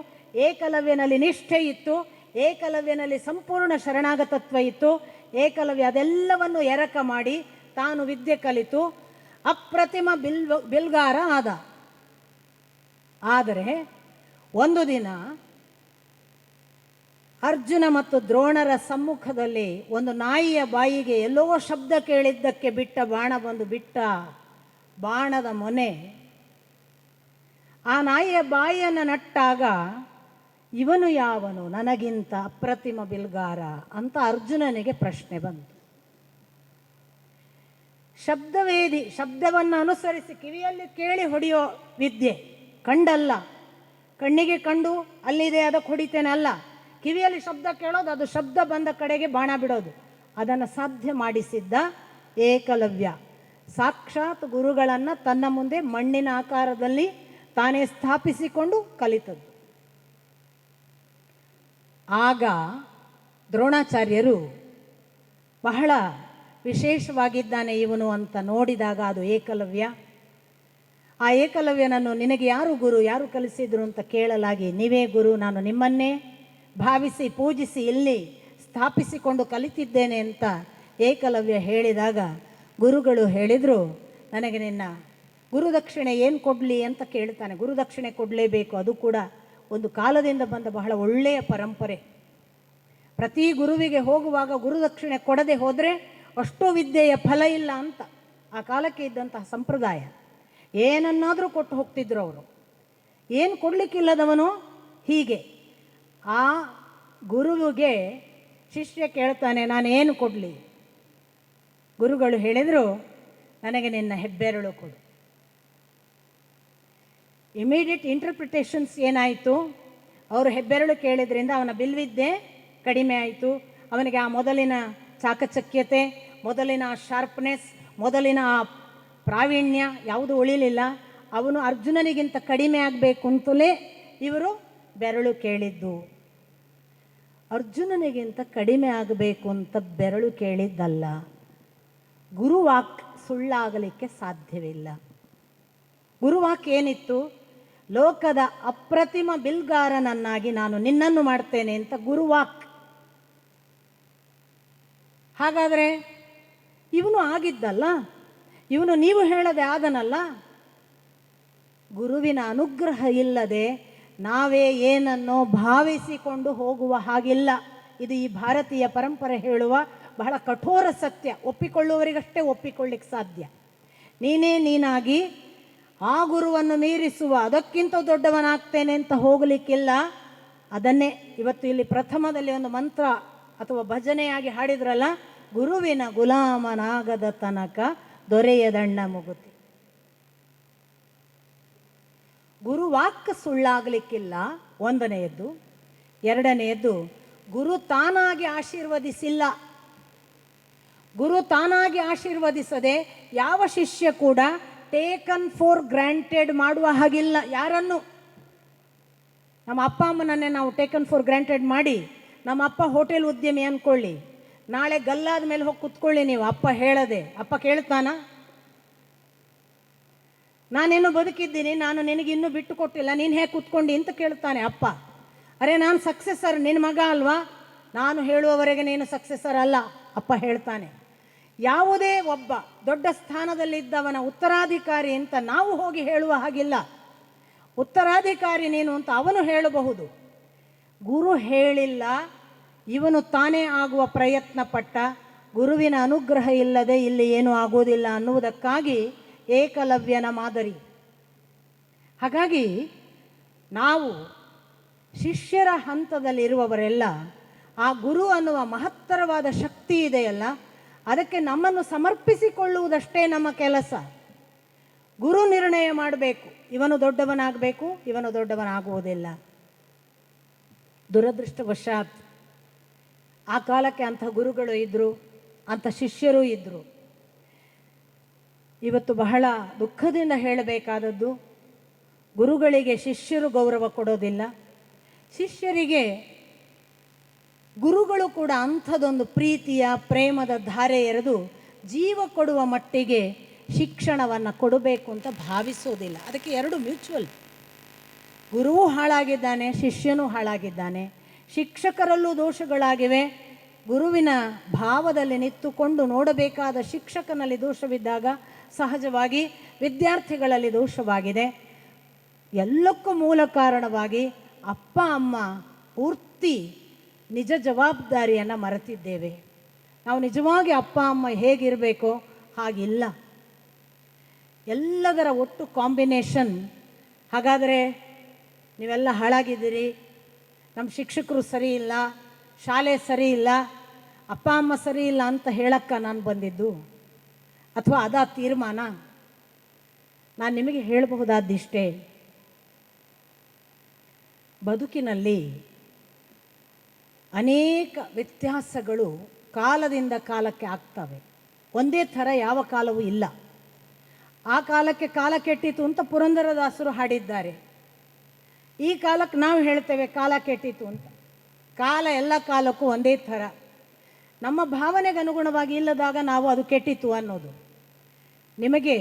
ಏಕಲವ್ಯನಲ್ಲಿ ನಿಷ್ಠೆ ಇತ್ತು, ಏಕಲವ್ಯನಲ್ಲಿ ಸಂಪೂರ್ಣ ಶರಣಾಗತತ್ವ ಇತ್ತು. ಏಕಲವ್ಯ ಅದೆಲ್ಲವನ್ನು ಎರಕ ಮಾಡಿ ತಾನು ವಿದ್ಯೆ ಕಲಿತು ಅಪ್ರತಿಮ ಬಿಲ್ಗಾರ ಆದ. ಆದರೆ ಒಂದು ದಿನ ಅರ್ಜುನ ಮತ್ತು ದ್ರೋಣರ ಸಮ್ಮುಖದಲ್ಲಿ ಒಂದು ನಾಯಿಯ ಬಾಯಿಗೆ ಎಲ್ಲೋ ಶಬ್ದ ಕೇಳಿದ್ದಕ್ಕೆ ಬಿಟ್ಟ ಬಾಣ ಬಂದು ಬಿಟ್ಟ ಬಾಣದ ಮೊನೆ ಆ ನಾಯಿಯ ಬಾಯಿಯನ್ನು ನಟ್ಟಾಗ ಇವನು ಯಾವನು ನನಗಿಂತ ಅಪ್ರತಿಮ ಬಿಲ್ಗಾರ ಅಂತ ಅರ್ಜುನನಿಗೆ ಪ್ರಶ್ನೆ ಬಂತು. ಶಬ್ದವೇದಿ, ಶಬ್ದವನ್ನು ಅನುಸರಿಸಿ ಕಿವಿಯಲ್ಲಿ ಕೇಳಿ ಹೊಡೆಯೋ ವಿದ್ಯೆ. ಕಂಡಲ್ಲ, ಕಣ್ಣಿಗೆ ಕಂಡು ಅಲ್ಲಿದೆ ಅದಕ್ಕೆ ಹೊಡಿತೇನೆ ಅಲ್ಲ, ಕಿವಿಯಲ್ಲಿ ಶಬ್ದ ಕೇಳೋದು, ಅದು ಶಬ್ದ ಬಂದ ಕಡೆಗೆ ಬಾಣ ಬಿಡೋದು. ಅದನ್ನು ಸಾಧ್ಯ ಮಾಡಿಸಿದ್ದ ಏಕಲವ್ಯ. ಸಾಕ್ಷಾತ್ ಗುರುಗಳನ್ನು ತನ್ನ ಮುಂದೆ ಮಣ್ಣಿನ ಆಕಾರದಲ್ಲಿ ತಾನೇ ಸ್ಥಾಪಿಸಿಕೊಂಡು ಕಲಿತದ್ದು. ಆಗ ದ್ರೋಣಾಚಾರ್ಯರು ಬಹಳ ವಿಶೇಷವಾಗಿದ್ದಾನೆ ಇವನು ಅಂತ ನೋಡಿದಾಗ ಅದು ಏಕಲವ್ಯ. ಆ ಏಕಲವ್ಯನನ್ನು ನಿನಗೆ ಯಾರು ಗುರು, ಯಾರು ಕಲಿಸಿದ್ರು ಅಂತ ಕೇಳಲಾಗಿ, ನೀವೇ ಗುರು, ನಾನು ನಿಮ್ಮನ್ನೇ ಭಾವಿಸಿ ಪೂಜಿಸಿ ಇಲ್ಲಿ ಸ್ಥಾಪಿಸಿಕೊಂಡು ಕಲಿತಿದ್ದೇನೆ ಅಂತ ಏಕಲವ್ಯ ಹೇಳಿದಾಗ ಗುರುಗಳು ಹೇಳಿದರು, ನನಗೆ ನಿನ್ನ ಗುರುದಕ್ಷಿಣೆ ಏನು ಕೊಡಲಿ ಅಂತ ಕೇಳ್ತಾನೆ. ಗುರುದಕ್ಷಿಣೆ ಕೊಡಲೇಬೇಕು, ಅದು ಕೂಡ ಒಂದು ಕಾಲದಿಂದ ಬಂದ ಬಹಳ ಒಳ್ಳೆಯ ಪರಂಪರೆ. ಪ್ರತಿ ಗುರುವಿಗೆ ಹೋಗುವಾಗ ಗುರುದಕ್ಷಿಣೆ ಕೊಡದೆ ಹೋದರೆ ಅಷ್ಟೋ ವಿದ್ಯೆಯ ಫಲ ಇಲ್ಲ ಅಂತ ಆ ಕಾಲಕ್ಕೆ ಇದ್ದಂತಹ ಸಂಪ್ರದಾಯ. ಏನನ್ನಾದರೂ ಕೊಟ್ಟು ಹೋಗ್ತಿದ್ರು ಅವರು. ಏನು ಕೊಡಲಿಕ್ಕಿಲ್ಲದವನು ಹೀಗೆ. ಆ ಗುರುವಿಗೆ ಶಿಷ್ಯ ಕೇಳ್ತಾನೆ, ನಾನೇನು ಕೊಡಲಿ? ಗುರುಗಳು ಹೇಳಿದರು, ನನಗೆ ನಿನ್ನ ಹೆಬ್ಬೆರಳು ಕೊಡು. ಇಮಿಡಿಯೇಟ್ ಇಂಟರ್ಪ್ರಿಟೇಷನ್ಸ್ ಏನಾಯಿತು? ಅವರು ಹೆಬ್ಬೆರಳು ಕೇಳಿದ್ರಿಂದ ಅವನ ಬಿಲ್ವಿದ್ಯೆ ಕಡಿಮೆ ಆಯಿತು. ಅವನಿಗೆ ಆ ಮೊದಲಿನ ಚಾಕಚಕ್ಯತೆ, ಮೊದಲಿನ ಶಾರ್ಪ್ನೆಸ್, ಮೊದಲಿನ ಆ ಪ್ರಾವೀಣ್ಯ ಯಾವುದೂ ಉಳಿಲಿಲ್ಲ. ಅವನು ಅರ್ಜುನನಿಗಿಂತ ಕಡಿಮೆ ಆಗಬೇಕು ಅಂತಲೇ ಇವರು ಬೆರಳು ಕೇಳಿದ್ದು. ಅರ್ಜುನನಿಗಿಂತ ಕಡಿಮೆ ಆಗಬೇಕು ಅಂತ ಬೆರಳು ಕೇಳಿದ್ದಲ್ಲ. ಗುರುವಾಕ್ ಸುಳ್ಳಾಗಲಿಕ್ಕೆ ಸಾಧ್ಯವಿಲ್ಲ. ಗುರುವಾಕ್ ಏನಿತ್ತು? ಲೋಕದ ಅಪ್ರತಿಮ ಬಿಲ್ಗಾರನನ್ನಾಗಿ ನಾನು ನಿನ್ನನ್ನು ಮಾಡ್ತೇನೆ ಅಂತ ಗುರುವಾಕ್. ಹಾಗಾದರೆ ಇವನು ಆಗಿದ್ದಲ್ಲ, ಇವನು ನೀವು ಹೇಳದೆ ಆದನಲ್ಲ. ಗುರುವಿನ ಅನುಗ್ರಹ ಇಲ್ಲದೆ ನಾವೇ ಏನನ್ನೋ ಭಾವಿಸಿಕೊಂಡು ಹೋಗುವ ಹಾಗಿಲ್ಲ. ಇದು ಈ ಭಾರತೀಯ ಪರಂಪರೆ ಹೇಳುವ ಬಹಳ ಕಠೋರ ಸತ್ಯ. ಒಪ್ಪಿಕೊಳ್ಳುವವರಿಗಷ್ಟೇ ಒಪ್ಪಿಕೊಳ್ಳಿಕ್ಕೆ ಸಾಧ್ಯ. ನೀನೇ ನೀನಾಗಿ ಆ ಗುರುವನ್ನು ಮೀರಿಸುವ, ಅದಕ್ಕಿಂತ ದೊಡ್ಡವನಾಗ್ತೇನೆ ಅಂತ ಹೋಗಲಿಕ್ಕಿಲ್ಲ. ಅದನ್ನೇ ಇವತ್ತು ಇಲ್ಲಿ ಪ್ರಥಮದಲ್ಲಿ ಒಂದು ಮಂತ್ರ ಅಥವಾ ಭಜನೆಯಾಗಿ ಹಾಡಿದ್ರಲ್ಲ, ಗುರುವಿನ ಗುಲಾಮನಾಗದ ತನಕ ದೊರೆಯದಣ್ಣ ಮುಗುತಿ. ಗುರುವಾಕ್ ಸುಳ್ಳಾಗಲಿಕ್ಕಿಲ್ಲ, ಒಂದನೆಯದ್ದು. ಎರಡನೆಯದ್ದು, ಗುರು ತಾನಾಗಿ ಆಶೀರ್ವದಿಸಿಲ್ಲ. ಗುರು ತಾನಾಗಿ ಆಶೀರ್ವದಿಸದೆ ಯಾವ ಶಿಷ್ಯ ಕೂಡ ಟೇಕನ್ ಫಾರ್ ಗ್ರಾಂಟೆಡ್ ಮಾಡುವ ಹಾಗಿಲ್ಲ ಯಾರನ್ನು. ನಮ್ಮ ಅಪ್ಪ ಅಮ್ಮನನ್ನೇ ನಾವು ಟೇಕನ್ ಫಾರ್ ಗ್ರಾಂಟೆಡ್ ಮಾಡಿ, ನಮ್ಮ ಅಪ್ಪ ಹೋಟೆಲ್ ಉದ್ಯಮಿ ಅಂದ್ಕೊಳ್ಳಿ, ನಾಳೆ ಗಲ್ಲಾದ ಮೇಲೆ ಹೋಗಿ ಕುತ್ಕೊಳ್ಳಿ ನೀವು, ಅಪ್ಪ ಹೇಳದೆ. ಅಪ್ಪ ಕೇಳ್ತಾನ? ನಾನೇನು ಬದುಕಿದ್ದೀನಿ, ನಾನು ನಿನಗೆ ಇನ್ನೂ ಬಿಟ್ಟು ಕೊಟ್ಟಿಲ್ಲ, ನೀನು ಹೇಗೆ ಕುತ್ಕೊಂಡು ಅಂತ ಕೇಳ್ತಾನೆ ಅಪ್ಪ. ಅರೆ ನಾನು ಸಕ್ಸೆಸರ್, ನಿನ್ನ ಮಗ ಅಲ್ವಾ, ನಾನು ಹೇಳುವವರೆಗೆ ನೀನು ಸಕ್ಸೆಸರ್ ಅಲ್ಲ ಅಪ್ಪ ಹೇಳ್ತಾನೆ. ಯಾವುದೇ ಒಬ್ಬ ದೊಡ್ಡ ಸ್ಥಾನದಲ್ಲಿದ್ದವನ ಉತ್ತರಾಧಿಕಾರಿ ಅಂತ ನಾವು ಹೋಗಿ ಹೇಳುವ ಹಾಗಿಲ್ಲ. ಉತ್ತರಾಧಿಕಾರಿ ನೀನು ಅಂತ ಅವನು ಹೇಳಬಹುದು. ಗುರು ಹೇಳಿಲ್ಲ, ಇವನು ತಾನೇ ಆಗುವ ಪ್ರಯತ್ನ ಪಟ್ಟ. ಗುರುವಿನ ಅನುಗ್ರಹ ಇಲ್ಲದೆ ಇಲ್ಲಿ ಏನೂ ಆಗೋದಿಲ್ಲ ಅನ್ನುವುದಕ್ಕಾಗಿ ಏಕಲವ್ಯನ ಮಾದರಿ. ಹಾಗಾಗಿ ನಾವು ಶಿಷ್ಯರ ಹಂತದಲ್ಲಿರುವವರೆಲ್ಲ ಆ ಗುರು ಅನ್ನುವ ಮಹತ್ತರವಾದ ಶಕ್ತಿ ಇದೆಯಲ್ಲ, ಅದಕ್ಕೆ ನಮ್ಮನ್ನು ಸಮರ್ಪಿಸಿಕೊಳ್ಳುವುದಷ್ಟೇ ನಮ್ಮ ಕೆಲಸ. ಗುರು ನಿರ್ಣಯ ಮಾಡಬೇಕು, ಇವನು ದೊಡ್ಡವನಾಗಬೇಕು, ಇವನು ದೊಡ್ಡವನಾಗುವುದಿಲ್ಲ. ದುರದೃಷ್ಟವಶಾತ್ ಆ ಕಾಲಕ್ಕೆ ಅಂಥ ಗುರುಗಳು ಇದ್ದರು, ಅಂಥ ಶಿಷ್ಯರೂ ಇದ್ದರು. ಇವತ್ತು ಬಹಳ ದುಃಖದಿಂದ ಹೇಳಬೇಕಾದದ್ದು, ಗುರುಗಳಿಗೆ ಶಿಷ್ಯರು ಗೌರವ ಕೊಡೋದಿಲ್ಲ. ಶಿಷ್ಯರಿಗೆ ಗುರುಗಳು ಕೂಡ ಅಂಥದ್ದೊಂದು ಪ್ರೀತಿಯ ಪ್ರೇಮದ ಧಾರೆ ಎರೆದು ಜೀವ ಕೊಡುವ ಮಟ್ಟಿಗೆ ಶಿಕ್ಷಣವನ್ನು ಕೊಡಬೇಕು ಅಂತ ಭಾವಿಸೋದಿಲ್ಲ. ಅದಕ್ಕೆ ಎರಡು ಮ್ಯೂಚುವಲ್. ಗುರುವೂ ಹಾಳಾಗಿದ್ದಾನೆ, ಶಿಷ್ಯನೂ ಹಾಳಾಗಿದ್ದಾನೆ. ಶಿಕ್ಷಕರಲ್ಲೂ ದೋಷಗಳಾಗಿವೆ. ಗುರುವಿನ ಭಾವದಲ್ಲಿ ನಿಂತುಕೊಂಡು ನೋಡಬೇಕಾದ ಶಿಕ್ಷಕನಲ್ಲಿ ದೋಷವಿದ್ದಾಗ ಸಹಜವಾಗಿ ವಿದ್ಯಾರ್ಥಿಗಳಲ್ಲಿ ದೋಷವಾಗಿದೆ. ಎಲ್ಲಕ್ಕೂ ಮೂಲ ಕಾರಣವಾಗಿ ಅಪ್ಪ ಅಮ್ಮ ಪೂರ್ತಿ ನಿಜ ಜವಾಬ್ದಾರಿಯನ್ನು ಮರೆತಿದ್ದೇವೆ. ನಾವು ನಿಜವಾಗಿ ಅಪ್ಪ ಅಮ್ಮ ಹೇಗಿರಬೇಕೋ ಹಾಗಿಲ್ಲ. ಎಲ್ಲದರ ಒಟ್ಟು ಕಾಂಬಿನೇಷನ್. ಹಾಗಾದರೆ ನೀವೆಲ್ಲ ಹಾಳಾಗಿದ್ದೀರಿ, ನಮ್ಮ ಶಿಕ್ಷಕರು ಸರಿ ಇಲ್ಲ, ಶಾಲೆ ಸರಿ ಇಲ್ಲ, ಅಪ್ಪ ಅಮ್ಮ ಸರಿ ಇಲ್ಲ ಅಂತ ಹೇಳಕ್ಕ ನಾನು ಬಂದಿದ್ದು. ಅಥವಾ ಅದಾ ತೀರ್ಮಾನ? ನಾನು ನಿಮಗೆ ಹೇಳಬಹುದಾದಿಷ್ಟೇ, ಬದುಕಿನಲ್ಲಿ ಅನೇಕ ವ್ಯತ್ಯಾಸಗಳು ಕಾಲದಿಂದ ಕಾಲಕ್ಕೆ ಆಗ್ತವೆ. ಒಂದೇ ಥರ ಯಾವ ಕಾಲವೂ ಇಲ್ಲ. ಆ ಕಾಲಕ್ಕೆ ಕಾಲ ಕೆಟ್ಟಿತು ಅಂತ ಪುರಂದರದಾಸರು ಹಾಡಿದ್ದಾರೆ. ಈ ಕಾಲಕ್ಕೆ ನಾವು ಹೇಳ್ತೇವೆ ಕಾಲ ಕೆಟ್ಟಿತು ಅಂತ. ಕಾಲ ಎಲ್ಲ ಕಾಲಕ್ಕೂ ಒಂದೇ ಥರ. ನಮ್ಮ ಭಾವನೆಗೆ ಅನುಗುಣವಾಗಿ ಇಲ್ಲದಾಗ ನಾವು ಅದು ಕೆಟ್ಟಿತು ಅನ್ನೋದು. ನಿಮಗೆ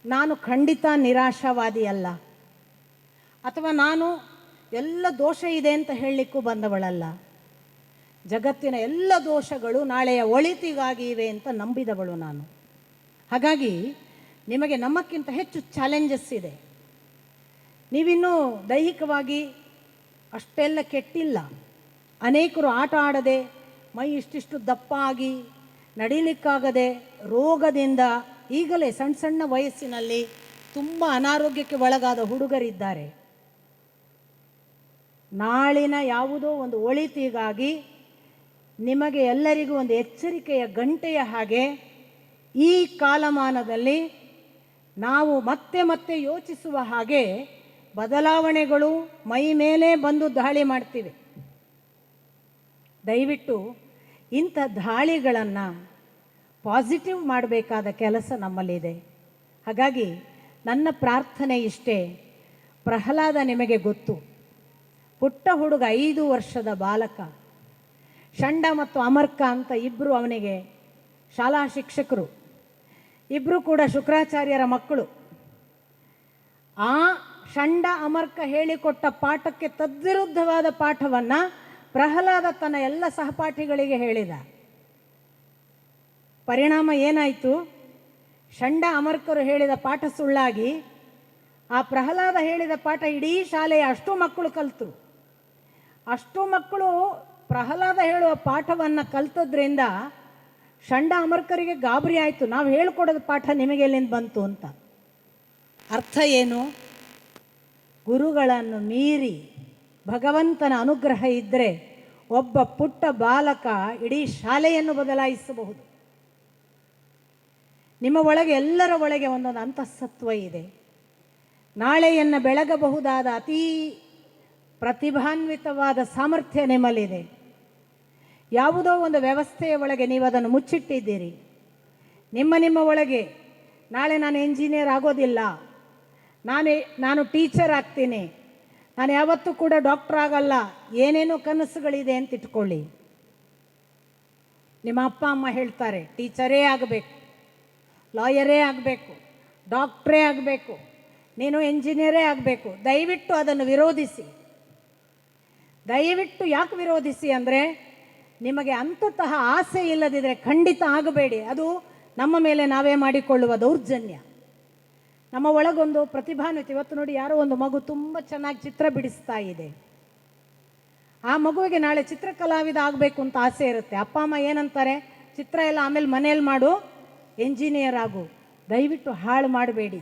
ನಾನು ಖಂಡಿತ ನಿರಾಶಾವಾದಿ ಅಲ್ಲ, ಅಥವಾ ನಾನು ಎಲ್ಲ ದೋಷ ಇದೆ ಅಂತ ಹೇಳಲಿಕ್ಕೂ ಬಂದವಳಲ್ಲ. ಜಗತ್ತಿನ ಎಲ್ಲ ದೋಷಗಳು ನಾಳೆಯ ಒಳಿತಿಗಾಗಿ ಇವೆ ಅಂತ ನಂಬಿದವಳು ನಾನು. ಹಾಗಾಗಿ ನಿಮಗೆ ನಮ್ಮಕ್ಕಿಂತ ಹೆಚ್ಚು ಚಾಲೆಂಜಸ್ ಇದೆ. ನೀವಿನ್ನೂ ದೈಹಿಕವಾಗಿ ಅಷ್ಟೆಲ್ಲ ಕೆಟ್ಟಿಲ್ಲ. ಅನೇಕರು ಆಟ ಆಡದೆ, ಮೈ ಇಷ್ಟಿಷ್ಟು ದಪ್ಪ ಆಗಿ, ನಡಿಲಿಕ್ಕಾಗದೆ, ರೋಗದಿಂದ ಈಗಲೇ ಸಣ್ಣ ಸಣ್ಣ ವಯಸ್ಸಿನಲ್ಲಿ ತುಂಬ ಅನಾರೋಗ್ಯಕ್ಕೆ ಒಳಗಾದ ಹುಡುಗರಿದ್ದಾರೆ. ನಾಳಿನ ಯಾವುದೋ ಒಂದು ಒಳಿತಿಗಾಗಿ ನಿಮಗೆ ಎಲ್ಲರಿಗೂ ಒಂದು ಎಚ್ಚರಿಕೆಯ ಗಂಟೆಯ ಹಾಗೆ ಈ ಕಾಲಮಾನದಲ್ಲಿ ನಾವು ಮತ್ತೆ ಮತ್ತೆ ಯೋಚಿಸುವ ಹಾಗೆ ಬದಲಾವಣೆಗಳು ಮೈ ಮೇಲೆ ಬಂದು ದಾಳಿ ಮಾಡ್ತಿವೆ. ದಯವಿಟ್ಟು ಇಂಥ ದಾಳಿಗಳನ್ನು ಪಾಸಿಟಿವ್ ಮಾಡಬೇಕಾದ ಕೆಲಸ ನಮ್ಮಲ್ಲಿದೆ. ಹಾಗಾಗಿ ನನ್ನ ಪ್ರಾರ್ಥನೆ ಇಷ್ಟೇ. ಪ್ರಹ್ಲಾದ ನಿಮಗೆ ಗೊತ್ತು, ಪುಟ್ಟ ಹುಡುಗ, 5 ವರ್ಷದ ಬಾಲಕ. ಷಂಡ ಮತ್ತು ಅಮರ್ಕ ಅಂತ ಇಬ್ಬರು ಅವನಿಗೆ ಶಾಲಾ ಶಿಕ್ಷಕರು. ಇಬ್ಬರು ಕೂಡ ಶುಕ್ರಾಚಾರ್ಯರ ಮಕ್ಕಳು. ಆ ಷಂಡ ಅಮರ್ಕ ಹೇಳಿಕೊಟ್ಟ ಪಾಠಕ್ಕೆ ತದ್ವಿರುದ್ಧವಾದ ಪಾಠವನ್ನು ಪ್ರಹ್ಲಾದ ತನ್ನ ಎಲ್ಲ ಸಹಪಾಠಿಗಳಿಗೆ ಹೇಳಿದ. ಪರಿಣಾಮ ಏನಾಯಿತು? ಷಂಡ ಅಮರ್ಕರು ಹೇಳಿದ ಪಾಠ ಸುಳ್ಳಾಗಿ ಆ ಪ್ರಹ್ಲಾದ ಹೇಳಿದ ಪಾಠ ಇಡೀ ಶಾಲೆಯ ಅಷ್ಟು ಮಕ್ಕಳು ಕಲಿತರು. ಅಷ್ಟು ಮಕ್ಕಳು ಪ್ರಹ್ಲಾದ ಹೇಳುವ ಪಾಠವನ್ನು ಕಲ್ತದ್ರಿಂದ ಷಂಡ ಅಮರ್ಕರಿಗೆ ಗಾಬರಿ ಆಯಿತು, ನಾವು ಹೇಳ್ಕೊಡೋದ ಪಾಠ ನಿಮಗೆ ಎಲ್ಲಿಂದ ಬಂತು ಅಂತ. ಅರ್ಥ ಏನು? ಗುರುಗಳನ್ನು ಮೀರಿ ಭಗವಂತನ ಅನುಗ್ರಹ ಇದ್ದರೆ ಒಬ್ಬ ಪುಟ್ಟ ಬಾಲಕ ಇಡೀ ಶಾಲೆಯನ್ನು ಬದಲಾಯಿಸಬಹುದು. ನಿಮ್ಮ ಒಳಗೆ, ಎಲ್ಲರ ಒಳಗೆ ಒಂದೊಂದು ಅಂತಃಸತ್ವ ಇದೆ. ನಾಳೆಯನ್ನು ಬೆಳಗಬಹುದಾದ ಅತೀ ಪ್ರತಿಭಾನ್ವಿತವಾದ ಸಾಮರ್ಥ್ಯ ನಿಮ್ಮಲ್ಲಿದೆ. ಯಾವುದೋ ಒಂದು ವ್ಯವಸ್ಥೆಯ ಒಳಗೆ ನೀವು ಅದನ್ನು ಮುಚ್ಚಿಟ್ಟಿದ್ದೀರಿ. ನಿಮ್ಮ ಒಳಗೆ ನಾಳೆ ನಾನು ಎಂಜಿನಿಯರ್ ಆಗೋದಿಲ್ಲ, ನಾನು ಟೀಚರ್ ಆಗ್ತೀನಿ, ನಾನು ಯಾವತ್ತೂ ಕೂಡ ಡಾಕ್ಟರ್ ಆಗಲ್ಲ, ಏನೇನೋ ಕನಸುಗಳಿದೆ ಅಂತ ಇಟ್ಕೊಳ್ಳಿ. ನಿಮ್ಮ ಅಪ್ಪ ಅಮ್ಮ ಹೇಳ್ತಾರೆ ಟೀಚರೇ ಆಗಬೇಕು, ಲಾಯರೇ ಆಗಬೇಕು, ಡಾಕ್ಟ್ರೇ ಆಗಬೇಕು, ನೀನು ಎಂಜಿನಿಯರೇ ಆಗಬೇಕು. ದಯವಿಟ್ಟು ಅದನ್ನು ವಿರೋಧಿಸಿ. ದಯವಿಟ್ಟು ಯಾಕೆ ವಿರೋಧಿಸಿ ಅಂದರೆ, ನಿಮಗೆ ಅಂತತಃ ಆಸೆ ಇಲ್ಲದಿದ್ದರೆ ಖಂಡಿತ ಆಗಬೇಡಿ. ಅದು ನಮ್ಮ ಮೇಲೆ ನಾವೇ ಮಾಡಿಕೊಳ್ಳುವ ದೌರ್ಜನ್ಯ. ನಮ್ಮ ಒಳಗೊಂದು ಪ್ರತಿಭಾನ್ವಿತ, ಇವತ್ತು ನೋಡಿ ಯಾರೋ ಒಂದು ಮಗು ತುಂಬ ಚೆನ್ನಾಗಿ ಚಿತ್ರ ಬಿಡಿಸ್ತಾ ಇದೆ. ಆ ಮಗುವಿಗೆ ನಾಳೆ ಚಿತ್ರಕಲಾವಿದ ಆಗಬೇಕು ಅಂತ ಆಸೆ ಇರುತ್ತೆ. ಅಪ್ಪ ಅಮ್ಮ ಏನಂತಾರೆ, ಚಿತ್ರ ಎಲ್ಲ ಆಮೇಲೆ ಮನೇಲಿ ಮಾಡು, ಎಂಜಿನಿಯರ್ ಆಗು. ದಯವಿಟ್ಟು ಹಾಳು ಮಾಡಬೇಡಿ.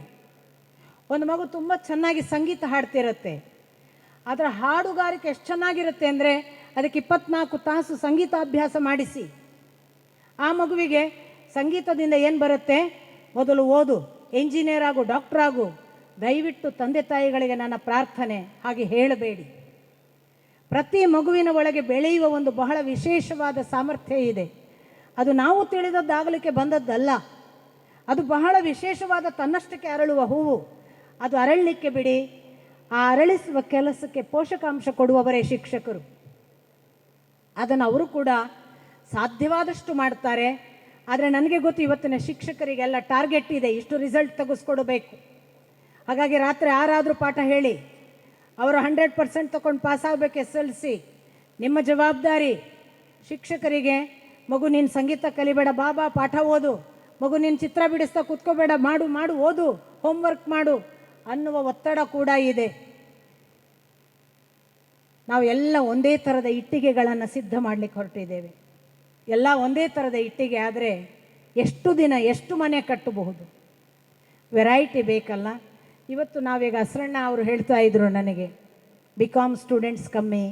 ಒಂದು ಮಗು ತುಂಬ ಚೆನ್ನಾಗಿ ಸಂಗೀತ ಹಾಡ್ತಿರುತ್ತೆ. ಅದರ ಹಾಡುಗಾರಿಕೆ ಎಷ್ಟು ಚೆನ್ನಾಗಿರುತ್ತೆ ಅಂದರೆ ಅದಕ್ಕೆ 24 ತಾಸು ಸಂಗೀತಾಭ್ಯಾಸ ಮಾಡಿಸಿ. ಆ ಮಗುವಿಗೆ ಸಂಗೀತದಿಂದ ಏನು ಬರುತ್ತೆ? ಮೊದಲು ಓದು, ಎಂಜಿನಿಯರ್ ಆಗು, ಡಾಕ್ಟರ್ ಆಗು. ದಯವಿಟ್ಟು ತಂದೆ ತಾಯಿಗಳಿಗೆ ನನ್ನ ಪ್ರಾರ್ಥನೆ, ಹಾಗೆ ಹೇಳಬೇಡಿ. ಪ್ರತಿ ಮಗುವಿನ ಒಳಗೆ ಬೆಳೆಯುವ ಒಂದು ಬಹಳ ವಿಶೇಷವಾದ ಸಾಮರ್ಥ್ಯ ಇದೆ. ಅದು ನಾವು ತಿಳಿದದ್ದಾಗಲಿಕ್ಕೆ ಬಂದದ್ದಲ್ಲ. ಅದು ಬಹಳ ವಿಶೇಷವಾದ, ತನ್ನಷ್ಟಕ್ಕೆ ಅರಳುವ ಹೂವು. ಅದು ಅರಳಲಿಕ್ಕೆ ಬಿಡಿ. ಆ ಅರಳಿಸುವ ಕೆಲಸಕ್ಕೆ ಪೋಷಕಾಂಶ ಕೊಡುವವರೇ ಶಿಕ್ಷಕರು. ಅದನ್ನು ಅವರು ಕೂಡ ಸಾಧ್ಯವಾದಷ್ಟು ಮಾಡ್ತಾರೆ. ಆದರೆ ನನಗೆ ಗೊತ್ತು, ಇವತ್ತಿನ ಶಿಕ್ಷಕರಿಗೆಲ್ಲ ಟಾರ್ಗೆಟ್ ಇದೆ, ಇಷ್ಟು ರಿಸಲ್ಟ್ ತೆಗೆಸ್ಕೊಡ್ಬೇಕು. ಹಾಗಾಗಿ ರಾತ್ರಿ 6 ಆದರೂ ಪಾಠ ಹೇಳಿ, ಅವರು 100% ತಗೊಂಡು ಪಾಸ್ ಆಗಬೇಕು SLC. ನಿಮ್ಮ ಜವಾಬ್ದಾರಿ ಶಿಕ್ಷಕರಿಗೆ, ಮಗು ನೀನು ಸಂಗೀತ ಕಲಿಬೇಡ, ಬಾಬಾ ಪಾಠ ಓದು, ಮಗು ನೀನು ಚಿತ್ರ ಬಿಡಿಸ್ತಾ ಕೂತ್ಕೋಬೇಡ, ಮಾಡು ಓದು, ಹೋಮ್ವರ್ಕ್ ಮಾಡು ಅನ್ನುವ ಒತ್ತಡ ಕೂಡ ಇದೆ. ನಾವು ಎಲ್ಲ ಒಂದೇ ಥರದ ಇಟ್ಟಿಗೆಗಳನ್ನು ಸಿದ್ಧ ಮಾಡಲಿಕ್ಕೆ ಹೊರಟಿದ್ದೇವೆ. ಎಲ್ಲ ಒಂದೇ ಥರದ ಇಟ್ಟಿಗೆ ಆದರೆ ಎಷ್ಟು ದಿನ, ಎಷ್ಟು ಮನೆ ಕಟ್ಟಬಹುದು? ವೆರೈಟಿ ಬೇಕಲ್ಲ. ಇವತ್ತು ನಾವೀಗ ಹಸ್ರಣ್ಣ ಅವರು ಹೇಳ್ತಾ ಇದ್ರು ನನಗೆ, BCom ಸ್ಟೂಡೆಂಟ್ಸ್ ಕಮ್ಮಿ,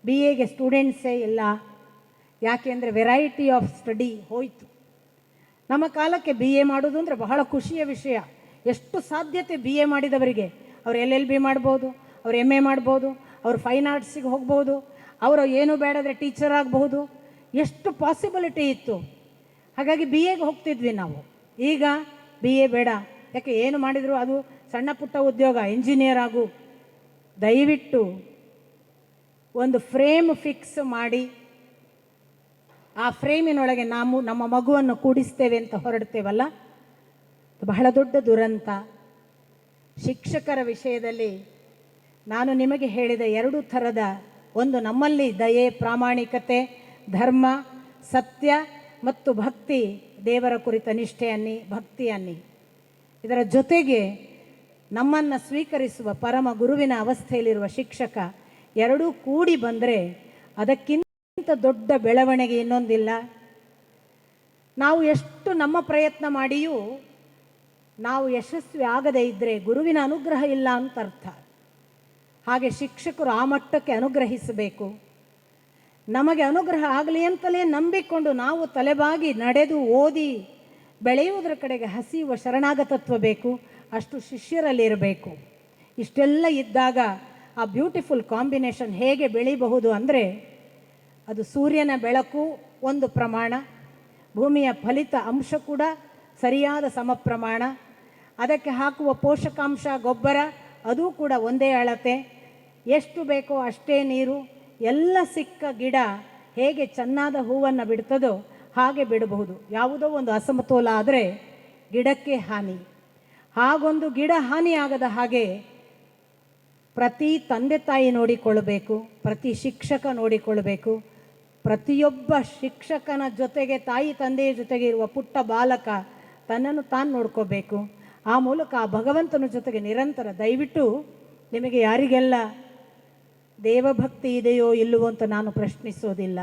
BAಗೆ ಸ್ಟೂಡೆಂಟ್ಸೇ ಇಲ್ಲ. ಯಾಕೆ ಅಂದರೆ ವೆರೈಟಿ ಆಫ್ ಸ್ಟಡಿ ಹೋಯಿತು. ನಮ್ಮ ಕಾಲಕ್ಕೆ ಬಿ ಎ ಮಾಡೋದು ಅಂದರೆ ಬಹಳ ಖುಷಿಯ ವಿಷಯ. ಎಷ್ಟು ಸಾಧ್ಯತೆ ಬಿ ಎ ಮಾಡಿದವರಿಗೆ. ಅವ್ರು LLB ಮಾಡ್ಬೋದು, ಅವ್ರು MA ಮಾಡ್ಬೋದು, ಅವ್ರು ಫೈನ್ ಆರ್ಟ್ಸಿಗೆ ಹೋಗ್ಬೋದು, ಅವರು ಏನು ಬೇಡದ್ರೆ ಟೀಚರ್ ಆಗಬಹುದು. ಎಷ್ಟು ಪಾಸಿಬಿಲಿಟಿ ಇತ್ತು. ಹಾಗಾಗಿ ಬಿ ಎಗೆ ಹೋಗ್ತಿದ್ವಿ ನಾವು. ಈಗ ಬಿ ಎ ಬೇಡ, ಯಾಕೆ ಏನು ಮಾಡಿದ್ರು ಅದು ಸಣ್ಣ ಪುಟ್ಟ ಉದ್ಯೋಗ, ಇಂಜಿನಿಯರ್ ಆಗು. ದಯವಿಟ್ಟು ಒಂದು ಫ್ರೇಮ್ ಫಿಕ್ಸ್ ಮಾಡಿ ಆ ಫ್ರೇಮಿನೊಳಗೆ ನಾವು ನಮ್ಮ ಮಗುವನ್ನು ಕೂಡಿಸ್ತೇವೆ ಅಂತ ಹೊರಡ್ತೇವಲ್ಲ, ಬಹಳ ದೊಡ್ಡ ದುರಂತ. ಶಿಕ್ಷಕರ ವಿಷಯದಲ್ಲಿ ನಾನು ನಿಮಗೆ ಹೇಳಿದ 2 ಥರದ, ಒಂದು ನಮ್ಮಲ್ಲಿ ದಯೆ, ಪ್ರಾಮಾಣಿಕತೆ, ಧರ್ಮ, ಸತ್ಯ ಮತ್ತು ಭಕ್ತಿ, ದೇವರ ಕುರಿತ ನಿಷ್ಠೆ ಅನ್ನಿ, ಭಕ್ತಿ ಅನ್ನಿ. ಇದರ ಜೊತೆಗೆ ನಮ್ಮನ್ನು ಸ್ವೀಕರಿಸುವ ಪರಮ ಗುರುವಿನ ಅವಸ್ಥೆಯಲ್ಲಿರುವ ಶಿಕ್ಷಕ, 2 ಕೂಡಿ ಬಂದರೆ ಅದಕ್ಕಿಂತ ದೊಡ್ಡ ಬೆಳವಣಿಗೆ ಇನ್ನೊಂದಿಲ್ಲ. ನಾವು ಎಷ್ಟು ನಮ್ಮ ಪ್ರಯತ್ನ ಮಾಡಿಯೂ ನಾವು ಯಶಸ್ವಿ ಆಗದೇ ಇದ್ದರೆ ಗುರುವಿನ ಅನುಗ್ರಹ ಇಲ್ಲ ಅಂತ ಅರ್ಥ. ಹಾಗೆ ಶಿಕ್ಷಕರು ಆ ಮಟ್ಟಕ್ಕೆ ಅನುಗ್ರಹಿಸಬೇಕು. ನಮಗೆ ಅನುಗ್ರಹ ಆಗಲಿ ಅಂತಲೇ ನಂಬಿಕೊಂಡು ನಾವು ತಲೆಬಾಗಿ ನಡೆದು ಓದಿ ಬೆಳೆಯುವುದರ ಕಡೆಗೆ ಹಸಿಯುವ ಶರಣಾಗತತ್ವ ಬೇಕು. ಅಷ್ಟು ಶಿಷ್ಯರಲ್ಲಿರಬೇಕು. ಇಷ್ಟೆಲ್ಲ ಇದ್ದಾಗ ಆ ಬ್ಯೂಟಿಫುಲ್ ಕಾಂಬಿನೇಷನ್ ಹೇಗೆ ಬೆಳೀಬಹುದು ಅಂದರೆ, ಅದು ಸೂರ್ಯನ ಬೆಳಕು ಒಂದು ಪ್ರಮಾಣ, ಭೂಮಿಯ ಫಲಿತ ಅಂಶ ಕೂಡ ಸರಿಯಾದ ಸಮಪ್ರಮಾಣ, ಅದಕ್ಕೆ ಹಾಕುವ ಪೋಷಕಾಂಶ ಗೊಬ್ಬರ ಅದು ಕೂಡ ಒಂದೇ ಅಳತೆ, ಎಷ್ಟು ಬೇಕೋ ಅಷ್ಟೇ ನೀರು, ಎಲ್ಲ ಸಿಕ್ಕ ಗಿಡ ಹೇಗೆ ಚೆನ್ನಾದ ಹೂವನ್ನು ಬಿಡ್ತದೋ ಹಾಗೆ ಬಿಡಬಹುದು. ಯಾವುದೋ ಒಂದು ಅಸಮತೋಲ ಆದರೆ ಗಿಡಕ್ಕೆ ಹಾನಿ. ಹಾಗೊಂದು ಗಿಡ ಹಾನಿಯಾಗದ ಹಾಗೆ ಪ್ರತಿ ತಂದೆ ತಾಯಿ ನೋಡಿಕೊಳ್ಳಬೇಕು, ಪ್ರತಿ ಶಿಕ್ಷಕ ನೋಡಿಕೊಳ್ಳಬೇಕು. ಪ್ರತಿಯೊಬ್ಬ ಶಿಕ್ಷಕನ ಜೊತೆಗೆ ತಾಯಿ ತಂದೆಯ ಜೊತೆಗೆ ಇರುವ ಪುಟ್ಟ ಬಾಲಕ ತನ್ನನ್ನು ತಾನು ನೋಡ್ಕೋಬೇಕು. ಆ ಮೂಲಕ ಆ ಭಗವಂತನ ಜೊತೆಗೆ ನಿರಂತರ. ದಯವಿಟ್ಟು ನಿಮಗೆ ಯಾರಿಗೆಲ್ಲ ದೇವಭಕ್ತಿ ಇದೆಯೋ ಇಲ್ಲವೋ ಅಂತ ನಾನು ಪ್ರಶ್ನಿಸೋದಿಲ್ಲ.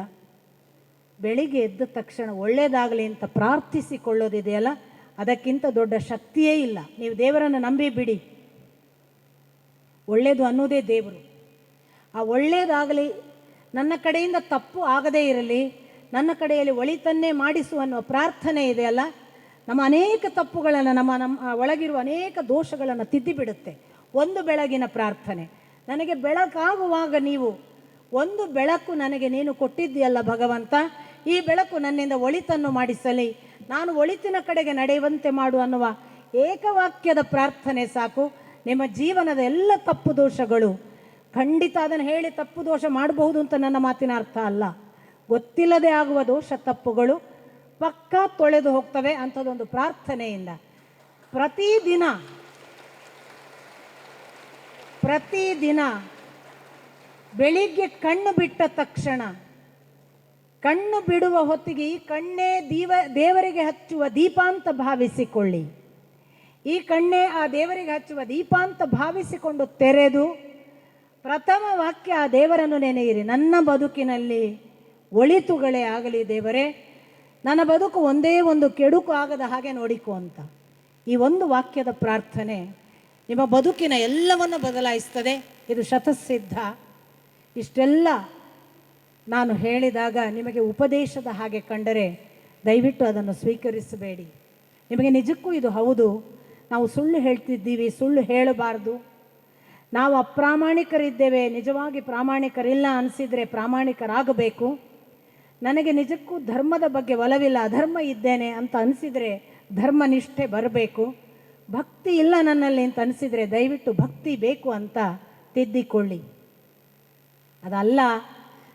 ಬೆಳಿಗ್ಗೆ ಎದ್ದ ತಕ್ಷಣ ಒಳ್ಳೆಯದಾಗಲಿ ಅಂತ ಪ್ರಾರ್ಥಿಸಿಕೊಳ್ಳೋದಿದೆಯಲ್ಲ, ಅದಕ್ಕಿಂತ ದೊಡ್ಡ ಶಕ್ತಿಯೇ ಇಲ್ಲ. ನೀವು ದೇವರನ್ನು ನಂಬಿ ಬಿಡಿ, ಒಳ್ಳೆಯದು ಅನ್ನೋದೇ ದೇವರು. ಆ ಒಳ್ಳೆಯದಾಗಲಿ, ನನ್ನ ಕಡೆಯಿಂದ ತಪ್ಪು ಆಗದೇ ಇರಲಿ, ನನ್ನ ಕಡೆಯಲ್ಲಿ ಒಳಿತನ್ನೇ ಮಾಡಿಸು ಅನ್ನೋ ಪ್ರಾರ್ಥನೆ ಇದೆಯಲ್ಲ, ನಮ್ಮ ಅನೇಕ ತಪ್ಪುಗಳನ್ನು, ನಮ್ಮ ಒಳಗಿರುವ ಅನೇಕ ದೋಷಗಳನ್ನು ತಿದ್ದಿಬಿಡುತ್ತೆ. ಒಂದು ಬೆಳಗಿನ ಪ್ರಾರ್ಥನೆ. ನನಗೆ ಬೆಳಕಾಗುವಾಗ ನೀವು ಒಂದು ಬೆಳಕು ನನಗೆ ನೀನು ಕೊಟ್ಟಿದ್ದೀಯಲ್ಲ ಭಗವಂತ, ಈ ಬೆಳಕು ನನ್ನಿಂದ ಒಳಿತನ್ನು ಮಾಡಿಸಲಿ, ನಾನು ಒಳಿತಿನ ಕಡೆಗೆ ನಡೆಯುವಂತೆ ಮಾಡು ಅನ್ನುವ ಏಕವಾಕ್ಯದ ಪ್ರಾರ್ಥನೆ ಸಾಕು. ನಿಮ್ಮ ಜೀವನದ ಎಲ್ಲ ತಪ್ಪು ದೋಷಗಳು, ಖಂಡಿತ ಅದನ್ನು ಹೇಳಿ ತಪ್ಪು ದೋಷ ಮಾಡಬಹುದು ಅಂತ ನನ್ನ ಮಾತಿನ ಅರ್ಥ ಅಲ್ಲ, ಗೊತ್ತಿಲ್ಲದೆ ಆಗುವ ದೋಷ ತಪ್ಪುಗಳು ಪಕ್ಕಾ ತೊಳೆದು ಹೋಗ್ತವೆ ಅಂಥದ್ದೊಂದು ಪ್ರಾರ್ಥನೆಯಿಂದ ಪ್ರತಿದಿನ ಬೆಳಿಗ್ಗೆ ಕಣ್ಣು ಬಿಟ್ಟ ತಕ್ಷಣ, ಕಣ್ಣು ಬಿಡುವ ಹೊತ್ತಿಗೆ ಈ ಕಣ್ಣೇ ದೇವರಿಗೆ ಹಚ್ಚುವ ದೀಪ ಅಂತ ಭಾವಿಸಿಕೊಳ್ಳಿ. ಈ ಕಣ್ಣೇ ಆ ದೇವರಿಗೆ ಹಚ್ಚುವ ದೀಪ ಅಂತ ಭಾವಿಸಿಕೊಂಡು ತೆರೆದು ಪ್ರಥಮ ವಾಕ್ಯ ಆ ದೇವರನ್ನು ನೆನೆಯಿರಿ. ನನ್ನ ಬದುಕಿನಲ್ಲಿ ಒಳಿತುಗಳೇ ಆಗಲಿ ದೇವರೇ, ನನ್ನ ಬದುಕು ಒಂದೇ ಒಂದು ಕೆಡುಕು ಆಗದ ಹಾಗೆ ನೋಡಿಕೊ ಅಂತ. ಈ ಒಂದು ವಾಕ್ಯದ ಪ್ರಾರ್ಥನೆ ನಿಮ್ಮ ಬದುಕಿನ ಎಲ್ಲವನ್ನು ಬದಲಾಯಿಸ್ತದೆ. ಇದು ಶತಸಿದ್ಧ. ಇಷ್ಟೆಲ್ಲ ನಾನು ಹೇಳಿದಾಗ ನಿಮಗೆ ಉಪದೇಶದ ಹಾಗೆ ಕಂಡರೆ ದಯವಿಟ್ಟು ಅದನ್ನು ಸ್ವೀಕರಿಸಬೇಡಿ. ನಿಮಗೆ ನಿಜಕ್ಕೂ ಇದು ಹೌದು, ನಾವು ಸುಳ್ಳು ಹೇಳ್ತಿದ್ದೀವಿ, ಸುಳ್ಳು ಹೇಳಬಾರ್ದು, ನಾವು ಅಪ್ರಾಮಾಣಿಕರಿದ್ದೇವೆ, ನಿಜವಾಗಿ ಪ್ರಾಮಾಣಿಕರಿಲ್ಲ ಅನಿಸಿದರೆ ಪ್ರಾಮಾಣಿಕರಾಗಬೇಕು. ನನಗೆ ನಿಜಕ್ಕೂ ಧರ್ಮದ ಬಗ್ಗೆ ಒಲವಿಲ್ಲ, ಅಧರ್ಮ ಇದ್ದೇನೆ ಅಂತ ಅನಿಸಿದರೆ ಧರ್ಮನಿಷ್ಠೆ ಬರಬೇಕು. ಭಕ್ತಿ ಇಲ್ಲ ನನ್ನಲ್ಲಿ ಅಂತ ಅನಿಸಿದರೆ ದಯವಿಟ್ಟು ಭಕ್ತಿ ಬೇಕು ಅಂತ ತಿದ್ದಿಕೊಳ್ಳಿ. ಅದಲ್ಲ,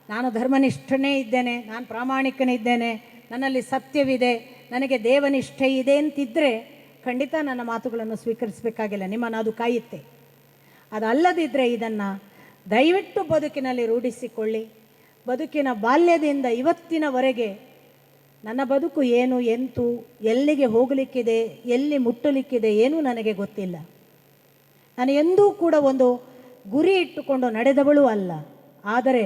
ನಾನು ಧರ್ಮನಿಷ್ಠನೇ ಇದ್ದೇನೆ, ನಾನು ಪ್ರಾಮಾಣಿಕನೇ ಇದ್ದೇನೆ, ನನ್ನಲ್ಲಿ ಸತ್ಯವಿದೆ, ನನಗೆ ದೇವನಿಷ್ಠೆ ಇದೆ ಅಂತಿದ್ದರೆ ಖಂಡಿತ ನನ್ನ ಮಾತುಗಳನ್ನು ಸ್ವೀಕರಿಸಬೇಕಾಗಿಲ್ಲ, ನಿಮ್ಮನ್ನು ಅದು ಕಾಯುತ್ತೆ. ಅದಲ್ಲದಿದ್ದರೆ ಇದನ್ನು ದಯವಿಟ್ಟು ಬದುಕಿನಲ್ಲಿ ರೂಢಿಸಿಕೊಳ್ಳಿ. ಬದುಕಿನ ಬಾಲ್ಯದಿಂದ ಇವತ್ತಿನವರೆಗೆ ನನ್ನ ಬದುಕು ಏನು, ಎಂತು, ಎಲ್ಲಿಗೆ ಹೋಗಲಿಕ್ಕಿದೆ, ಎಲ್ಲಿ ಮುಟ್ಟಲಿಕ್ಕಿದೆ ಏನೂ ನನಗೆ ಗೊತ್ತಿಲ್ಲ. ನಾನು ಎಂದೂ ಕೂಡ ಒಂದು ಗುರಿ ಇಟ್ಟುಕೊಂಡು ನಡೆದವಳು ಅಲ್ಲ. ಆದರೆ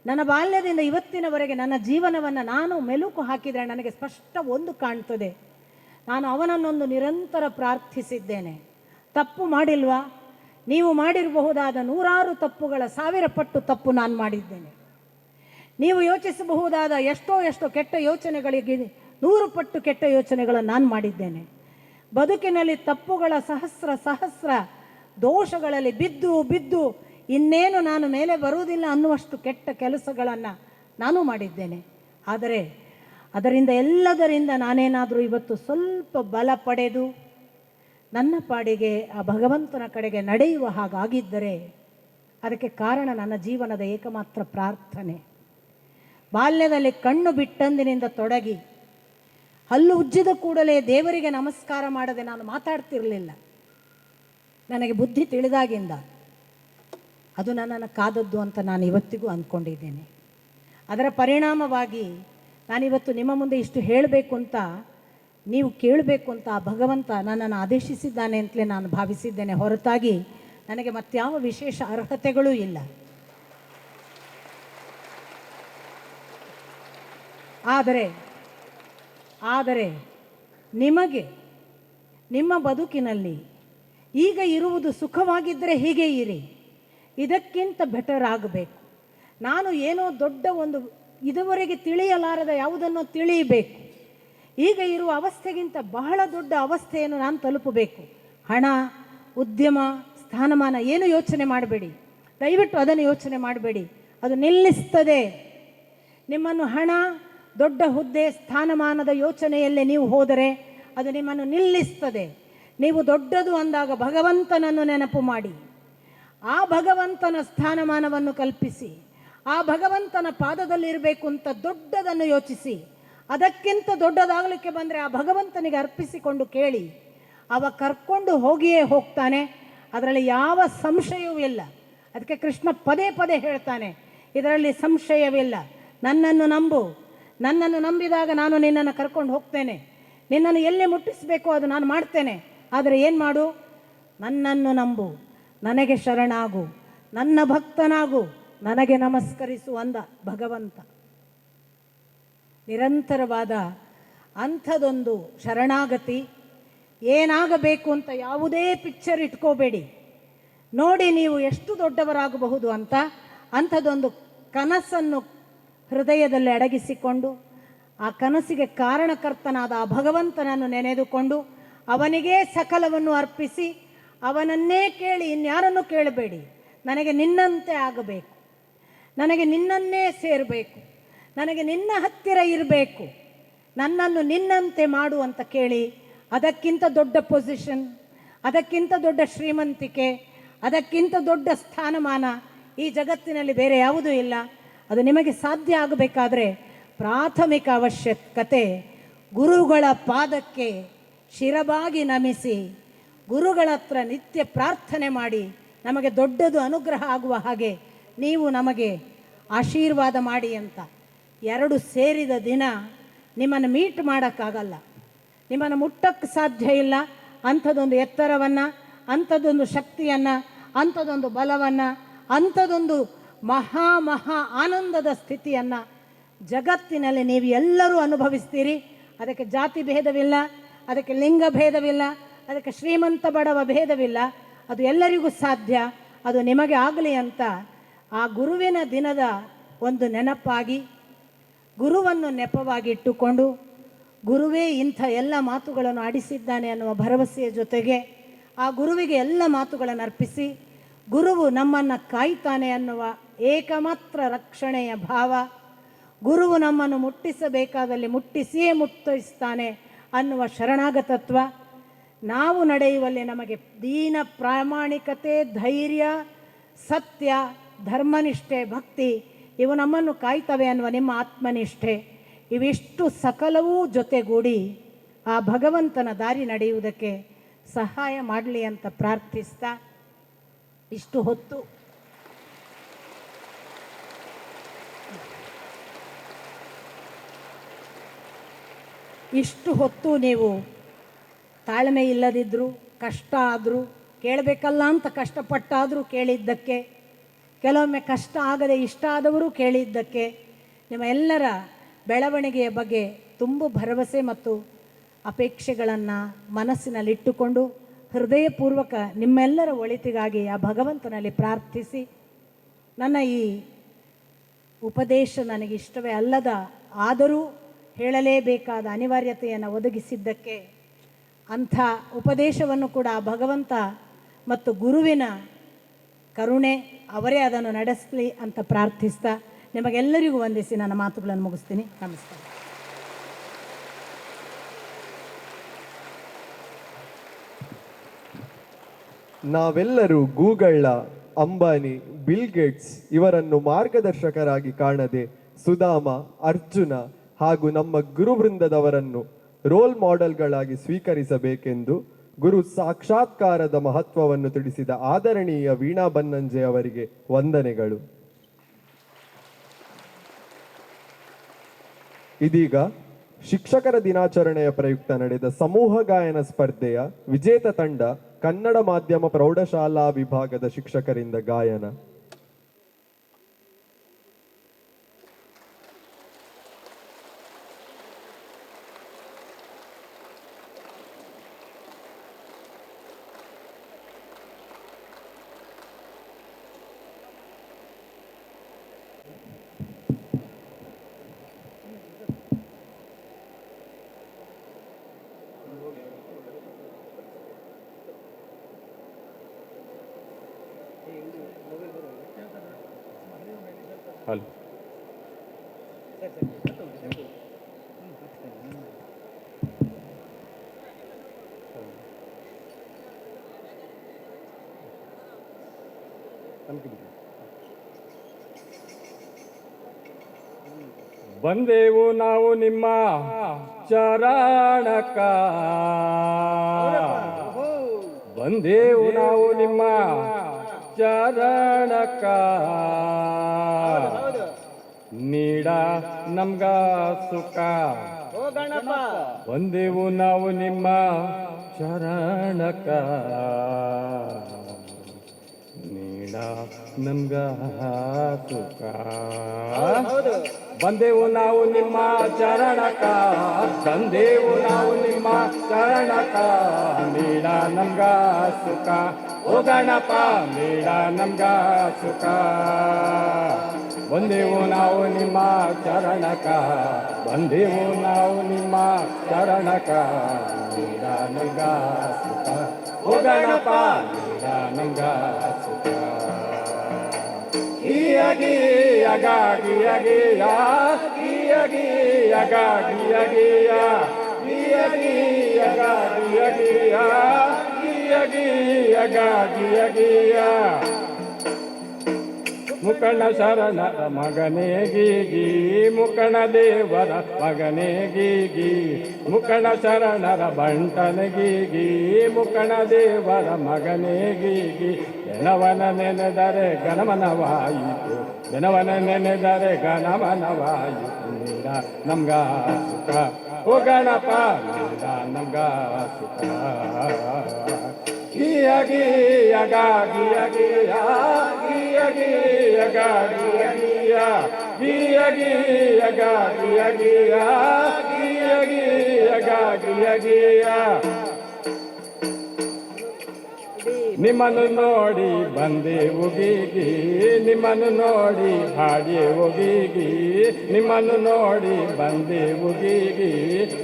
ನನ್ನ ಬಾಲ್ಯದಿಂದ ಇವತ್ತಿನವರೆಗೆ ನನ್ನ ಜೀವನವನ್ನು ನಾನು ಮೆಲುಕು ಹಾಕಿದರೆ ನನಗೆ ಸ್ಪಷ್ಟ ಒಂದು ಕಾಣ್ತದೆ, ನಾನು ಅವನನ್ನೊಂದು ನಿರಂತರ ಪ್ರಾರ್ಥಿಸಿದ್ದೇನೆ. ತಪ್ಪು ಮಾಡಿಲ್ವಾ? ನೀವು ಮಾಡಿರಬಹುದಾದ 100 ತಪ್ಪುಗಳ 1000 ಪಟ್ಟು ತಪ್ಪು ನಾನು ಮಾಡಿದ್ದೇನೆ. ನೀವು ಯೋಚಿಸಬಹುದಾದ ಎಷ್ಟೋ ಕೆಟ್ಟ ಯೋಚನೆಗಳಿಗೆ 100 ಪಟ್ಟು ಕೆಟ್ಟ ಯೋಚನೆಗಳನ್ನು ನಾನು ಮಾಡಿದ್ದೇನೆ. ಬದುಕಿನಲ್ಲಿ ತಪ್ಪುಗಳ ಸಹಸ್ರ ದೋಷಗಳಲ್ಲಿ ಬಿದ್ದು ಬಿದ್ದು ಇನ್ನೇನು ನಾನು ಮೇಲೆ ಬರುವುದಿಲ್ಲ ಅನ್ನುವಷ್ಟು ಕೆಟ್ಟ ಕೆಲಸಗಳನ್ನು ನಾನು ಮಾಡಿದ್ದೇನೆ. ಆದರೆ ಅದರಿಂದ ಎಲ್ಲದರಿಂದ ನಾನೇನಾದರೂ ಇವತ್ತು ಸ್ವಲ್ಪ ಬಲ ಪಡೆದು ನನ್ನ ಪಾಡಿಗೆ ಆ ಭಗವಂತನ ಕಡೆಗೆ ನಡೆಯುವ ಹಾಗಾಗಿದ್ದರೆ ಅದಕ್ಕೆ ಕಾರಣ ನನ್ನ ಜೀವನದ ಏಕಮಾತ್ರ ಪ್ರಾರ್ಥನೆ. ಬಾಲ್ಯದಲ್ಲಿ ಕಣ್ಣು ಬಿಟ್ಟಂದಿನಿಂದ ತೊಡಗಿ ಹಲ್ಲು ಉಜ್ಜಿದ ಕೂಡಲೇ ದೇವರಿಗೆ ನಮಸ್ಕಾರ ಮಾಡದೆ ನಾನು ಮಾತಾಡ್ತಿರಲಿಲ್ಲ. ನನಗೆ ಬುದ್ಧಿ ತಿಳಿದಾಗಿಂದ ಅದು ನನ್ನನ್ನು ಕಾದದ್ದು ಅಂತ ನಾನು ಇವತ್ತಿಗೂ ಅಂದ್ಕೊಂಡಿದ್ದೇನೆ. ಅದರ ಪರಿಣಾಮವಾಗಿ ನಾನಿವತ್ತು ನಿಮ್ಮ ಮುಂದೆ ಇಷ್ಟು ಹೇಳಬೇಕು ಅಂತ, ನೀವು ಕೇಳಬೇಕು ಅಂತ ಆ ಭಗವಂತ ನನ್ನನ್ನು ಆದೇಶಿಸಿದ್ದಾನೆ ಅಂತಲೇ ನಾನು ಭಾವಿಸಿದ್ದೇನೆ, ಹೊರತಾಗಿ ನನಗೆ ಮತ್ಯಾವ ವಿಶೇಷ ಅರ್ಹತೆಗಳೂ ಇಲ್ಲ. ಆದರೆ ನಿಮಗೆ ನಿಮ್ಮ ಬದುಕಿನಲ್ಲಿ ಈಗ ಇರುವುದು ಸುಖವಾಗಿದ್ದರೆ ಹೀಗೆ ಇರಿ, ಇದಕ್ಕಿಂತ ಬೆಟರ್ ಆಗಬೇಕು. ನಾನು ಏನೋ ದೊಡ್ಡ ಒಂದು ಇದುವರೆಗೆ ತಿಳಿಯಲಾರದ ಯಾವುದನ್ನು ತಿಳಿಯಬೇಕು, ಈಗ ಇರುವ ಅವಸ್ಥೆಗಿಂತ ಬಹಳ ದೊಡ್ಡ ಅವಸ್ಥೆಯನ್ನು ನಾನು ತಲುಪಬೇಕು. ಹಣ, ಉದ್ಯಮ, ಸ್ಥಾನಮಾನ ಏನು ಯೋಚನೆ ಮಾಡಬೇಡಿ, ದಯವಿಟ್ಟು ಅದನ್ನು ಯೋಚನೆ ಮಾಡಬೇಡಿ. ಅದು ನಿಲ್ಲಿಸ್ತದೆ ನಿಮ್ಮನ್ನು. ಹಣ, ದೊಡ್ಡ ಹುದ್ದೆ, ಸ್ಥಾನಮಾನದ ಯೋಚನೆಯಲ್ಲೇ ನೀವು ಹೋದರೆ ಅದು ನಿಮ್ಮನ್ನು ನಿಲ್ಲಿಸ್ತದೆ. ನೀವು ದೊಡ್ಡದು ಅಂದಾಗ ಭಗವಂತನನ್ನು ನೆನಪು ಮಾಡಿ, ಆ ಭಗವಂತನ ಸ್ಥಾನಮಾನವನ್ನು ಕಲ್ಪಿಸಿ, ಆ ಭಗವಂತನ ಪಾದದಲ್ಲಿರಬೇಕು ಅಂತ ದೊಡ್ಡದನ್ನು ಯೋಚಿಸಿ, ಅದಕ್ಕಿಂತ ದೊಡ್ಡದಾಗಲಿಕ್ಕೆ ಬಂದರೆ ಆ ಭಗವಂತನಿಗೆ ಅರ್ಪಿಸಿಕೊಂಡು ಕೇಳಿ, ಅವ ಕರ್ಕೊಂಡು ಹೋಗಿಯೇ ಹೋಗ್ತಾನೆ. ಅದರಲ್ಲಿ ಯಾವ ಸಂಶಯವೂ ಇಲ್ಲ. ಅದಕ್ಕೆ ಕೃಷ್ಣ ಪದೇ ಪದೇ ಹೇಳ್ತಾನೆ, ಇದರಲ್ಲಿ ಸಂಶಯವಿಲ್ಲ, ನನ್ನನ್ನು ನಂಬು, ನನ್ನನ್ನು ನಂಬಿದಾಗ ನಾನು ನಿನ್ನನ್ನು ಕರ್ಕೊಂಡು ಹೋಗ್ತೇನೆ, ನಿನ್ನನ್ನು ಎಲ್ಲಿ ಮುಟ್ಟಿಸಬೇಕು ಅದು ನಾನು ಮಾಡ್ತೇನೆ. ಆದರೆ ಏನು ಮಾಡು, ನನ್ನನ್ನು ನಂಬು, ನನಗೆ ಶರಣಾಗು, ನನ್ನ ಭಕ್ತನಾಗು, ನನಗೆ ನಮಸ್ಕರಿಸು ಅಂದ ಭಗವಂತ. ನಿರಂತರವಾದ ಅಂಥದೊಂದು ಶರಣಾಗತಿ. ಏನಾಗಬೇಕು ಅಂತ ಯಾವುದೇ ಪಿಕ್ಚರ್ ಇಟ್ಕೋಬೇಡಿ, ನೋಡಿ ನೀವು ಎಷ್ಟು ದೊಡ್ಡವರಾಗಬಹುದು ಅಂತ. ಅಂಥದ್ದೊಂದು ಕನಸನ್ನು ಹೃದಯದಲ್ಲಿ ಅಡಗಿಸಿಕೊಂಡು ಆ ಕನಸಿಗೆ ಕಾರಣಕರ್ತನಾದ ಆ ಭಗವಂತನನ್ನು ನೆನೆದುಕೊಂಡು ಅವನಿಗೇ ಸಕಲವನ್ನು ಅರ್ಪಿಸಿ ಅವನನ್ನೇ ಕೇಳಿ, ಇನ್ಯಾರನ್ನು ಕೇಳಬೇಡಿ. ನನಗೆ ನಿನ್ನಂತೆ ಆಗಬೇಕು, ನನಗೆ ನಿನ್ನನ್ನೇ ಸೇರಬೇಕು, ನನಗೆ ನಿನ್ನ ಹತ್ತಿರ ಇರಬೇಕು, ನನ್ನನ್ನು ನಿನ್ನಂತೆ ಮಾಡು ಅಂತ ಕೇಳಿ, ಅದಕ್ಕಿಂತ ದೊಡ್ಡ ಪೊಸಿಷನ್, ಅದಕ್ಕಿಂತ ದೊಡ್ಡ ಶ್ರೀಮಂತಿಕೆ, ಅದಕ್ಕಿಂತ ದೊಡ್ಡ ಸ್ಥಾನಮಾನ ಈ ಜಗತ್ತಿನಲ್ಲಿ ಬೇರೆ ಯಾವುದೂ ಇಲ್ಲ. ಅದು ನಿಮಗೆ ಸಾಧ್ಯ ಆಗಬೇಕಾದ್ರೆ ಪ್ರಾಥಮಿಕ ಅವಶ್ಯಕತೆ ಗುರುಗಳ ಪಾದಕ್ಕೆ ಶಿರಬಾಗಿ ನಮಿಸಿ, ಗುರುಗಳ ಹತ್ರ ನಿತ್ಯ ಪ್ರಾರ್ಥನೆ ಮಾಡಿ, ನಮಗೆ ದೊಡ್ಡದು ಅನುಗ್ರಹ ಆಗುವ ಹಾಗೆ ನೀವು ನಮಗೆ ಆಶೀರ್ವಾದ ಮಾಡಿ ಅಂತ. ಎರಡು ಸೇರಿದ ದಿನ ನಿಮ್ಮನ್ನು ಮೀಟ್ ಮಾಡೋಕ್ಕಾಗಲ್ಲ, ನಿಮ್ಮನ್ನು ಮುಟ್ಟಕ್ಕೆ ಸಾಧ್ಯ ಇಲ್ಲ. ಅಂಥದ್ದೊಂದು ಎತ್ತರವನ್ನು, ಅಂಥದ್ದೊಂದು ಶಕ್ತಿಯನ್ನು, ಅಂಥದ್ದೊಂದು ಬಲವನ್ನು, ಅಂಥದ್ದೊಂದು ಮಹಾ ಆನಂದದ ಸ್ಥಿತಿಯನ್ನು ಜಗತ್ತಿನಲ್ಲಿ ನೀವು ಎಲ್ಲರೂ ಅನುಭವಿಸ್ತೀರಿ. ಅದಕ್ಕೆ ಜಾತಿ ಭೇದವಿಲ್ಲ, ಅದಕ್ಕೆ ಲಿಂಗ ಭೇದವಿಲ್ಲ, ಅದಕ್ಕೆ ಶ್ರೀಮಂತ ಬಡವ ಭೇದವಿಲ್ಲ. ಅದು ಎಲ್ಲರಿಗೂ ಸಾಧ್ಯ. ಅದು ನಿಮಗೆ ಆಗಲಿ ಅಂತ ಆ ಗುರುವಿನ ದಿನದ ಒಂದು ನೆನಪಾಗಿ, ಗುರುವನ್ನು ನೆಪವಾಗಿಟ್ಟುಕೊಂಡು, ಗುರುವೇ ಇಂಥ ಎಲ್ಲ ಮಾತುಗಳನ್ನು ಆಡಿಸಿದ್ದಾನೆ ಅನ್ನುವ ಭರವಸೆಯ ಜೊತೆಗೆ ಆ ಗುರುವಿಗೆ ಎಲ್ಲ ಮಾತುಗಳನ್ನು ಅರ್ಪಿಸಿ, ಗುರುವು ನಮ್ಮನ್ನು ಕಾಯ್ತಾನೆ ಅನ್ನುವ ಏಕಮಾತ್ರ ರಕ್ಷಣೆಯ ಭಾವ, ಗುರುವು ನಮ್ಮನ್ನು ಮುಟ್ಟಿಸಬೇಕಾದಲ್ಲಿ ಮುಟ್ಟಿಸಿಯೇ ಮುಟ್ಟಿಸ್ತಾನೆ ಅನ್ನುವ ಶರಣಾಗತತ್ವ, ನಾವು ನಡೆಯುವಲ್ಲಿ ನಮಗೆ ದೀನ ಪ್ರಾಮಾಣಿಕತೆ, ಧೈರ್ಯ, ಸತ್ಯ, ಧರ್ಮನಿಷ್ಠೆ, ಭಕ್ತಿ ಇವು ನಮ್ಮನ್ನು ಕಾಯ್ತವೆ ಅನ್ನುವ ನಿಮ್ಮ ಆತ್ಮನಿಷ್ಠೆ, ಇವಿಷ್ಟು ಸಕಲವೂ ಜೊತೆಗೂಡಿ ಆ ಭಗವಂತನ ದಾರಿ ನಡೆಯುವುದಕ್ಕೆ ಸಹಾಯ ಮಾಡಲಿ ಅಂತ ಪ್ರಾರ್ಥಿಸ್ತಾ, ಇಷ್ಟು ಹೊತ್ತು ನೀವು ತಾಳ್ಮೆ ಇಲ್ಲದಿದ್ದರೂ, ಕಷ್ಟ ಆದರೂ ಕೇಳಬೇಕಲ್ಲ ಅಂತ ಕಷ್ಟಪಟ್ಟಾದರೂ ಕೇಳಿದ್ದಕ್ಕೆ, ಕೆಲವೊಮ್ಮೆ ಕಷ್ಟ ಆಗದೆ ಇಷ್ಟ ಆದವರು ಕೇಳಿದ್ದಕ್ಕೆ, ನಿಮ್ಮ ಎಲ್ಲರ ಬೆಳವಣಿಗೆಯ ಬಗ್ಗೆ ತುಂಬ ಭರವಸೆ ಮತ್ತು ಅಪೇಕ್ಷೆಗಳನ್ನು ಮನಸ್ಸಿನಲ್ಲಿಟ್ಟುಕೊಂಡು ಹೃದಯಪೂರ್ವಕ ನಿಮ್ಮೆಲ್ಲರ ಒಳಿತಿಗಾಗಿ ಆ ಭಗವಂತನಲ್ಲಿ ಪ್ರಾರ್ಥಿಸಿ, ನನ್ನ ಈ ಉಪದೇಶ ನನಗೆ ಇಷ್ಟವೇ ಅಲ್ಲದ ಆದರೂ ಹೇಳಲೇಬೇಕಾದ ಅನಿವಾರ್ಯತೆಯನ್ನು ಒದಗಿಸಿದ್ದಕ್ಕೆ ಅಂಥ ಉಪದೇಶವನ್ನು ಕೂಡ ಭಗವಂತ ಮತ್ತು ಗುರುವಿನ ಕರುಣೆ ಅವರೇ ಅದನ್ನು ನಡೆಸಲಿ ಅಂತ ಪ್ರಾರ್ಥಿಸ್ತಾ ನಿಮಗೆಲ್ಲರಿಗೂ ವಂದಿಸಿ ನನ್ನ ಮಾತುಗಳನ್ನು ಮುಗಿಸ್ತೀನಿ. ನಮಸ್ಕಾರ.
ನಾವೆಲ್ಲರೂ ಗೂಗಳ್ಳ, ಅಂಬಾನಿ, ಬಿಲ್ ಗೇಟ್ಸ್ ಇವರನ್ನು ಮಾರ್ಗದರ್ಶಕರಾಗಿ ಕಾಣದೆ ಸುಧಾಮ, ಅರ್ಜುನ ಹಾಗೂ ನಮ್ಮ ಗುರುವೃಂದದವರನ್ನು ರೋಲ್ ಮಾಡೆಲ್ಗಳಾಗಿ ಸ್ವೀಕರಿಸಬೇಕೆಂದು ಗುರು ಸಾಕ್ಷಾತ್ಕಾರದ ಮಹತ್ವವನ್ನು ತಿಳಿಸಿದ ಆದರಣೀಯ ವೀಣಾ ಬನ್ನಂಜೆ ಅವರಿಗೆ ವಂದನೆಗಳು. ಇದೀಗ ಶಿಕ್ಷಕರ ದಿನಾಚರಣೆಯ ಪ್ರಯುಕ್ತ ನಡೆದ ಸಮೂಹ ಗಾಯನ ಸ್ಪರ್ಧೆಯ ವಿಜೇತ ತಂಡ ಕನ್ನಡ ಮಾಧ್ಯಮ ಪ್ರೌಢಶಾಲಾ ವಿಭಾಗದ ಶಿಕ್ಷಕರಿಂದ ಗಾಯನ.
ಹಲೋ ಬಂದೆವು ನಾವು ನಿಮ್ಮ ಚರಣಕ, ಬಂದೆವು ನಾವು ನಿಮ್ಮ ಚರಣಕ, ನೀಡ ನಮ್ಗ ಸುಖ. ಬಂದೆವು ನಾವು ನಿಮ್ಮ ಚರಣಕ, ನೀಡ ನಮ್ಗ ಸುಖ. ಬಂದೆವು ನಾವು ನಿಮ್ಮ ಚರಣಕ, ತಂದೆವು ನಾವು ನಿಮ್ಮ ಚರಣಕ, ನೀಡ ನಮ್ಗ ಸುಖ. ಓ ಗಣಪ ನೀಡ ನಮ್ಗ ಸುಖ. ಬಂದೆವು ನಾವು ನಿಮ್ಮ ಚರಣಕ, ಬಂದೆವು ನಾವು ನಿಮ್ಮ ಚರಣಕ, ನೀಡ ನಮ್ಗ ಸುಖ. ಓ ಗಣಪ ನೀಡ ನಮ್ಗ ಸುಖ. ಗಿಯಗಿ ಅಗಾಗಿ ಅಗಿಯ, ಗಿಯಗಿ ಅಗಾಗಿ ಅಗಿಯ, ಗಿಯಗಿ ಅಗಾಗಿ ಅಗಿಯ, ಗಿಯಗಿ ಅಗಾಗಿ ಅಗಿಯ. ಮುಕಣ ಶರಣರ ಮಗನೇ ಗೀಗಿ, ಮುಕಣ ದೇವರ ಮಗನೇ ಗೀಗಿ, ಮುಕಣ ಶರಣರ ಬಂಟನ ಗೀಗಿ, ಮುಕಣ ದೇವರ ಮಗನೇ ಗೀಗಿ. ಜನವನ ನೆನೆದರೆ ಗಣಮನವಾಯಿತು, ಜನವನ ನೆನೆದರೆ ಗಣಮನವಾಯಿತು, ನೀಡ ನಮ್ಗ ಸುಖ. ಓ ಗಣಪ ನೀಡ ನಮ್ಗ ಸುಖ. ಗಿಯಗಿ ಅಗಾಗಿ ಅಗಿಯ, ಗಿಯಗಿ ಅಗಾಗಿ ಅಗಿಯ, ಗಿಯಗಿ ಅಗಾಗಿ ಅಗಿಯ, ಗಿಯಗಿ ಅಗಾಗಿ ಅಗಿಯ. ನಿಮ್ಮನ್ನು ನೋಡಿ ಬಂದೆವು ಗೀಗಿ, ನಿಮ್ಮನ್ನು ನೋಡಿ ಹಾಡಿಯೆವು ಗೀಗಿ, ನಿಮ್ಮನ್ನು ನೋಡಿ ಬಂದೆವು ಗೀಗಿ,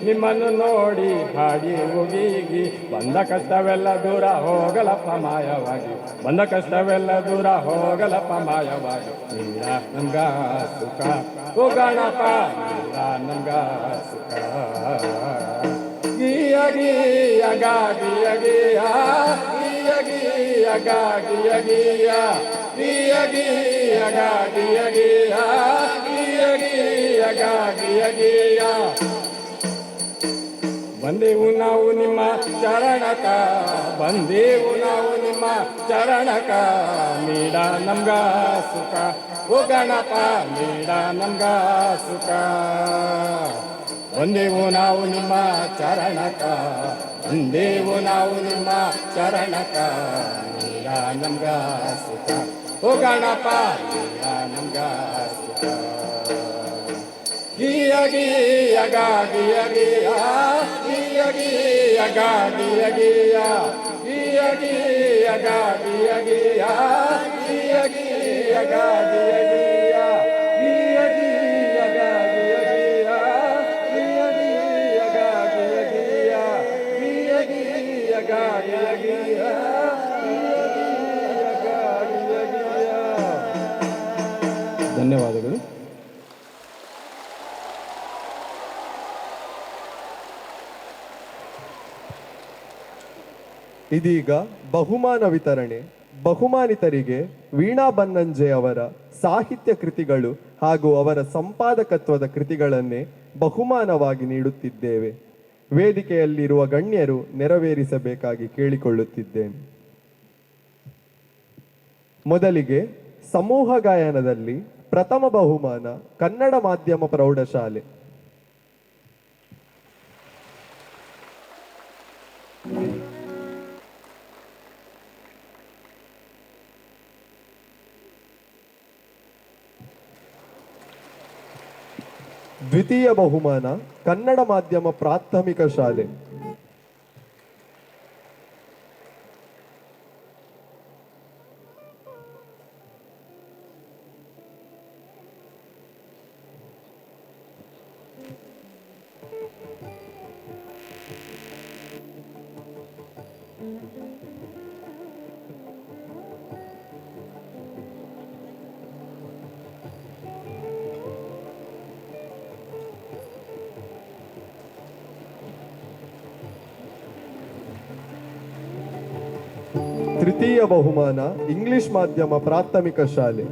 ನಿಮ್ಮನ್ನು ನೋಡಿ ಹಾಡಿಯೆವು ಗೀಗಿ. ಬಂದ ಕಷ್ಟವೆಲ್ಲ ದೂರ ಹೋಗಲಪ್ಪ ಮಾಯವಾಗಿ, ಬಂದ ಕಷ್ಟವೆಲ್ಲ ದೂರ ಹೋಗಲಪ್ಪ ಮಾಯವಾಗಿ, ನೀಡ ನಮ್ಗ ಸುಖ. ಓ ಗಣಪ ನೀಡ ನಮ್ಗ ಸುಖ. ಗಿಯಗಿ ಅಗಾಗಿ ಅಗಿಯ, ಗಿಯಗಿ ಅಗಾಗಿ ಅಗಿಯ, ಗಿಯಗಿ ಅಗಾಗಿ ಅಗಿಯ, ಗಿಯಗಿ ಅಗಾಗಿ ಅಗಿಯ. ಬಂದೆವು ನಾವು ನಿಮ್ಮ ಚರಣಕ, ಬಂದೆವು ನಾವು ನಿಮ್ಮ ಚರಣಕ, ನೀಡ ನಮ್ಗ ಸುಖ. ಓ ಗಣಪ ನೀಡ ನಮ್ಗ ಸುಖ. ಬಂದೆವು ನಾವು ನಿಮ್ಮ ಚರಣಕ, ಬಂದೆವು ನಾವು ನಿಮ್ಮ ಚರಣಕ, ನೀಡ ನಮ್ಗ ಸುಖ. ಓ ಗಣಪ ನೀಡ ನಮ್ಗ ಸುಖ. ಗಿಯಗಿ ಅಗಾಗಿ ಅಗಿಯ, ಗಿಯಗಿ ಅಗಾಗಿ ಅಗಿಯ, ಗಿಯಗಿ ಅಗಾಗಿ ಅಗಿಯ, ಗಿಯಗಿ ಅಗಾಗಿ ಅಗಿಯ, ಗಿಯಗಿ ಅಗಾಗಿ ಅಗಿಯ, ಗಿಯಗಿ ಧನ್ಯವಾದಗಳು.
ಇದೀಗ ಬಹುಮಾನ ವಿತರಣೆ. ಬಹುಮಾನಿತರಿಗೆ ವೀಣಾ ಬನ್ನಂಜೆ ಅವರ ಸಾಹಿತ್ಯ ಕೃತಿಗಳು ಹಾಗೂ ಅವರ ಸಂಪಾದಕತ್ವದ ಕೃತಿಗಳನ್ನೇ ಬಹುಮಾನವಾಗಿ ನೀಡುತ್ತಿದ್ದೇವೆ. ವೇದಿಕೆಯಲ್ಲಿರುವ ಗಣ್ಯರು ನೆರವೇರಿಸಬೇಕಾಗಿ ಕೇಳಿಕೊಳ್ಳುತ್ತಿದ್ದೇನೆ. ಮೊದಲಿಗೆ ಸಮೂಹ ಗಾಯನದಲ್ಲಿ ಪ್ರಥಮ ಬಹುಮಾನ ಕನ್ನಡ ಮಾಧ್ಯಮ ಪ್ರೌಢಶಾಲೆ. ದ್ವಿತೀಯ ಬಹುಮಾನ ಕನ್ನಡ ಮಾಧ್ಯಮ ಪ್ರಾಥಮಿಕ ಶಾಲೆ. ತೃತೀಯ ಬಹುಮಾನ ಇಂಗ್ಲಿಷ್ ಮಾಧ್ಯಮ ಪ್ರಾಥಮಿಕ ಶಾಲೆ.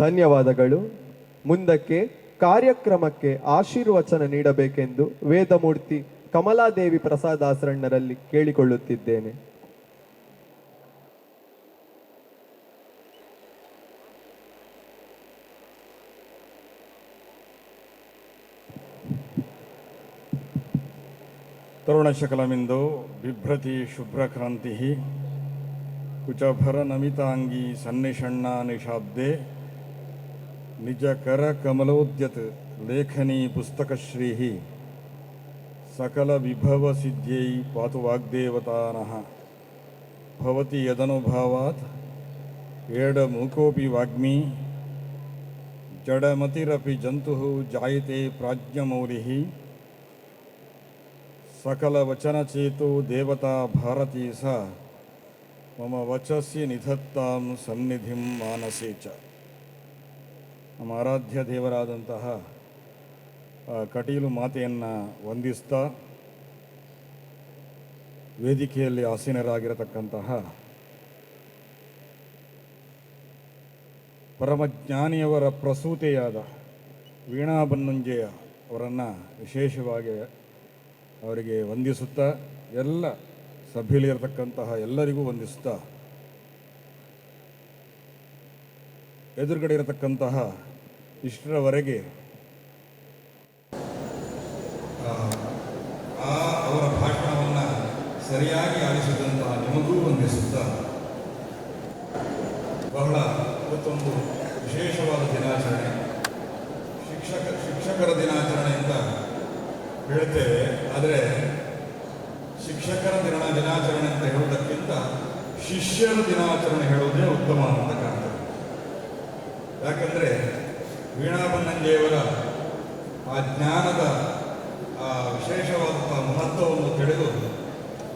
ಧನ್ಯವಾದಗಳು. ಮುಂದಕ್ಕೆ ಕಾರ್ಯಕ್ರಮಕ್ಕೆ ಆಶೀರ್ವಚನ ನೀಡಬೇಕೆಂದು ವೇದಮೂರ್ತಿ ಕಮಲಾದೇವಿ ಪ್ರಸಾದ್ ಆಸರಣ್ಣರಲ್ಲಿ ಕೇಳಿಕೊಳ್ಳುತ್ತಿದ್ದೇನೆ.
ತರುಣಶಕಲಮಿಂದೋ ಬಿಭ್ರತಿ ಶುಭ್ರಕ್ರಾಂತಿ ಕುಚಭರ ನಮಿತಾಂಗಿ ಸನ್ನಿಷಣ್ಣ ನಿಷಾಬ್ದೆ ನಿಜ ಕರ ಕಮಲೋದ್ಯತ್ ಲೇಖನಿ ಪುಸ್ತಕಶ್ರೀ ಸಕಲ ವಿಭವ ಸಿದ್ಧ್ಯೈ ಪಾತು ವಾಗ್ದೇವತಾನಃ ಭವತಿ ಯದನುಭಾವಾತ್ ಏಡ ಮೂಕೋಪಿ ವಾಗ್ಮಿ ಜಡಮತಿರಪಿ ಜಂತು ಜಾಯತೆ ಪ್ರಾಜ್ಞಮೌಲಿಃ ಸಕಲ ವಚನಚೇತೋ ದೇವತಾ ಭಾರತೀ ಸ ಮಮ ವಚಸ್ಸಿ ನಿಧತ್ತಾಂ ಸನ್ನಿಧಿಂ ಮಾನಸೇ ಚ. ನಮ್ಮ ಆರಾಧ್ಯ ದೇವರಾದಂತಹ ಕಟೀಲು ಮಾತೆಯನ್ನು ವಂದಿಸ್ತಾ ವೇದಿಕೆಯಲ್ಲಿ ಆಸೀನರಾಗಿರತಕ್ಕಂತಹ ಪರಮಜ್ಞಾನಿಯವರ ಪ್ರಸೂತೆಯಾದ ವೀಣಾ ಬನ್ನಂಜೆಯ ಅವರನ್ನು ವಿಶೇಷವಾಗಿ ಅವರಿಗೆ ವಂದಿಸುತ್ತಾ ಎಲ್ಲ ಸಭೆಯಲ್ಲಿರತಕ್ಕಂತಹ ಎಲ್ಲರಿಗೂ ವಂದಿಸುತ್ತಾ ಎದುರುಗಡೆ ಇರತಕ್ಕಂತಹ ಇಷ್ಟರವರೆಗೆ ಅವರ ಭಾಷಣವನ್ನು ಸರಿಯಾಗಿ ಆಲಿಸಿದಂತಹ ನಿಮಗೂ ವಂದಿಸುತ್ತಾ ಬಹಳ ಇವತ್ತೊಂದು ವಿಶೇಷವಾದ ದಿನಾಚರಣೆ, ಶಿಕ್ಷಕರ ದಿನಾಚರಣೆ ಅಂತ ಹೇಳ್ತೇವೆ. ಆದರೆ ಶಿಕ್ಷಕರ ದಿನಾಚರಣೆ ಅಂತ ಹೇಳುವುದಕ್ಕಿಂತ ಶಿಷ್ಯರ ದಿನಾಚರಣೆ ಹೇಳುವುದೇ ಉತ್ತಮ ಅಂತ ಕಾಣ್ತದೆ. ಯಾಕಂದರೆ ವೀಣಾ ಬನ್ನಂಜೆಯವರ ಆ ಜ್ಞಾನದ ಆ ವಿಶೇಷವಾದಂಥ ಮಹತ್ವವನ್ನು ತಿಳಿದು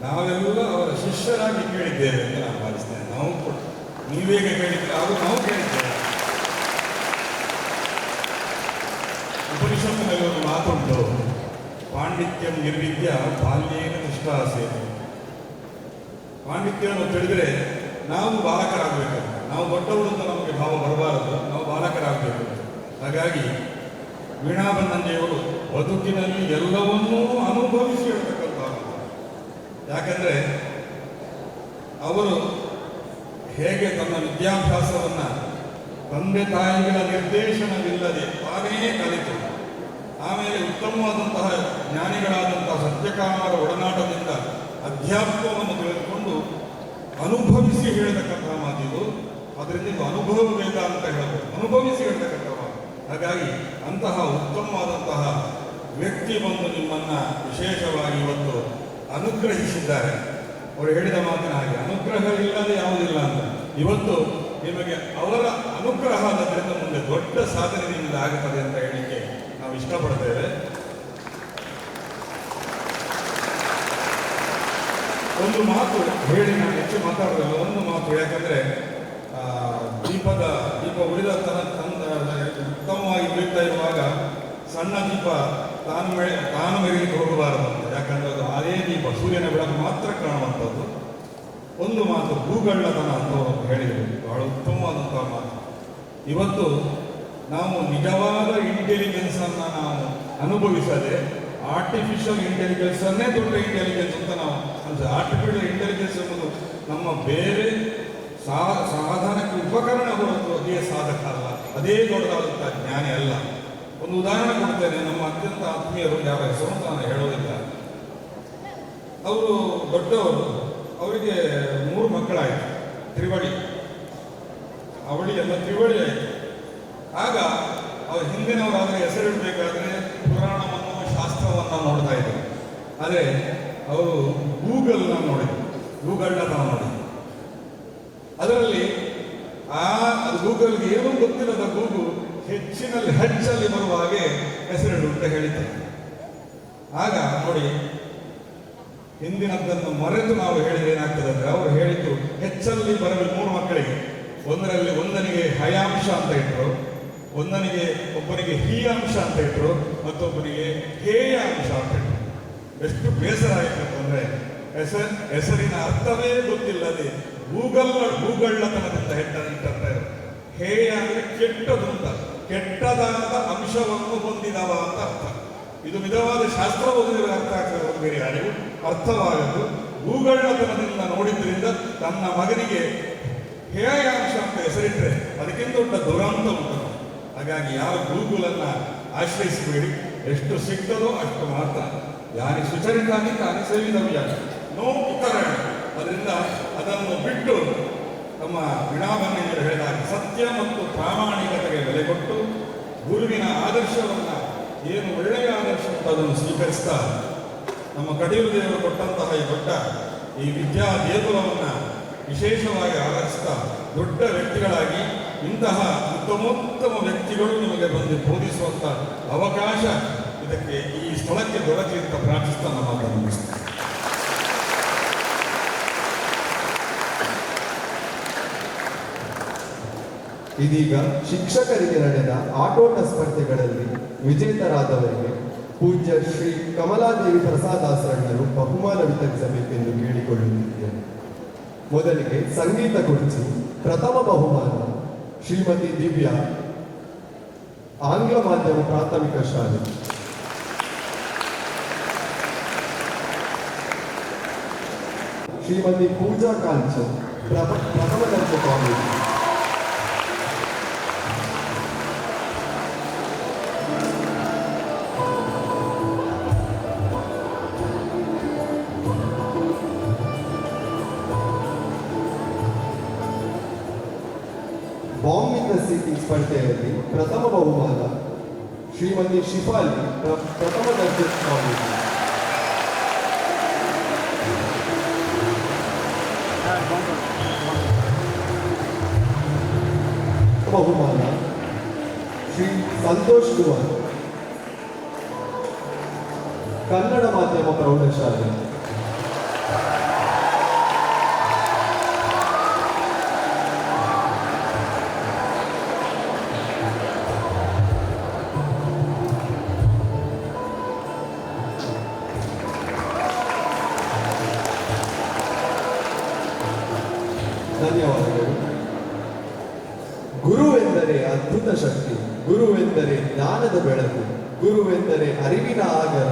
ನಾವೆಲ್ಲ ಅವರ ಶಿಷ್ಯರಾಗಿ ಕೇಳಿದ್ದೇವೆ ಅಂತ ನಾನು ಭಾವಿಸ್ತೇನೆ. ನಾವು ನೀವೇಗೆ ಕೇಳಿದ್ರೆ ಅದು ನಾವು ಕೇಳಿದ್ದೇವೆ. ಉಪನಿಷತ್ತಿನಲ್ಲಿ ಒಂದು ಮಾತುಂಟು, ಪಾಂಡಿತ್ಯಂ ನಿರ್ವಿದ್ಯ ಬಾಲ್ಯೇನ ನಿಷ್ಠಾಸೇತು. ಪಾಂಡಿತ್ಯವನ್ನು ತಿಳಿದರೆ ನಾವು ಬಾಲಕರಾಗಬೇಕು. ನಾವು ದೊಡ್ಡವರು ಅಂತ ನಮಗೆ ಭಾವ ಬರಬಾರದು, ನಾವು ಬಾಲಕರಾಗಬೇಕು. ಹಾಗಾಗಿ ವೀಣಾ ಬನ್ನಂಜೆಯವರು ಬದುಕಿನಲ್ಲಿ ಎಲ್ಲವನ್ನೂ ಅನುಭವಿಸಿ ಹೇಳ್ತಕ್ಕಂಥವ್ರು. ಯಾಕಂದರೆ ಅವರು ಹೇಗೆ ತನ್ನ ವಿದ್ಯಾಭ್ಯಾಸವನ್ನು ತಂದೆ ತಾಯಿಗಳ ನಿರ್ದೇಶನವಿಲ್ಲದೆ ತಾನೇ ಕಲಿತು, ಆಮೇಲೆ ಉತ್ತಮವಾದಂತಹ ಜ್ಞಾನಿಗಳಾದಂತಹ ಸತ್ಯಕಾಮರ ಒಡನಾಟದಿಂದ ಅಧ್ಯಾತ್ಮವನ್ನು ತಿಳಿದುಕೊಂಡು ಅನುಭವಿಸಿ ಹೇಳ್ತಕ್ಕಂತಹ ಮಾತಿದು. ಅದರಿಂದ ಇದು ಅನುಭವ ವೇದ ಅಂತ ಹೇಳ್ಬೋದು, ಅನುಭವಿಸಿ ಹೇಳ್ತಕ್ಕಂಥ ಮಾತು. ಹಾಗಾಗಿ ಅಂತಹ ಉತ್ತಮವಾದಂತಹ ವ್ಯಕ್ತಿ ಬಂದು ನಿಮ್ಮನ್ನು ವಿಶೇಷವಾಗಿ ಇವತ್ತು ಅನುಗ್ರಹಿಸಿದ್ದಾರೆ. ಅವರು ಹೇಳಿದ ಮಾತಿನ ಹಾಗೆ ಅನುಗ್ರಹ ಇಲ್ಲದೆ ಯಾವುದಿಲ್ಲ ಅಂತ. ಇವತ್ತು ನಿಮಗೆ ಅವರ ಅನುಗ್ರಹ ಆದದ್ರಿಂದ ಮುಂದೆ ದೊಡ್ಡ ಸಾಧನೆ ನಿಮ್ಮಿಂದ ಆಗುತ್ತದೆ ಅಂತ ಹೇಳಿಕ್ಕೆ ನಾವು ಇಷ್ಟಪಡ್ತೇವೆ. ಒಂದು ಮಾತು ಹೇಳಿ, ನಾನು ಹೆಚ್ಚು ಮಾತಾಡೋದಿಲ್ಲ. ಒಂದು ಮಾತು, ಯಾಕಂದರೆ ದೀಪ ಉಳಿದ ಉತ್ತಮವಾಗಿ ಉಳಿತಾ ಇರುವಾಗ ಸಣ್ಣ ದೀಪ ತಾನು ಮೆರಗಲಿಕ್ಕೆ ಹೋಗಬಾರದು ಅಂತ. ಯಾಕಂದರೆ ಅದು ಅದೇ ದೀಪ ಸೂರ್ಯನ ಬೆಳಕು ಮಾತ್ರ ಕಾಣುವಂಥದ್ದು. ಒಂದು ಮಾತು ಭೂಗಳ್ಳತನ ಅಂತವರು ಹೇಳಿದರು, ಬಹಳ ಉತ್ತಮವಾದಂತಹ ಮಾತು. ಇವತ್ತು ನಾವು ನಿಜವಾದ ಇಂಟೆಲಿಜೆನ್ಸನ್ನು ನಾವು ಅನುಭವಿಸದೆ ಆರ್ಟಿಫಿಷಿಯಲ್ ಇಂಟೆಲಿಜೆನ್ಸನ್ನೇ ದೊಡ್ಡ ಇಂಟೆಲಿಜೆನ್ಸ್ ಅಂತ ನಾವು ಅನ್ಸುತ್ತೆ. ಆರ್ಟಿಫಿಷಿಯಲ್ ಇಂಟೆಲಿಜೆನ್ಸ್ ಎಂಬುದು ನಮ್ಮ ಬೇರೆ ಸಾಧನಕ್ಕೆ ಉಪಕರಣ ಹೊರತು ಅದೇ ಸಾಧಕ ಅಲ್ಲ, ಅದೇ ದೊಡ್ಡದಾದಂಥ ಜ್ಞಾನಿ ಅಲ್ಲ. ಒಂದು ಉದಾಹರಣೆ ಕೊಡ್ತೇನೆ. ನಮ್ಮ ಅತ್ಯಂತ ಆತ್ಮೀಯರು, ಯಾರ ಹೆಸರು ನಾನು ಹೇಳೋದಿಲ್ಲ, ಅವರು ದೊಡ್ಡವರು, ಅವರಿಗೆ 3 ಮಕ್ಕಳಾಯಿತು, ತ್ರಿವಳಿ, ಅವಳಿ ಎಲ್ಲ ತ್ರಿವಳಿ ಆಯಿತು. ಆಗ ಅವ್ರ ಹಿಂದಿನವರಾದರೆ ಹೆಸರಿಡಬೇಕಾದ್ರೆ ಪುರಾಣವನ್ನು ಶಾಸ್ತ್ರವನ್ನು ನೋಡ್ತಾ ಇದ್ರು. ಆದರೆ ಅವರು ಗೂಗಲ್ನ ನೋಡಿದ್ರು, ಗೂಗಲ್ನ ನೋಡಿದ್ರು. ಅದರಲ್ಲಿ ಅದು ಗೂಗಲ್ಗೆ ಏನೂ ಗೊತ್ತಿಲ್ಲದ ಗೂಗು ಹೆಚ್ಚಲ್ಲಿ ಬರುವ ಹಾಗೆ ಹೆಸರಿಡು ಅಂತ ಹೇಳಿದ್ದಾರೆ. ಆಗ ನೋಡಿ, ಹಿಂದಿನದ್ದನ್ನು ಮರೆತು ನಾವು ಹೇಳಿದ್ರೆ ಏನಾಗ್ತದೆ ಅಂದರೆ, ಅವರು ಹೇಳಿದ್ದು ಹೆಚ್ಚಲ್ಲಿ ಬರಲು 3 ಮಕ್ಕಳಿಗೆ, ಒಂದನಿಗೆ ಹಯಾಂಶ ಅಂತ ಇಟ್ಟರು, ಒಬ್ಬನಿಗೆ ಹೀಯಾಂಶ ಅಂತ ಇಟ್ಟರು, ಮತ್ತೊಬ್ಬನಿಗೆ ಹೇಯಾಂಶ ಅಂತ ಇಟ್ಟರು. ಎಷ್ಟು ಬೇಸರ ಆಯಿತು ಅಂದರೆ, ಹೆಸರಿನ ಅರ್ಥವೇ ಗೊತ್ತಿಲ್ಲದೆ ಗೂಗಳ್ಳತನದಿಂದ ಇಟ್ಟಿರ್ತಾರೆ. ಹೇಯ ಅಂದರೆ ಕೆಟ್ಟದು ಅಂತ, ಕೆಟ್ಟದಾದ ಅಂಶವನ್ನು ಹೊಂದಿದವ ಅಂತ ಅರ್ಥ. ಇದು ಮಿತವಾದ ಶಾಸ್ತ್ರ ಓದಿದರೆ ಅರ್ಥ ಆಗ್ತದೆ, ಬೇರೆ ಯಾರಿಗೂ ಅರ್ಥವಾಗದು. ಗೂಗಳ್ಳತನದಿಂದ ನೋಡಿದ್ರಿಂದ ತನ್ನ ಮಗನಿಗೆ ಹೇಯಾಂಶ ಅಂತ ಹೆಸರಿಟ್ಟರೆ ಅದಕ್ಕಿಂತ ದೊಡ್ಡ ದುರಂತ ಉಂಟು. ಹಾಗಾಗಿ ಯಾವ ಗೂಗಲನ್ನು ಆಶ್ರಯಿಸಬೇಡಿ, ಎಷ್ಟು ಸಿಗ್ತದೋ ಅಷ್ಟು ಮಾತ್ರ. ಯಾರಿ ಸುಚರಿತಾನಿ ತಾನೇ ಸೇವಿದವ್ಯ ನೋ ಉತ್ತರಾಯಣ. ಅದರಿಂದ ಅದನ್ನು ಬಿಟ್ಟು ತಮ್ಮ ವೀಣಾಬನ್ನಂಜರು ಹೇಳಿದಾಗ ಸತ್ಯ ಮತ್ತು ಪ್ರಾಮಾಣಿಕತೆಗೆ ಬೆಲೆ ಕೊಟ್ಟು ಗುರುವಿನ ಆದರ್ಶವನ್ನು, ಏನು ಒಳ್ಳೆಯ ಆದರ್ಶ ಅಂತ ಅದನ್ನು ಸ್ವೀಕರಿಸ್ತಾ, ನಮ್ಮ ಕಟೀಲು ದೇವರು ಕೊಟ್ಟಂತಹ ಈ ವಿದ್ಯಾ ದೇಗುಲವನ್ನು ವಿಶೇಷವಾಗಿ ಆಧರಿಸ್ತಾ ದೊಡ್ಡ ವ್ಯಕ್ತಿಗಳಾಗಿ ಇಂತಹ ಉತ್ತಮೋತ್ತಮ ವ್ಯಕ್ತಿಗಳು ನಿಮಗೆ ಬಂದು ಬೋಧಿಸುವಂಥ ಅವಕಾಶ ಇದಕ್ಕೆ ಈ ಸ್ಥಳಕ್ಕೆ ದೊರಕಲಿ ಅಂತ ಪ್ರಾರ್ಥಿಸ್ತಾ ನಮ್ಮ ಮಾತನ್ನು ಮುಗಿಸ್ತಾರೆ.
ಇದೀಗ ಶಿಕ್ಷಕರಿಗೆ ನಡೆದ ಆಟೋಟ ಸ್ಪರ್ಧೆಗಳಲ್ಲಿ ವಿಜೇತರಾದವರಿಗೆ ಪೂಜ್ಯ ಶ್ರೀ ಕಮಲಾದೇವಿ ಪ್ರಸಾದಾಸರಣ್ಣರು ಬಹುಮಾನ ವಿತರಿಸಬೇಕೆಂದು ಕೇಳಿಕೊಳ್ಳುತ್ತಿದ್ದೇನೆ. ಮೊದಲಿಗೆ ಸಂಗೀತ ಕುರಿತು ಪ್ರಥಮ ಬಹುಮಾನ ಶ್ರೀಮತಿ ದಿವ್ಯಾ, ಆಂಗ್ಲ ಮಾಧ್ಯಮ ಪ್ರಾಥಮಿಕ ಶಾಲೆ. ಶ್ರೀಮತಿ ಪೂಜಾ ಕಾಂಚನ್, ಪ್ರಥಮ ದರ್ಜೆ college. Bomb with the city ಸ್ಪರ್ಧೆಯಲ್ಲಿ ಪ್ರಥಮ ಬಹುಮಾನ ಶ್ರೀಮತಿ ಶಿಫಾಲಿ, ಪ್ರಥಮ ದರ್ಜೆ ಕಾಲೇಜು. ಬಹುಮಾನ ಶ್ರೀ ಸಂತೋಷ್ ಕುಮಾರ್, ಕನ್ನಡ ಮಾಧ್ಯಮ ಪ್ರೌಢಶಾಲೆ. ಧನ್ಯವಾದಗಳು. ಗುರು ಗುರುವೆಂದರೆ ಅದ್ಭುತ ಶಕ್ತಿ, ಗುರುವೆಂದರೆ ಜ್ಞಾನದ ಬೆಳಕು, ಗುರುವೆಂದರೆ ಅರಿವಿನ ಆಗರ.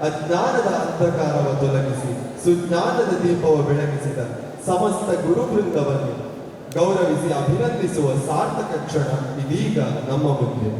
ಅಜ್ಞಾನದ ಅಂಧಕಾರವ ತೊಲಗಿಸಿ ಸುಜ್ಞಾನದ ದೀಪವ ಬೆಳಗಿಸಿದ ಸಮಸ್ತ ಗುರುವೃಂದವನ್ನು ಗೌರವಿಸಿ ಅಭಿನಂದಿಸುವ ಸಾರ್ಥಕ ಕ್ಷಣ ಇದೀಗ ನಮ್ಮ ಮುಂದೆ.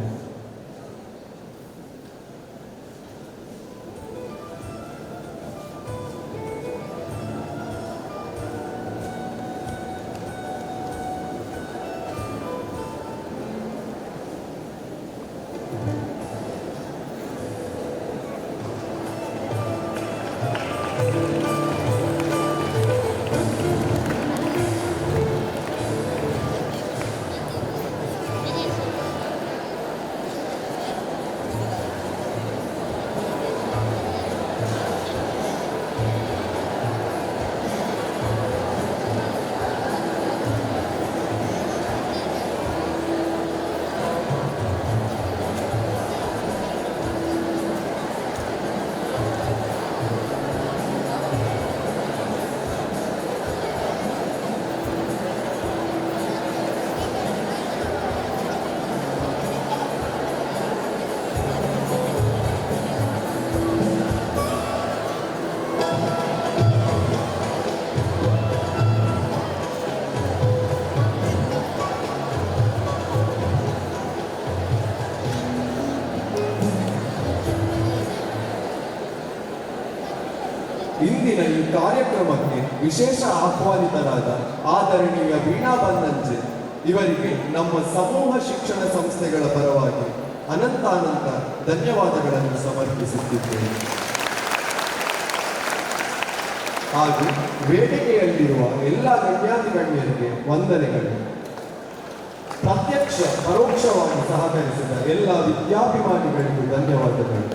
ಇಂದಿನ ಈ ಕಾರ್ಯಕ್ರಮಕ್ಕೆ ವಿಶೇಷ ಆಹ್ವಾನಿತರಾದ ಆದರಣೀಯ ವೀಣಾ ಬನ್ನಂಜೆ ಇವರಿಗೆ ನಮ್ಮ ಸಮೂಹ ಶಿಕ್ಷಣ ಸಂಸ್ಥೆಗಳ ಪರವಾಗಿ ಅನಂತ ಧನ್ಯವಾದಗಳನ್ನು ಸಮರ್ಪಿಸುತ್ತಿದ್ದೇವೆ. ಹಾಗೂ ವೇದಿಕೆಯಲ್ಲಿರುವ ಎಲ್ಲ ಗಣ್ಯಾತಿ ಗಣ್ಯರಿಗೆ ವಂದನೆಗಳು. ಪ್ರತ್ಯಕ್ಷ ಪರೋಕ್ಷವಾಗಿ ಸಹಕರಿಸಿದ ಎಲ್ಲ ವಿದ್ಯಾಭಿಮಾನಿಗಳಿಗೂ ಧನ್ಯವಾದಗಳು.